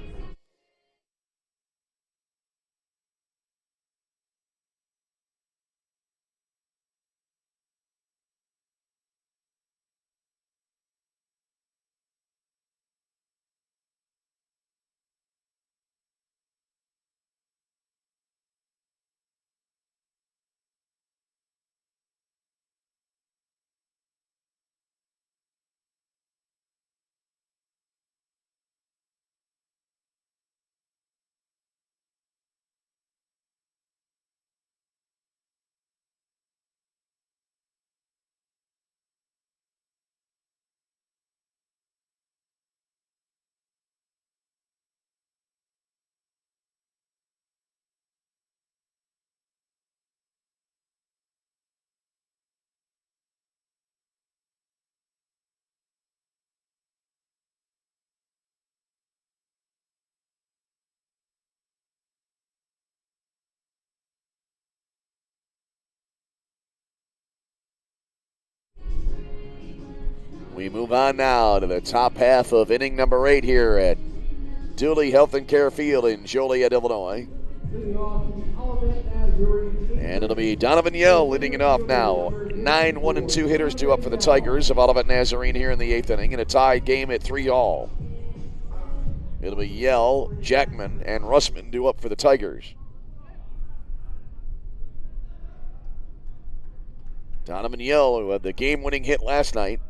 We move on now to the top half of inning number 8 here at Dooley Health and Care Field in Joliet, Illinois. And it'll be Donovan Yell leading it off now. 9 1-2 hitters due up for the Tigers of Olivet Nazarene here in the 8th inning, in a tied game at 3-all. It'll be Yell, Jackman, and Russman due up for the Tigers. Donovan Yell, who had the game-winning hit last night,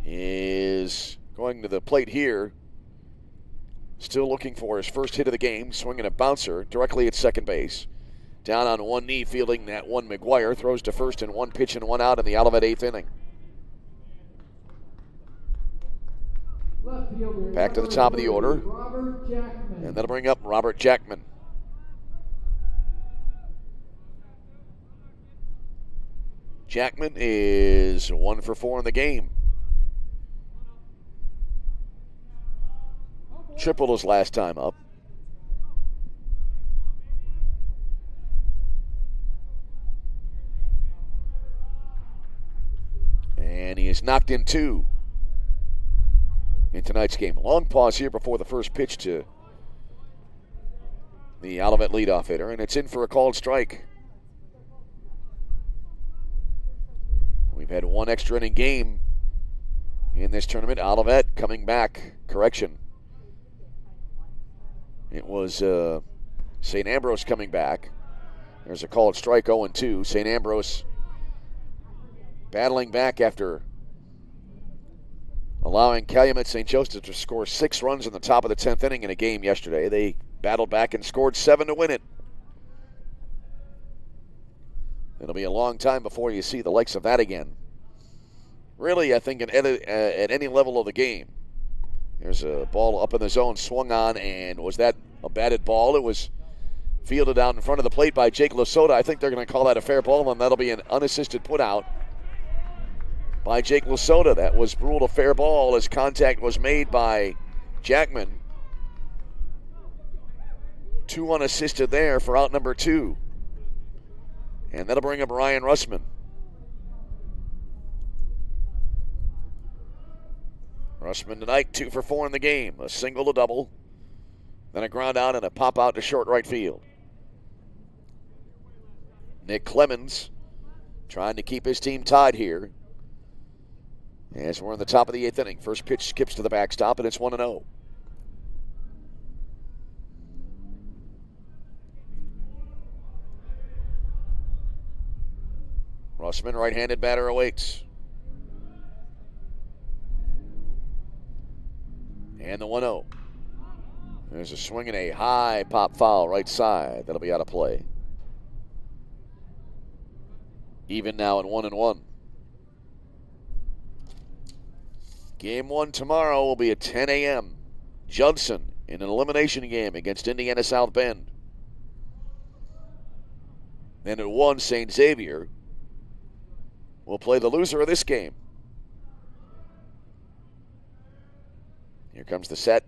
is going to the plate here Still looking for his first hit of the game, swinging a bouncer directly at second base. Down on one knee, fielding that one McGuire. Throws to first in 1 pitch and 1 out in the Olivet 8th inning. Back to the top of the order. And that'll bring up Robert Jackman. Jackman is 1 for 4 in the game. Tripled his last time up. And he is knocked in 2 in tonight's game. Long pause here before the first pitch to the Olivet leadoff hitter, and it's in for a called strike. We've had 1 extra inning game in this tournament. Olivet coming back. Correction. It was St. Ambrose coming back. There's a called strike, 0-2. St. Ambrose battling back after allowing Calumet St. Joseph to score 6 runs in the top of the 10th inning in a game yesterday. They battled back and scored 7 to win it. It'll be a long time before you see the likes of that again. Really, I think at any level of the game. There's a ball up in the zone, swung on, and was that a batted ball? It was fielded out in front of the plate by Jake Lasota. I think they're going to call that a fair ball, and that'll be an unassisted putout by Jake Lasota. That was ruled a fair ball as contact was made by Jackman. 2 unassisted there for out number 2. And that'll bring up Ryan Russman. Russman tonight, 2 for 4 in the game. A single, a double, then a ground out and a pop out to short right field. Nick Clemens trying to keep his team tied here as we're in the top of the 8th inning. First pitch skips to the backstop, and it's 1-0. Russman, right-handed batter, awaits. And the 1-0. There's a swing and a high pop foul right side. That'll be out of play. Even now at 1-1. Game 1 tomorrow will be at 10 a.m. Judson in an elimination game against Indiana South Bend. Then at 1, St. Xavier will play the loser of this game. Here comes the set.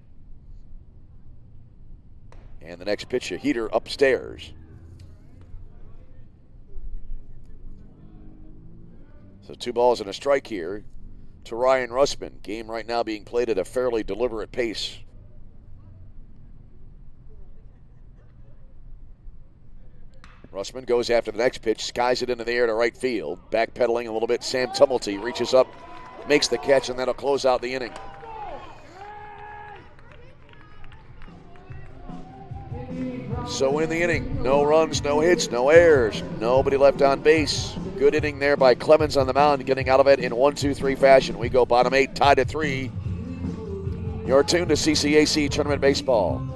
And the next pitch, a heater upstairs. So 2 balls and a strike here to Ryan Russman. Game right now being played at a fairly deliberate pace. Russman goes after the next pitch, skies it into the air to right field. Backpedaling a little bit, Sam Tumulty reaches up, makes the catch, and that'll close out the inning. So in the inning, no runs, no hits, no errors, nobody left on base. Good inning there by Clemens on the mound, getting out of it in 1-2-3 fashion. We go bottom 8, tied at 3. You're tuned to CCAC Tournament Baseball.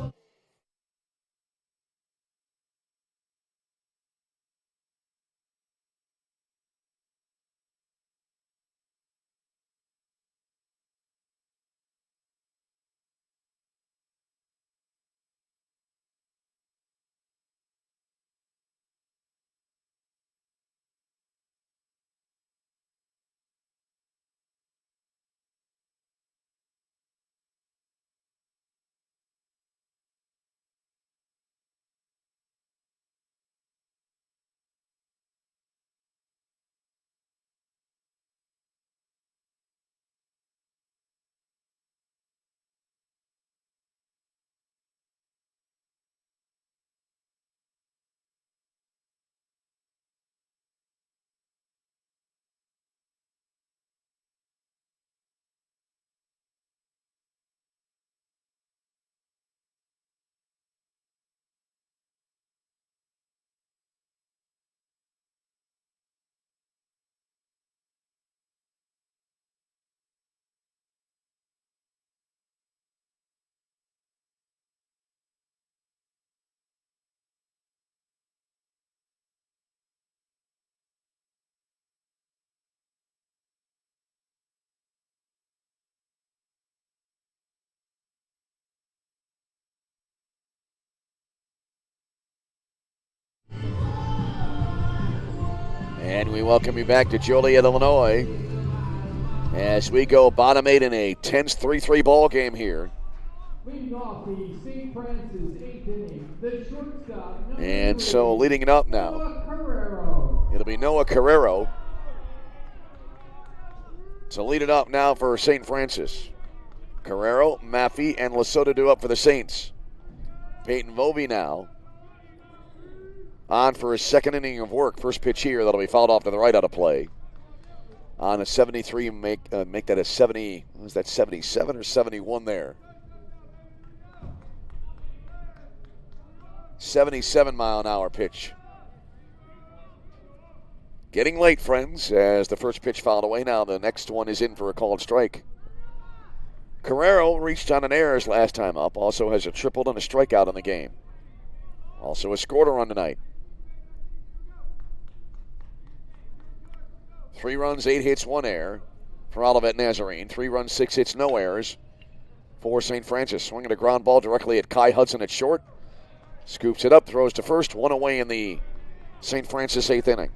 And we welcome you back to Joliet, Illinois, as we go bottom 8 in a tense 3-3 ball game here. Leading off the St. Francis 8th inning, the shortstop, And so leading it up now, it'll be Noah Carrero to lead it up now for St. Francis. Carrero, Maffey, and Lesotho do up for the Saints. Peyton Vovey now on for his second inning of work. First pitch here, that'll be fouled off to the right out of play. On a 73, make that a 70, was that 77 or 71 there? 77-mile-an-hour pitch. Getting late, friends, as the first pitch fouled away. Now the next one is in for a called strike. Carrero reached on an errors last time up. Also has a triple and a strikeout in the game. Also has scored a run tonight. 3 runs, 8 hits, 1 error for Olivet Nazarene. 3 runs, 6 hits, no errors for St. Francis. Swinging a ground ball directly at Kai Hudson at short. Scoops it up, throws to first. 1 away in the St. Francis 8th inning.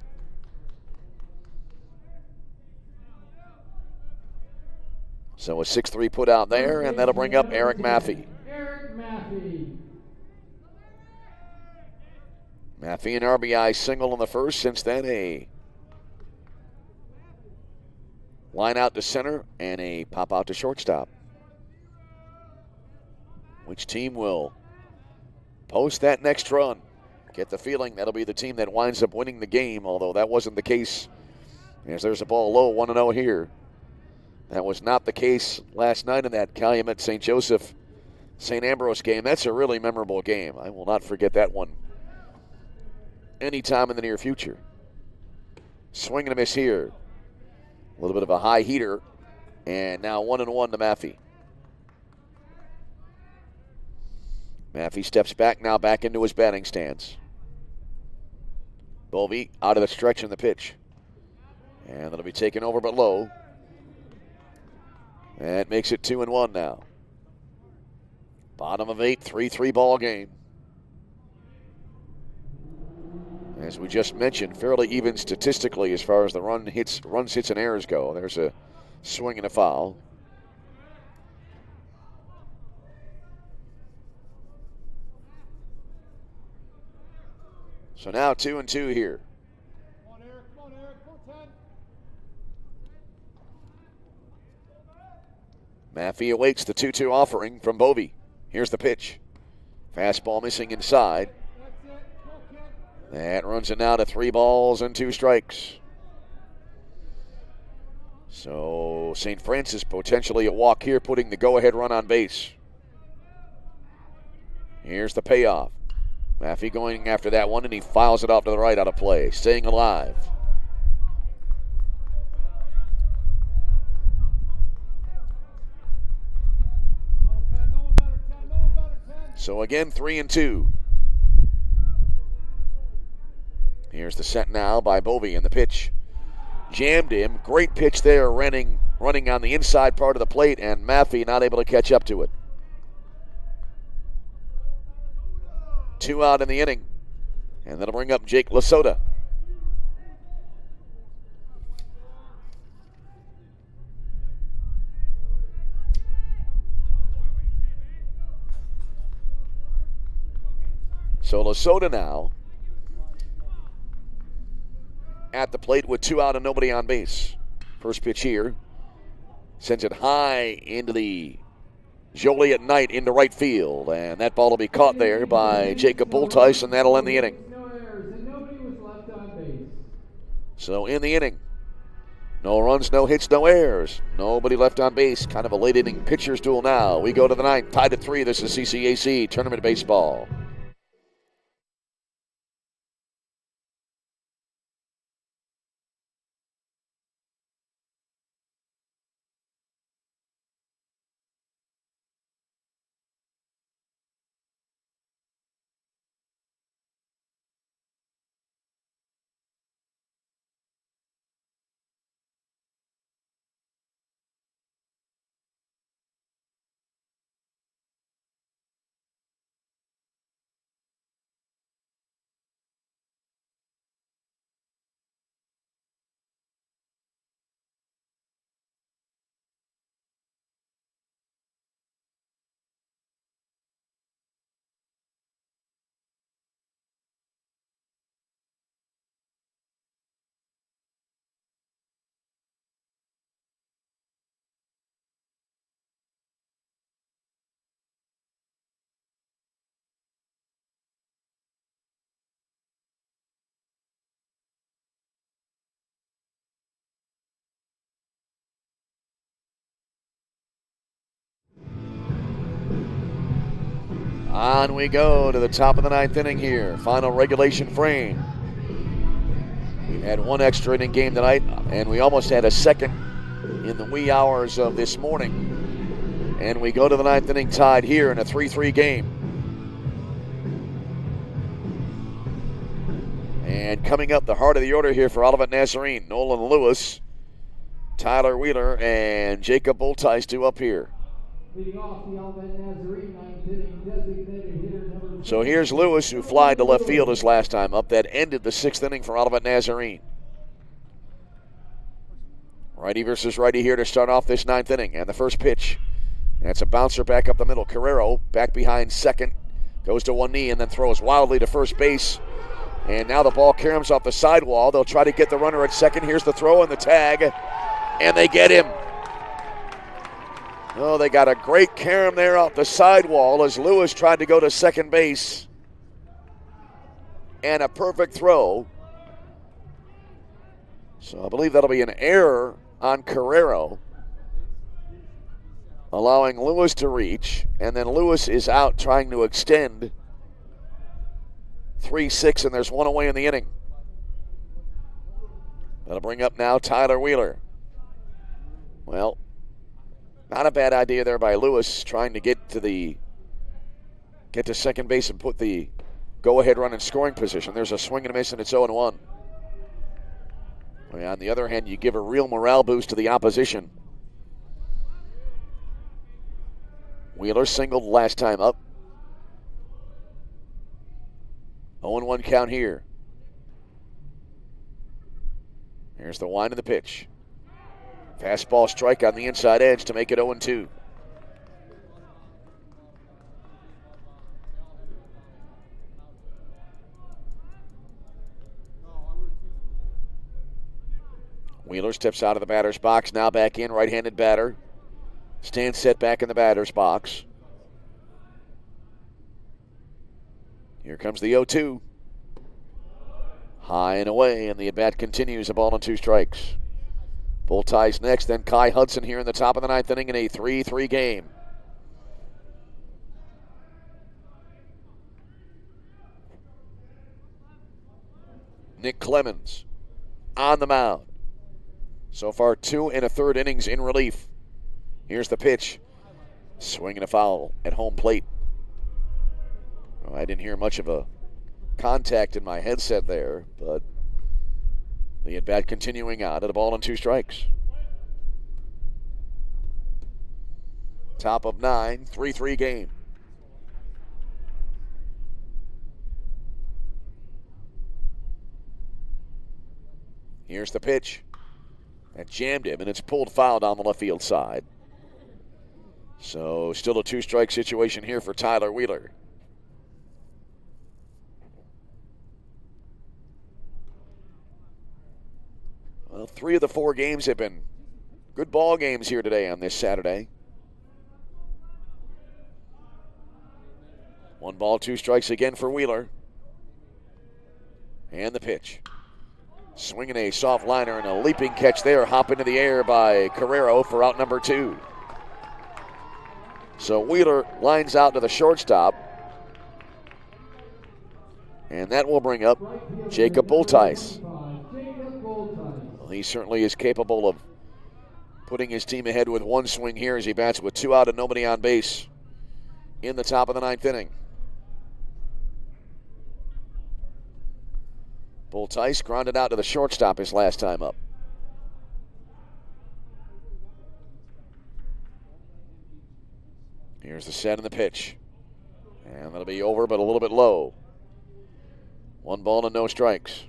So a 6-3 put out there, and that'll bring up Eric Maffey. Eric Maffey. Maffey an RBI single in the first. Since then, a line out to center and a pop out to shortstop. Which team will post that next run? Get the feeling that'll be the team that winds up winning the game, although that wasn't the case, as there's a ball low, 1-0 here. That was not the case last night in that Calumet St. Joseph St. Ambrose game. That's a really memorable game. I will not forget that one anytime in the near future. Swing and a miss here. A little bit of a high heater. And now 1-1 to Maffey. Maffey steps back now, back into his batting stance. Bovey out of the stretch in the pitch. And that'll be taken over but low. That makes it 2-1 now. Bottom of 8, 3-3 ball game. As we just mentioned, fairly even statistically as far as the runs, hits, and errors go. There's a swing and a foul. So now 2-2 here. Maffey awaits the 2-2 offering from Bovey. Here's the pitch. Fastball missing inside. That runs it now to 3 balls and 2 strikes. So St. Francis potentially a walk here, putting the go-ahead run on base. Here's the payoff. Maffey going after that one, and he files it off to the right out of play, staying alive. So again, 3-2. Here's the set now by Bovey, and the pitch jammed him. Great pitch there, running on the inside part of the plate, and Maffey not able to catch up to it. 2 out in the inning, and that'll bring up Jake Lesotho. So Lesotho now at the plate with 2 out and nobody on base. First pitch here sends it high into the Joliet Knight into right field, and that ball will be caught there by Jacob Bultice, and that'll end the inning. So in the inning, no runs, no hits, no errors, nobody left on base. Kind of a late inning pitcher's duel now. We go to the 9th, tied at 3. This is CCAC Tournament Baseball. On we go to the top of the ninth inning here. Final regulation frame. We had one extra inning game tonight, and we almost had a second in the wee hours of this morning. And we go to the ninth inning tied here in a 3-3 game. And coming up, the heart of the order here for Olivet Nazarene, Nolan Lewis, Tyler Wheeler, and Jacob Boltice due up here. Leading off the Olivet Nazarene, ninth inning, designated hitter number. So here's Lewis, who flied to left field his last time up. That ended the sixth inning for Olivet Nazarene. Righty versus righty here to start off this ninth inning. And the first pitch. That's a bouncer back up the middle. Carrero back behind second. Goes to one knee and then throws wildly to first base. And now the ball caroms off the sidewall. They'll try to get the runner at second. Here's the throw and the tag. And they get him. Oh, they got a great carom there off the sidewall as Lewis tried to go to second base. And a perfect throw. So I believe that'll be an error on Carrero, allowing Lewis to reach. And then Lewis is out trying to extend. 3-6, and there's one away in the inning. That'll bring up now Tyler Wheeler. Well, not a bad idea there by Lewis, trying to get to second base and put the go-ahead run in scoring position. There's a swing and a miss, and it's 0-1. On the other hand, you give a real morale boost to the opposition. Wheeler singled last time up. 0-1 count here. Here's the wind of the pitch. Fastball strike on the inside edge to make it 0-2. Wheeler steps out of the batter's box, now back in, right-handed batter. Stands set back in the batter's box. Here comes the 0-2. High and away, and the at-bat continues, a ball and 2 strikes. Boltice next, then Kai Hudson here in the top of the ninth inning in a 3-3 game. Nick Clemens on the mound. So far, 2 1/3 innings in relief. Here's the pitch. Swing and a foul at home plate. Well, I didn't hear much of a contact in my headset there, but the at-bat continuing on at a ball and 2 strikes. Top of 9, 3-3 game. Here's the pitch. That jammed him, and it's pulled foul down the left field side. So still a 2-strike situation here for Tyler Wheeler. Well, 3 of the 4 games have been good ball games here today on this Saturday. 1 ball, 2 strikes again for Wheeler. And the pitch. Swinging a soft liner and a leaping catch there. Hop into the air by Carrero for out number 2. So Wheeler lines out to the shortstop. And that will bring up Jacob Boltice. Well, he certainly is capable of putting his team ahead with 1 swing here as he bats with 2 out and nobody on base in the top of the 9th inning. Boltice grounded out to the shortstop his last time up. Here's the set and the pitch. And that'll be over, but a little bit low. 1 ball and no strikes.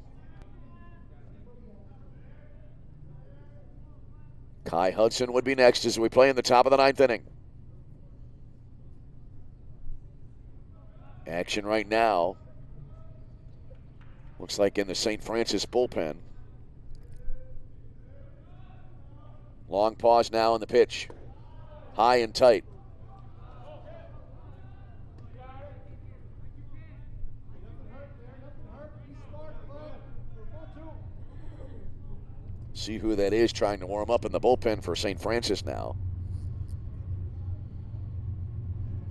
Kai Hudson would be next as we play in the top of the 9th inning. Action right now. Looks like in the St. Francis bullpen. Long pause now in the pitch. High and tight. See who that is trying to warm up in the bullpen for St. Francis now.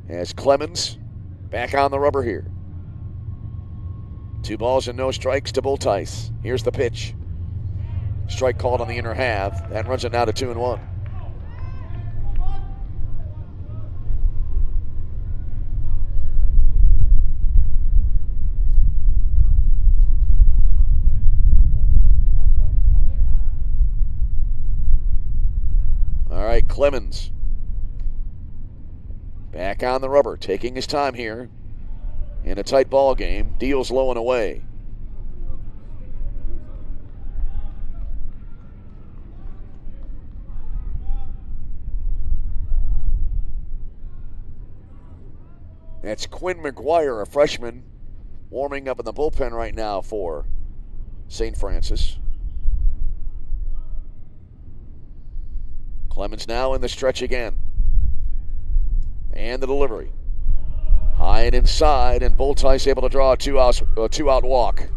As Clemens back on the rubber here. 2 balls and no strikes to Boltice. Here's the pitch. Strike called on the inner half. That runs it now to 2-1. All right, Clemens. Back on the rubber, taking his time here in a tight ball game. Deals low and away. That's Quinn McGuire, a freshman, warming up in the bullpen right now for St. Francis. Clemens now in the stretch again. And the delivery. High and inside, and Boltice able to draw a two-out walk.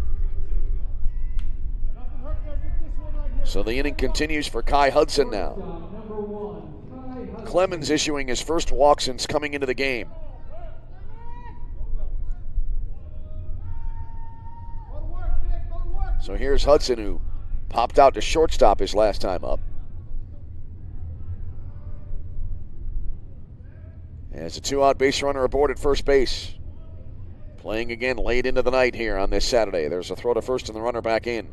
So the inning continues for Kai Hudson now. Clemens issuing his first walk since coming into the game. So here's Hudson, who popped out to shortstop his last time up. As a 2-out base runner aboard at first base. Playing again late into the night here on this Saturday. There's a throw to first and the runner back in.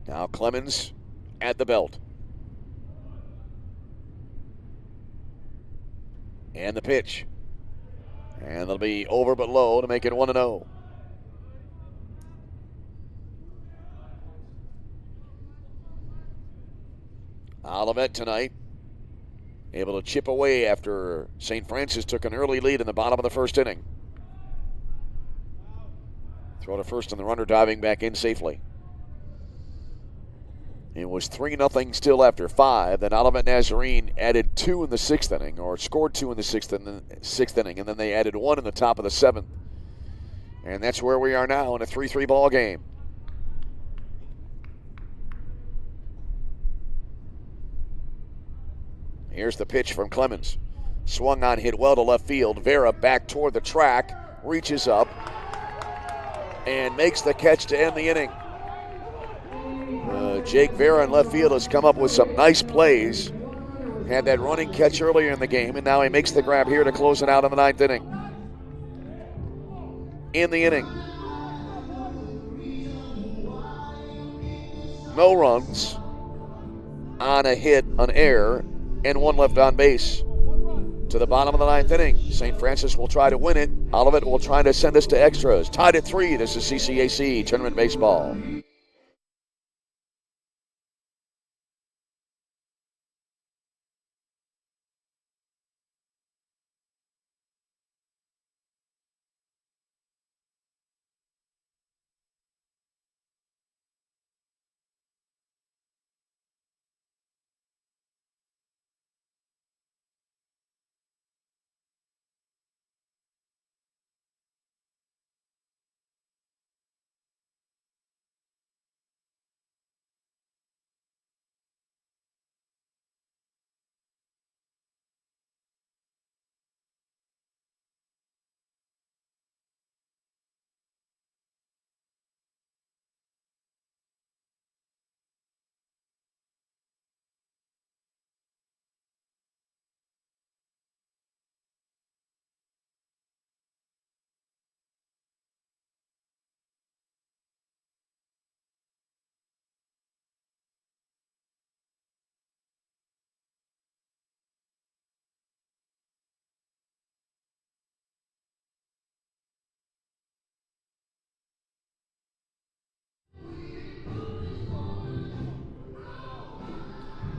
Now Clemens at the belt. And the pitch. And it'll be over but low to make it 1-0. Olivet tonight able to chip away after St. Francis took an early lead in the bottom of the first inning. Throw to first and the runner diving back in safely. It was 3-0 still after 5. Then Olivet Nazarene added 2 in the 6th inning, or scored 2 in the 6th inning, and then they added 1 in the top of the 7th. And that's where we are now in a 3-3 ball game. Here's the pitch from Clemens. Swung on, hit well to left field. Vera back toward the track, reaches up, and makes the catch to end the inning. Jake Vera in left field has come up with some nice plays. Had that running catch earlier in the game, and now he makes the grab here to close it out in the 9th inning. In the inning, no runs on a hit, an error, and 1 left on base. To the bottom of the 9th inning, St. Francis will try to win it. Olivet will try to send us to extras. Tied at 3. This is CCAC Tournament Baseball.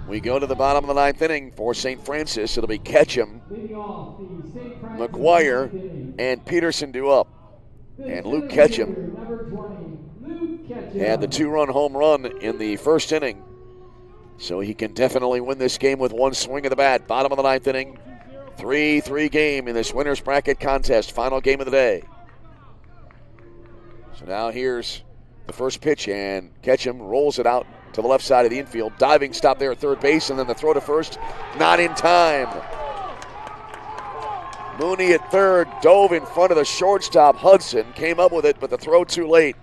We go to the bottom of the 9th inning for St. Francis. It'll be Ketchum, McGuire, and Peterson due up. And Luke Ketchum had the 2-run home run in the first inning. So he can definitely win this game with 1 swing of the bat. Bottom of the 9th inning. 3-3 game in this winner's bracket contest. Final game of the day. So now here's the first pitch, and Ketchum rolls it out to the left side of the infield. Diving stop there at third base, and then the throw to first, not in time. Mooney at third dove in front of the shortstop, Hudson, came up with it, but the throw too late.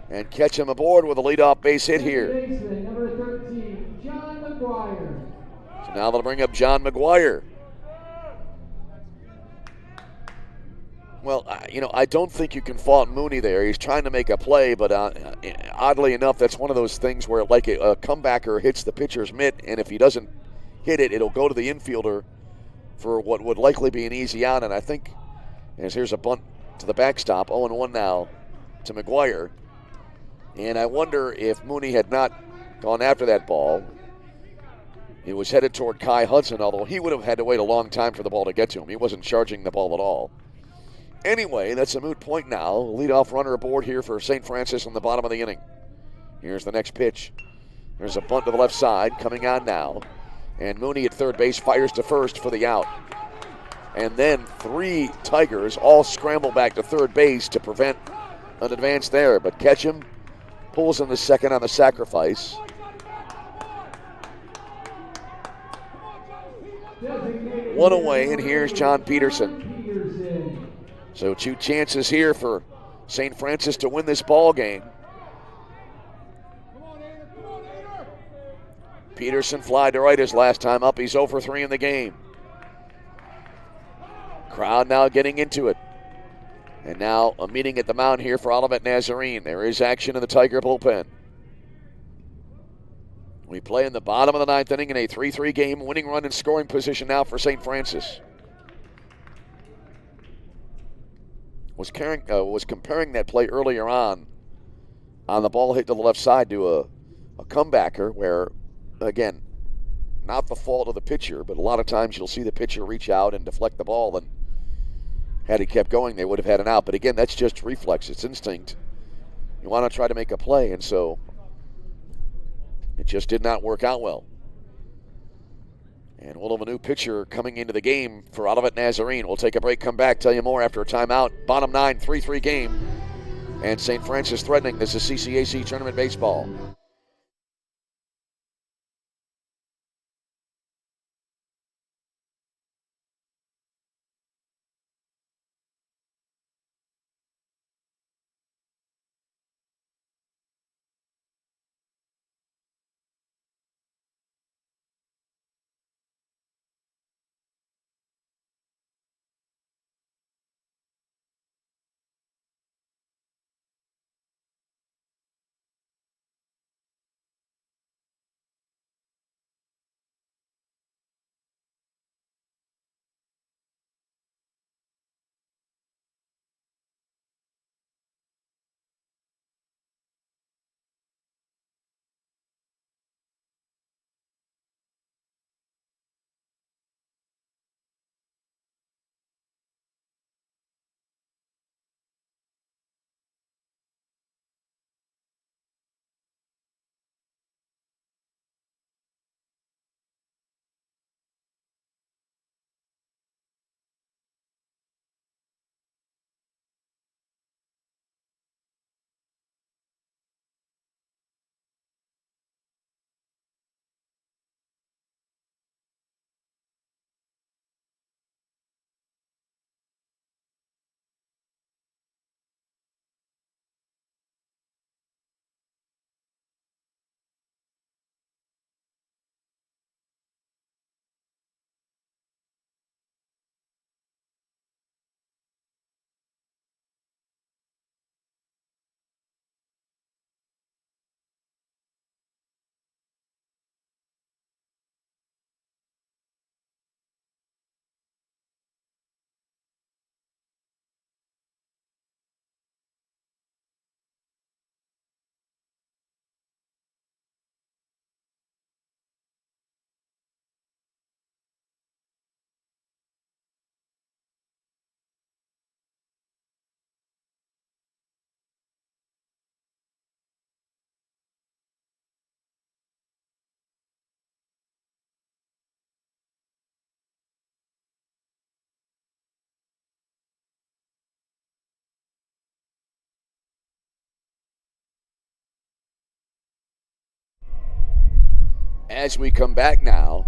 And Ketchum aboard with a leadoff base hit here. Baseman, number 13, John McGuire. So now they'll bring up John McGuire. Well, I don't think you can fault Mooney there. He's trying to make a play, but oddly enough, that's one of those things where like a comebacker hits the pitcher's mitt, and if he doesn't hit it, it'll go to the infielder for what would likely be an easy out. And I think, as here's a bunt to the backstop, 0-1 now to McGuire. And I wonder if Mooney had not gone after that ball, it was headed toward Kai Hudson, although he would have had to wait a long time for the ball to get to him. He wasn't charging the ball at all. Anyway, that's a moot point now. Leadoff runner aboard here for St. Francis in the bottom of the inning. Here's the next pitch. There's a bunt to the left side coming on now. And Mooney at third base fires to first for the out. And then 3 Tigers all scramble back to third base to prevent an advance there. But Ketchum pulls in the second on the sacrifice. One away, and here's John Peterson. So 2 chances here for St. Francis to win this ball game. Peterson fly to right his last time up. He's 0 for 3 in the game. Crowd now getting into it. And now a meeting at the mound here for Olivet Nazarene. There is action in the Tiger bullpen. We play in the bottom of the 9th inning in a 3-3 game. Winning run in scoring position now for St. Francis. Was comparing that play earlier on the ball hit to the left side to a comebacker where, again, not the fault of the pitcher, but a lot of times you'll see the pitcher reach out and deflect the ball, and had he kept going, they would have had an out. But again, that's just reflex. It's instinct. You want to try to make a play, and so it just did not work out well. And we'll have a new pitcher coming into the game for Olivet Nazarene. We'll take a break, come back, tell you more after a timeout. Bottom 9, 3-3 game. And St. Francis threatening. This is CCAC Tournament Baseball. as we come back now,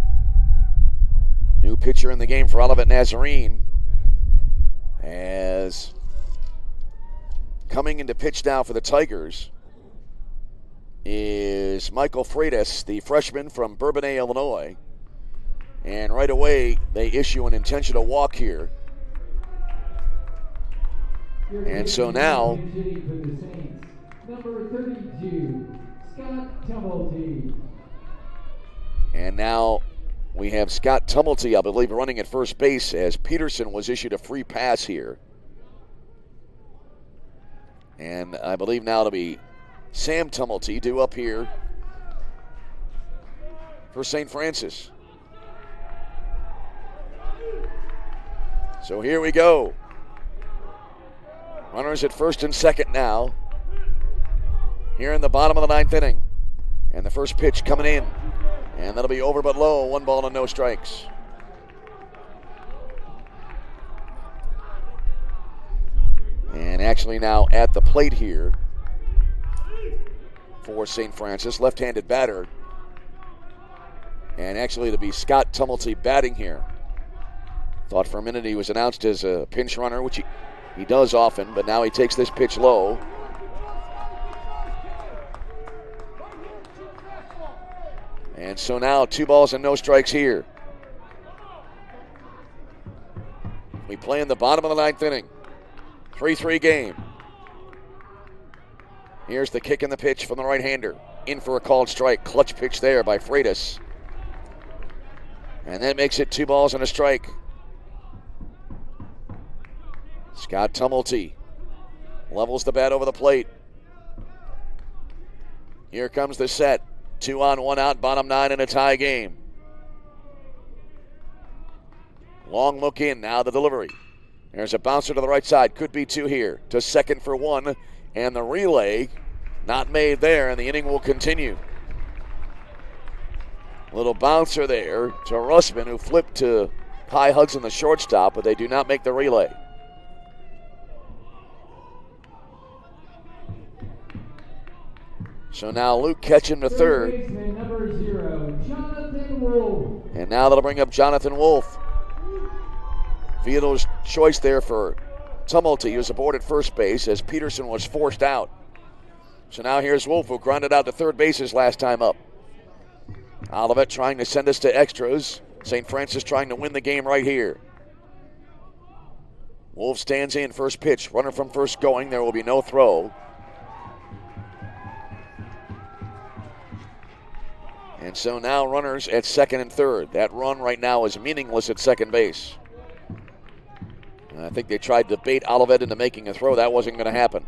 new pitcher in the game for Olivet Nazarene, as coming into pitch now for the Tigers is Michael Freitas, the freshman from Bourbonnais, Illinois. And right away, they issue an intentional walk here. And so now, number 32, Scott Tumulty. And now we have Scott Tumulty, I believe, running at first base as Peterson was issued a free pass here. And I believe now to be Sam Tumulty due up here for St. Francis. So here we go. Runners at first and second now. Here in the bottom of the ninth inning. And the first pitch coming in. And that'll be over but low. 1 ball and no strikes. And actually now at the plate here for St. Francis, left-handed batter. And actually to be Scott Tumulty batting here. Thought for a minute he was announced as a pinch runner, which he does often, but now he takes this pitch low. And so now 2 balls and no strikes here. We play in the bottom of the ninth inning. 3-3 game. Here's the kick and the pitch from the right-hander. In for a called strike. Clutch pitch there by Freitas. And that makes it 2 balls and a strike. Scott Tumulty levels the bat over the plate. Here comes the set. 2 on, 1 out, bottom 9 in a tie game. Long look in, now the delivery. There's a bouncer to the right side, could be 2 here. To second for 1, and the relay not made there, and the inning will continue. Little bouncer there to Russman, who flipped to Kai Hudson, the shortstop, but they do not make the relay. So now Luke Ketchum to third. Number 0, Jonathan Wolfe. And now that'll bring up Jonathan Wolfe. Fielder's choice there for Tumulty, who's aboard at first base as Peterson was forced out. So now here's Wolfe, who grounded out to third base his last time up. Olivet trying to send us to extras. St. Francis trying to win the game right here. Wolfe stands in, first pitch. Runner from first going. There will be no throw. And so now runners at second and third. That run right now is meaningless at second base. And I think they tried to bait Olivet into making a throw. That wasn't going to happen.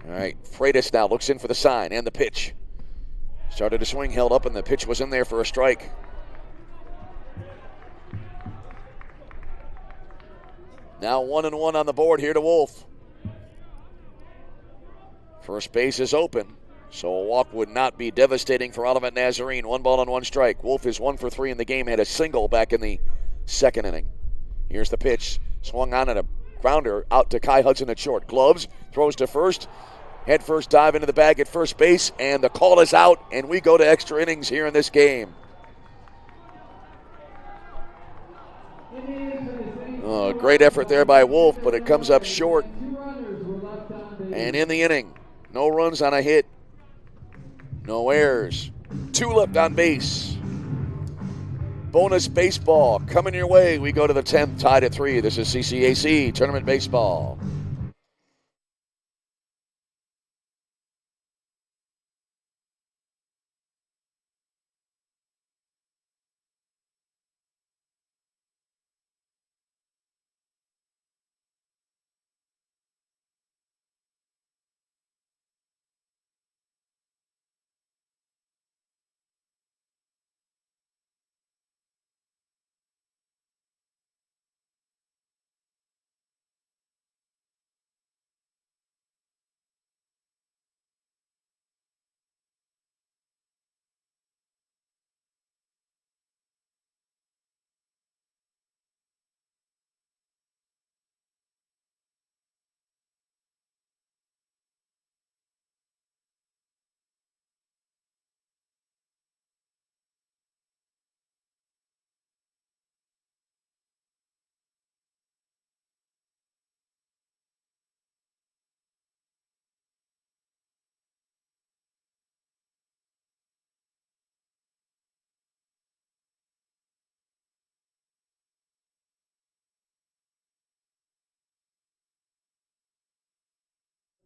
All right, Freitas now looks in for the sign and the pitch. Started to swing, held up, and the pitch was in there for a strike. Now 1-1 on the board here to Wolfe. First base is open, so a walk would not be devastating for Olivet Nazarene. 1 ball and 1 strike. Wolfe is 1 for 3 in the game, had a single back in the second inning. Here's the pitch, swung on at a grounder out to Kai Hudson at short. Gloves, throws to first. Head first dive into the bag at first base, and the call is out, and we go to extra innings here in this game. Oh, great effort there by Wolfe, but it comes up short. And in the inning, no runs on a hit, no errors, 2 left on base. Bonus baseball coming your way. We go to the 10th, tied at 3. This is CCAC Tournament Baseball.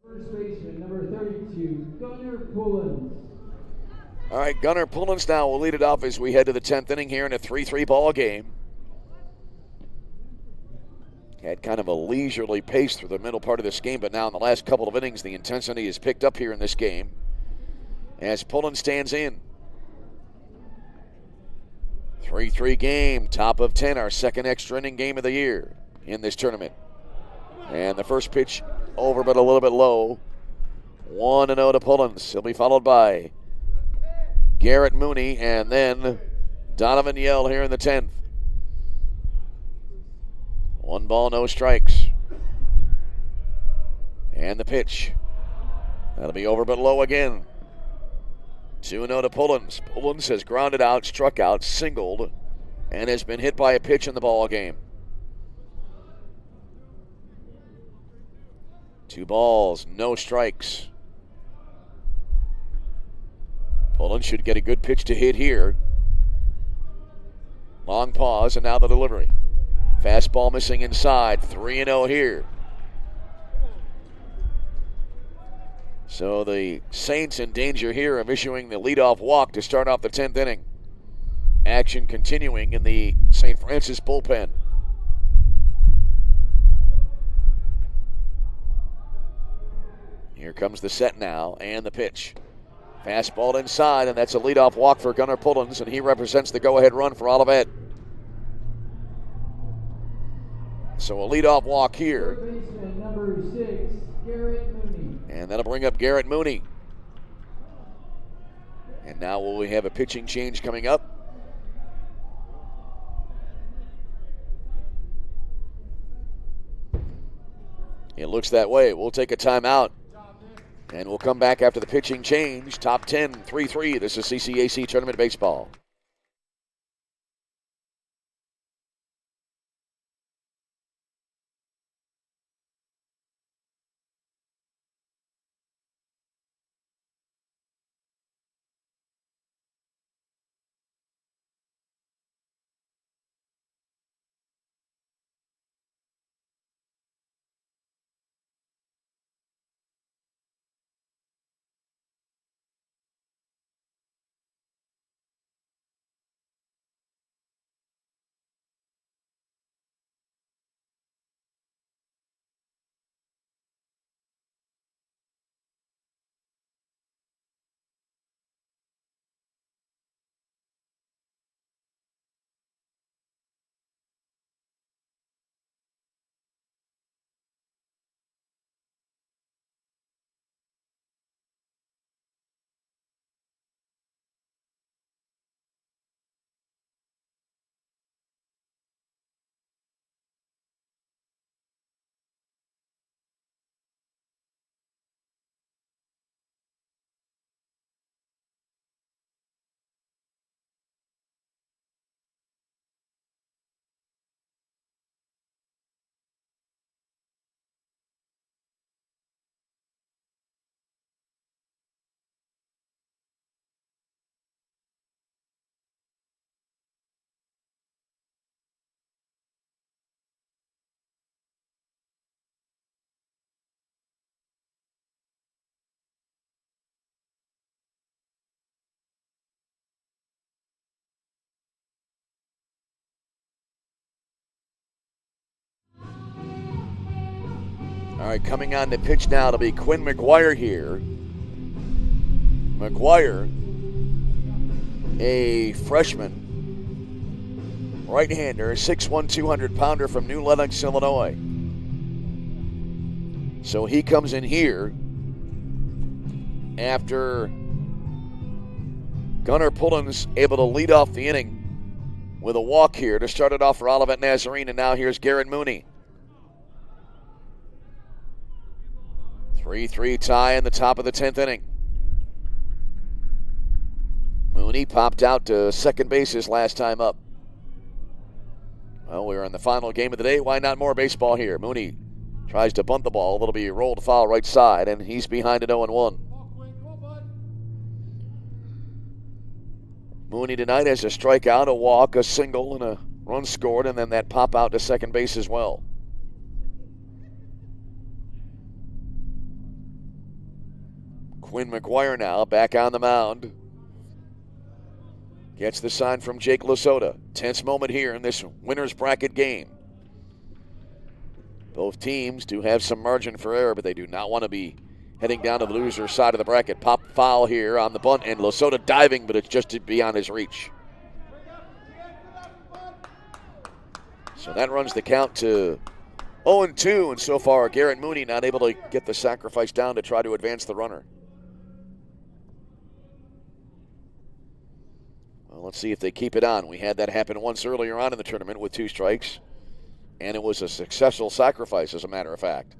First baseman, number 32, Gunnar Pullins. All right, Gunnar Pullins now will lead it off as we head to the 10th inning here in a 3-3 ball game. Had kind of a leisurely pace through the middle part of this game, but now in the last couple of innings, the intensity has picked up here in this game as Pullins stands in. 3-3 game, top of 10, our second extra inning game of the year in this tournament. And the first pitch over, but a little bit low. 1-0 to Pullins. He'll be followed by Garrett Mooney and then Donovan Yell here in the 10th. 1 ball, no strikes. And the pitch. That'll be over but low again. 2-0 to Pullins. Pullins has grounded out, struck out, singled, and has been hit by a pitch in the ball game. 2 balls, no strikes. Pullins should get a good pitch to hit here. Long pause, and now the delivery. Fastball missing inside. 3-0 here. So the Saints in danger here of issuing the leadoff walk to start off the 10th inning. Action continuing in the St. Francis bullpen. Here comes the set now and the pitch. Fastball inside, and that's a leadoff walk for Gunnar Pullins, and he represents the go-ahead run for Olivet. So a leadoff walk here. Baseman, number 6, Garrett Mooney. And that'll bring up Garrett Mooney. And now will we have a pitching change coming up? It looks that way. We'll take a timeout. And we'll come back after the pitching change. Top 10, 3-3. This is CCAC Tournament Baseball. All right, coming on the pitch now to be Quinn McGuire here. McGuire, a freshman, right-hander, 6'1", 200-pounder from New Lenox, Illinois. So he comes in here after Gunnar Pullins able to lead off the inning with a walk here to start it off for Olivet Nazarene, and now here's Garrett Mooney. 3-3 tie in the top of the 10th inning. Mooney popped out to second base his last time up. Well, we're in the final game of the day. Why not more baseball here? Mooney tries to bunt the ball. It'll be rolled foul right side, and he's behind at 0-1. Mooney tonight has a strikeout, a walk, a single, and a run scored, and then that pop out to second base as well. Quinn McGuire now back on the mound. Gets the sign from Jake Lasota. Tense moment here in this winner's bracket game. Both teams do have some margin for error, but they do not want to be heading down to the loser side of the bracket. Pop foul here on the bunt, and Lasota diving, but it's just beyond his reach. So that runs the count to 0-2, and so far Garrett Mooney not able to get the sacrifice down to try to advance the runner. Well, let's see if they keep it on. We had that happen once earlier on in the tournament with 2 strikes, and it was a successful sacrifice, as a matter of fact.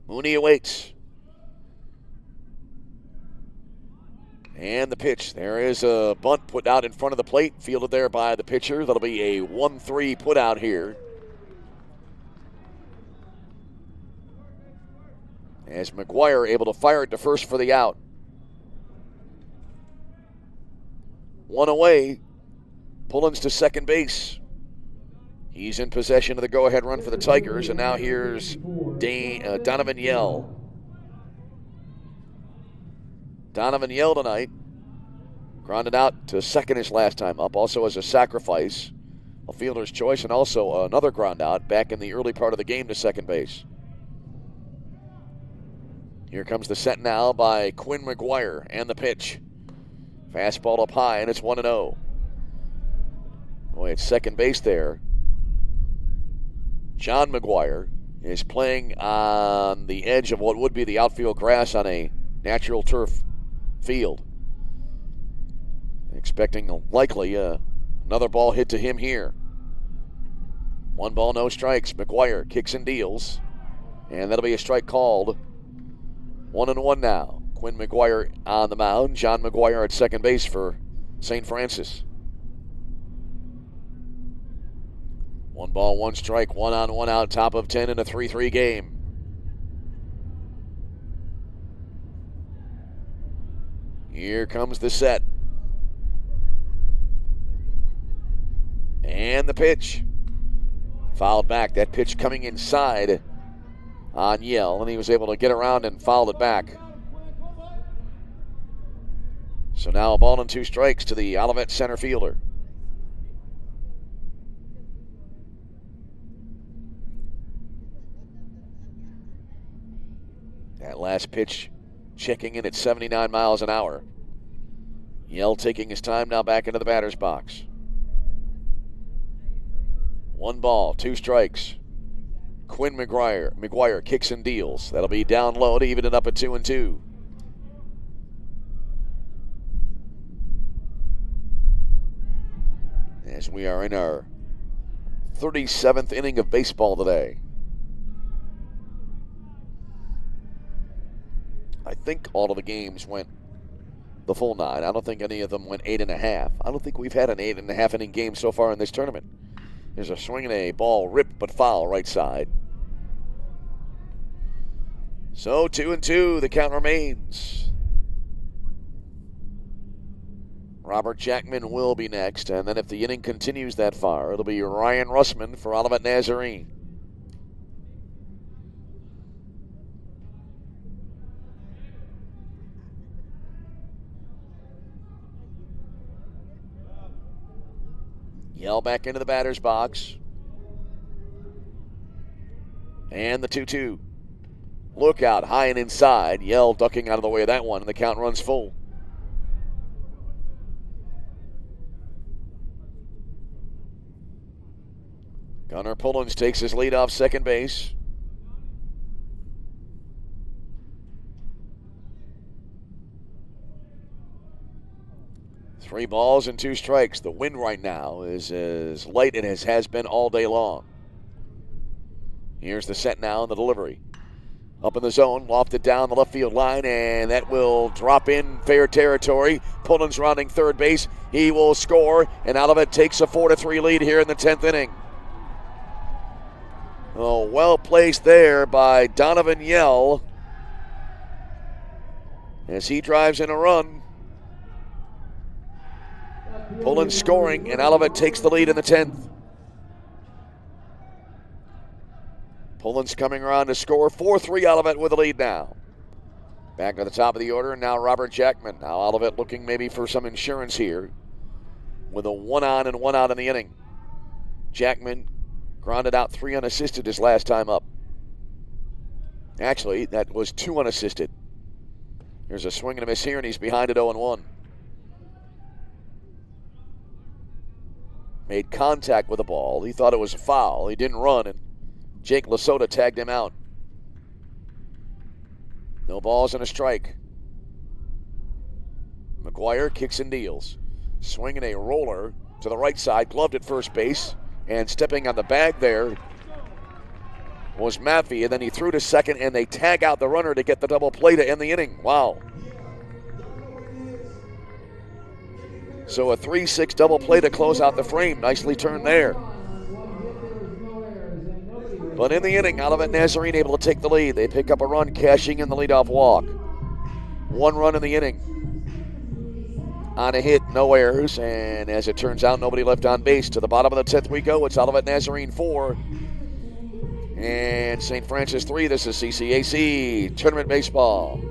Mooney awaits. And the pitch. There is a bunt put out in front of the plate, fielded there by the pitcher. That'll be a 1-3 put out here. As McGuire able to fire it to first for the out. 1 away. Pullins to second base. He's in possession of the go-ahead run for the Tigers, and now here's Donovan Yell. Donovan Yell tonight. Grounded out to second his last time up, also as a sacrifice, a fielder's choice, and also another ground out back in the early part of the game to second base. Here comes the set now by Quinn McGuire, and the pitch. Fastball up high, and it's 1-0. Boy, at second base there, John McGuire is playing on the edge of what would be the outfield grass on a natural turf field. Expecting likely another ball hit to him here. 1 ball, no strikes. McGuire kicks and deals, and that'll be a strike called. 1-1 now. Quinn McGuire on the mound. John McGuire at second base for St. Francis. 1 ball, 1 strike, 1-on-1 out, top of 10 in a 3-3 game. Here comes the set. And the pitch. Fouled back. That pitch coming inside on Yell, and he was able to get around and fouled it back. So now a ball and 2 strikes to the Olivet center fielder. That last pitch checking in at 79 miles an hour. Yell taking his time now back into the batter's box. 1 ball, 2 strikes. Quinn McGuire kicks and deals. That'll be down low to even it up at 2-2. As we are in our 37th inning of baseball today. I think all of the games went the full 9. I don't think any of them went 8.5. I don't think we've had an 8.5 inning game so far in this tournament. There's a swing and a ball ripped but foul right side. So 2-2, the count remains. Robert Jackman will be next, and then if the inning continues that far, it'll be Ryan Russman for Olivet Nazarene. Yell back into the batter's box. And the 2-2. Look out, high and inside. Yell ducking out of the way of that one, and the count runs full. Gunnar Pullins takes his lead off second base. Three balls and 2 strikes. The wind right now is as light as it has been all day long. Here's the set now and the delivery. Up in the zone, lofted down the left field line, and that will drop in fair territory. Pullins rounding third base. He will score, and Olivet takes a 4-3 lead here in the 10th inning. Oh, well placed there by Donovan Yell as he drives in a run. Pullins scoring, and Olivet takes the lead in the 10th. Nolan's coming around to score. 4-3 Olivet with the lead now. Back to the top of the order, and now Robert Jackman. Now Olivet looking maybe for some insurance here with a 1 on and 1 out in the inning. Jackman grounded out 3 unassisted his last time up. Actually, that was 2 unassisted. There's a swing and a miss here, and he's behind at 0-1. Made contact with the ball. He thought it was a foul. He didn't run, and Jake Lasota tagged him out. No balls and a strike. McGuire kicks and deals. Swinging a roller to the right side, gloved at first base, and stepping on the bag there was Maffey, and then he threw to second, and they tag out the runner to get the double play to end the inning. Wow. So a 3-6 double play to close out the frame. Nicely turned there. But in the inning, Olivet Nazarene able to take the lead. They pick up a run, cashing in the leadoff walk. 1 run in the inning. On a hit, no errors, and as it turns out, nobody left on base. To the bottom of the 10th we go. It's Olivet Nazarene 4 and St. Francis 3. This is CCAC Tournament Baseball.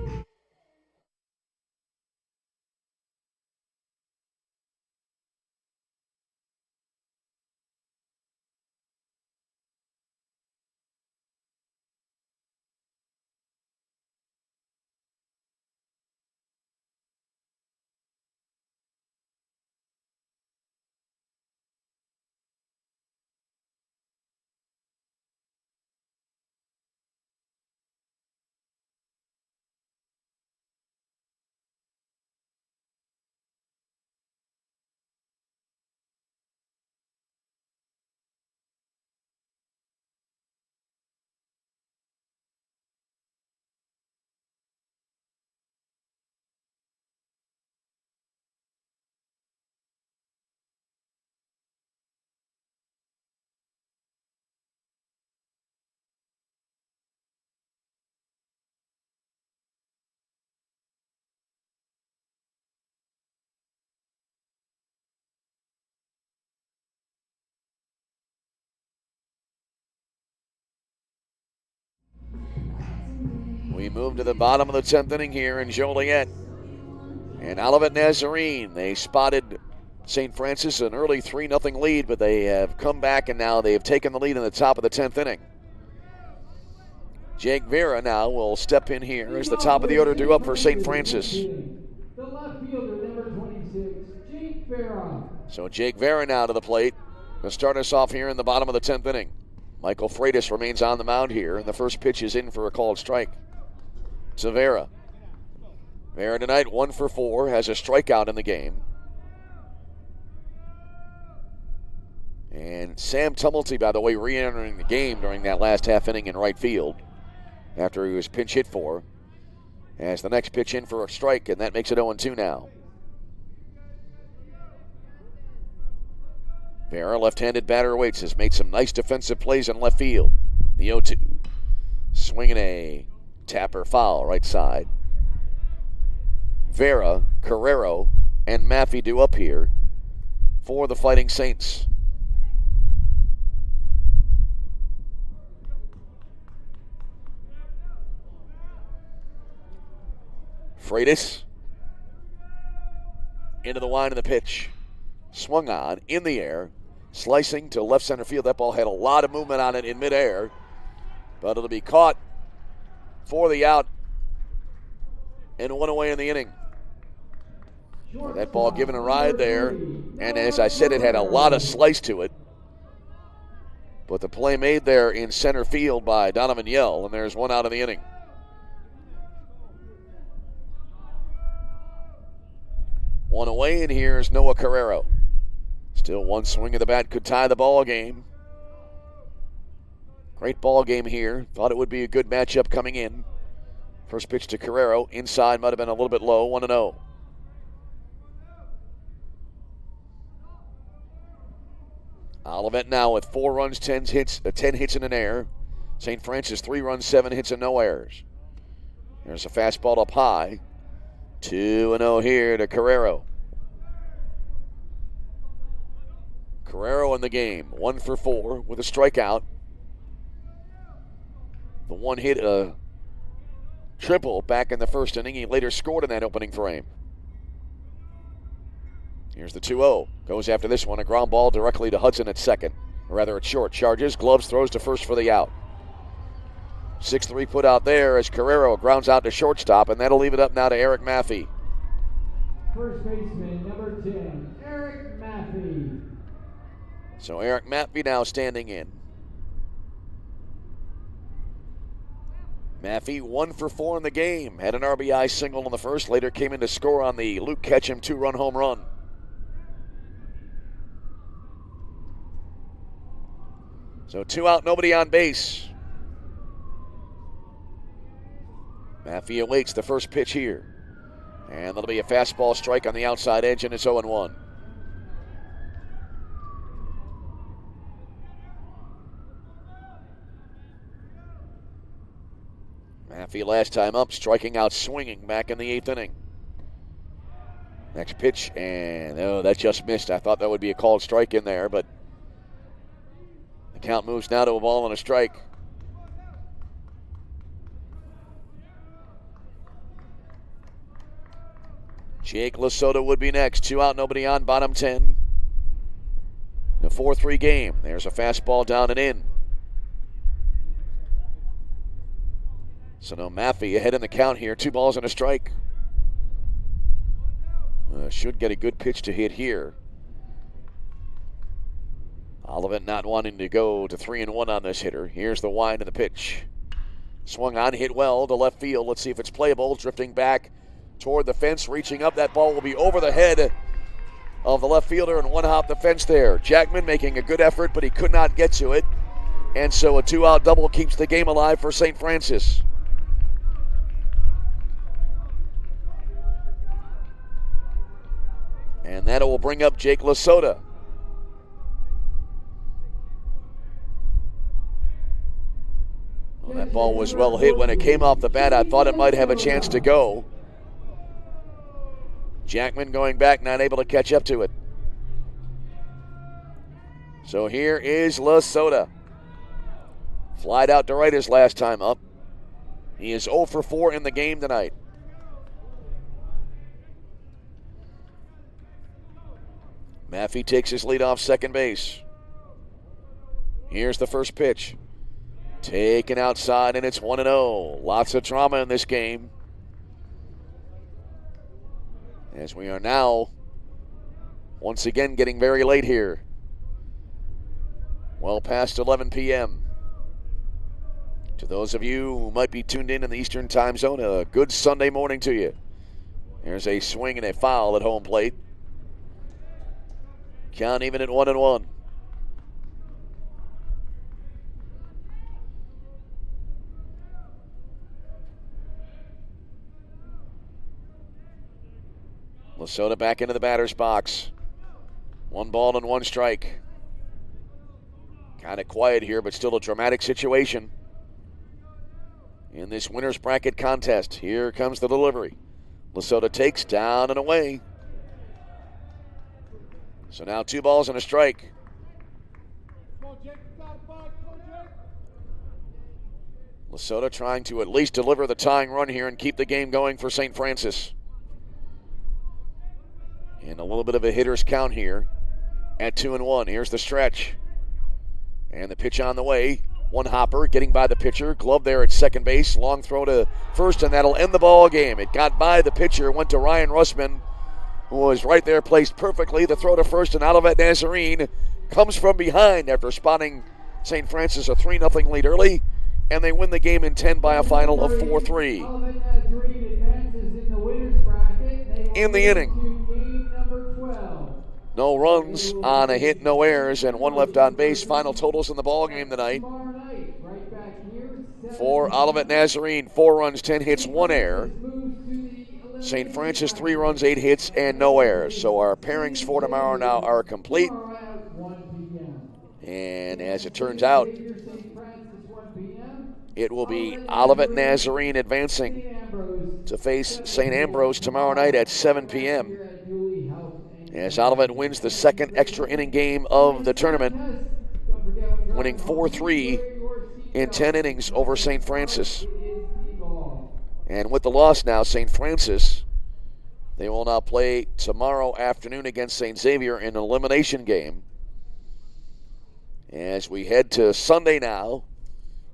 We move to the bottom of the 10th inning here in Joliet. And Olivet Nazarene, they spotted St. Francis an early 3-0 lead, but they have come back and now they have taken the lead in the top of the 10th inning. Jake Vera now will step in here as the top of the order due up for St. Francis. The left fielder, number 26, Jake Vera. So Jake Vera now to the plate to start us off here in the bottom of the 10th inning. Michael Freitas remains on the mound here, and the first pitch is in for a called strike. To Vera. Vera tonight 1 for 4, has a strikeout in the game. And Sam Tumulty, by the way, re-entering the game during that last half inning in right field after he was pinch hit for, has the next pitch in for a strike, and that makes it 0-2 now. Vera, left-handed batter, awaits, has made some nice defensive plays in left field. The 0-2. Swinging a tapper foul right side. Vera, Carrero, and Maffey due up here for the Fighting Saints. Freitas into the line of the pitch. Swung on, in the air, slicing to left center field. That ball had a lot of movement on it in midair, but it'll be caught for the out and 1 away in the inning. That ball given a ride there, and as I said, it had a lot of slice to it. But the play made there in center field by Donovan Yell, and there's 1 out of the inning. One away, and here's Noah Carrero. Still one swing of the bat could tie the ball game. Great ball game here. Thought it would be a good matchup coming in. First pitch to Carrero. Inside, might have been a little bit low. 1-0. Olivet now with 4 runs, 10 hits in an error. St. Francis 3 runs, 7 hits, and no errors. There's a fastball up high. 2-0 here to Carrero. Carrero in the game, 1 for 4 with a strikeout. The one hit triple back in the first inning. He later scored in that opening frame. Here's the 2-0. Goes after this one. A ground ball directly to Hudson at second. Or rather, at short. Charges, gloves, throws to first for the out. 6-3 put out there as Carrero grounds out to shortstop, and that'll leave it up now to Eric Maffey. First baseman, number 10, Eric Maffey. So Eric Maffey now standing in. Maffey 1 for 4 in the game. Had an RBI single in the first. Later came in to score on the Luke Ketchum 2-run home run. So 2 out, nobody on base. Maffey awaits the first pitch here. And that'll be a fastball strike on the outside edge, and it's 0-1. Maffey last time up, striking out swinging back in the 8th inning. Next pitch, and that just missed. I thought that would be a called strike in there, but the count moves now to a ball and a strike. Jake Lasota would be next. 2 out, nobody on, bottom 10. The 4-3 game. There's a fastball down and in. So now Maffey ahead in the count here. 2 balls and a strike. Should get a good pitch to hit here. Olivet not wanting to go to 3-1 on this hitter. Here's the wind and the pitch. Swung on, hit well to left field. Let's see if it's playable. Drifting back toward the fence, reaching up. That ball will be over the head of the left fielder and one hop the fence there. Jackman making a good effort, but he could not get to it. And so a 2-out double keeps the game alive for St. Francis. And that will bring up Jake Lasota. Well, that ball was well hit when it came off the bat. I thought it might have a chance to go. Jackman going back, not able to catch up to it. So here is Lasota. Flied out to right his last time up. He is 0 for 4 in the game tonight. Maffey takes his lead off second base. Here's the first pitch. Taken outside, and it's 1-0. Lots of drama in this game, as we are now once again getting very late here. Well past 11 p.m. To those of you who might be tuned in the Eastern Time Zone, a good Sunday morning to you. There's a swing and a foul at home plate. Count even at 1-1. Lasota back into the batter's box. 1 ball and 1 strike. Kind of quiet here, but still a dramatic situation in this winner's bracket contest. Here comes the delivery. Lasota takes, down and away. So now 2 balls and a strike. Lasota trying to at least deliver the tying run here and keep the game going for St. Francis. And a little bit of a hitter's count here at 2-1. Here's the stretch. And the pitch on the way. 1 hopper getting by the pitcher. Glove there at second base. Long throw to first, and that'll end the ball game. It got by the pitcher, went to Ryan Russman, who was right there, placed perfectly. The throw to first, and Olivet Nazarene comes from behind after spotting St. Francis a 3-0 lead early, and they win the game in 10 by a final of 4-3. Olivet Nazarene advances in the winner's bracket. In the inning. Game number 12. No runs on a hit, no errors, and 1 left on base. Final totals in the ball game tonight. Tomorrow night, right back here, For Olivet Nazarene, 4 runs, 10 hits, 1 error. St. Francis, 3 runs, 8 hits, and no errors. So our pairings for tomorrow now are complete. And as it turns out, it will be Olivet Nazarene advancing to face St. Ambrose tomorrow night at 7 p.m. as Olivet wins the second extra inning game of the tournament, winning 4-3 in 10 innings over St. Francis. And with the loss now, St. Francis, they will now play tomorrow afternoon against St. Xavier in an elimination game. As we head to Sunday now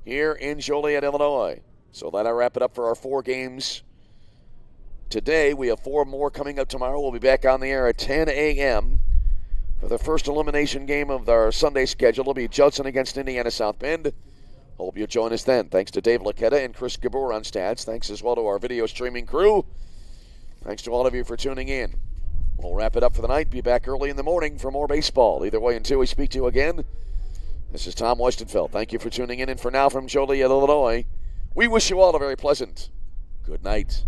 here in Joliet, Illinois. So that'll wrap it up for our 4 games today. We have 4 more coming up tomorrow. We'll be back on the air at 10 a.m. for the first elimination game of our Sunday schedule. It'll be Judson against Indiana South Bend. Hope you'll join us then. Thanks to Dave Laquetta and Chris Gabor on stats. Thanks as well to our video streaming crew. Thanks to all of you for tuning in. We'll wrap it up for the night. Be back early in the morning for more baseball. Either way, until we speak to you again, this is Tom Westenfeld. Thank you for tuning in. And for now, from Joliet, Illinois, we wish you all a very pleasant good night.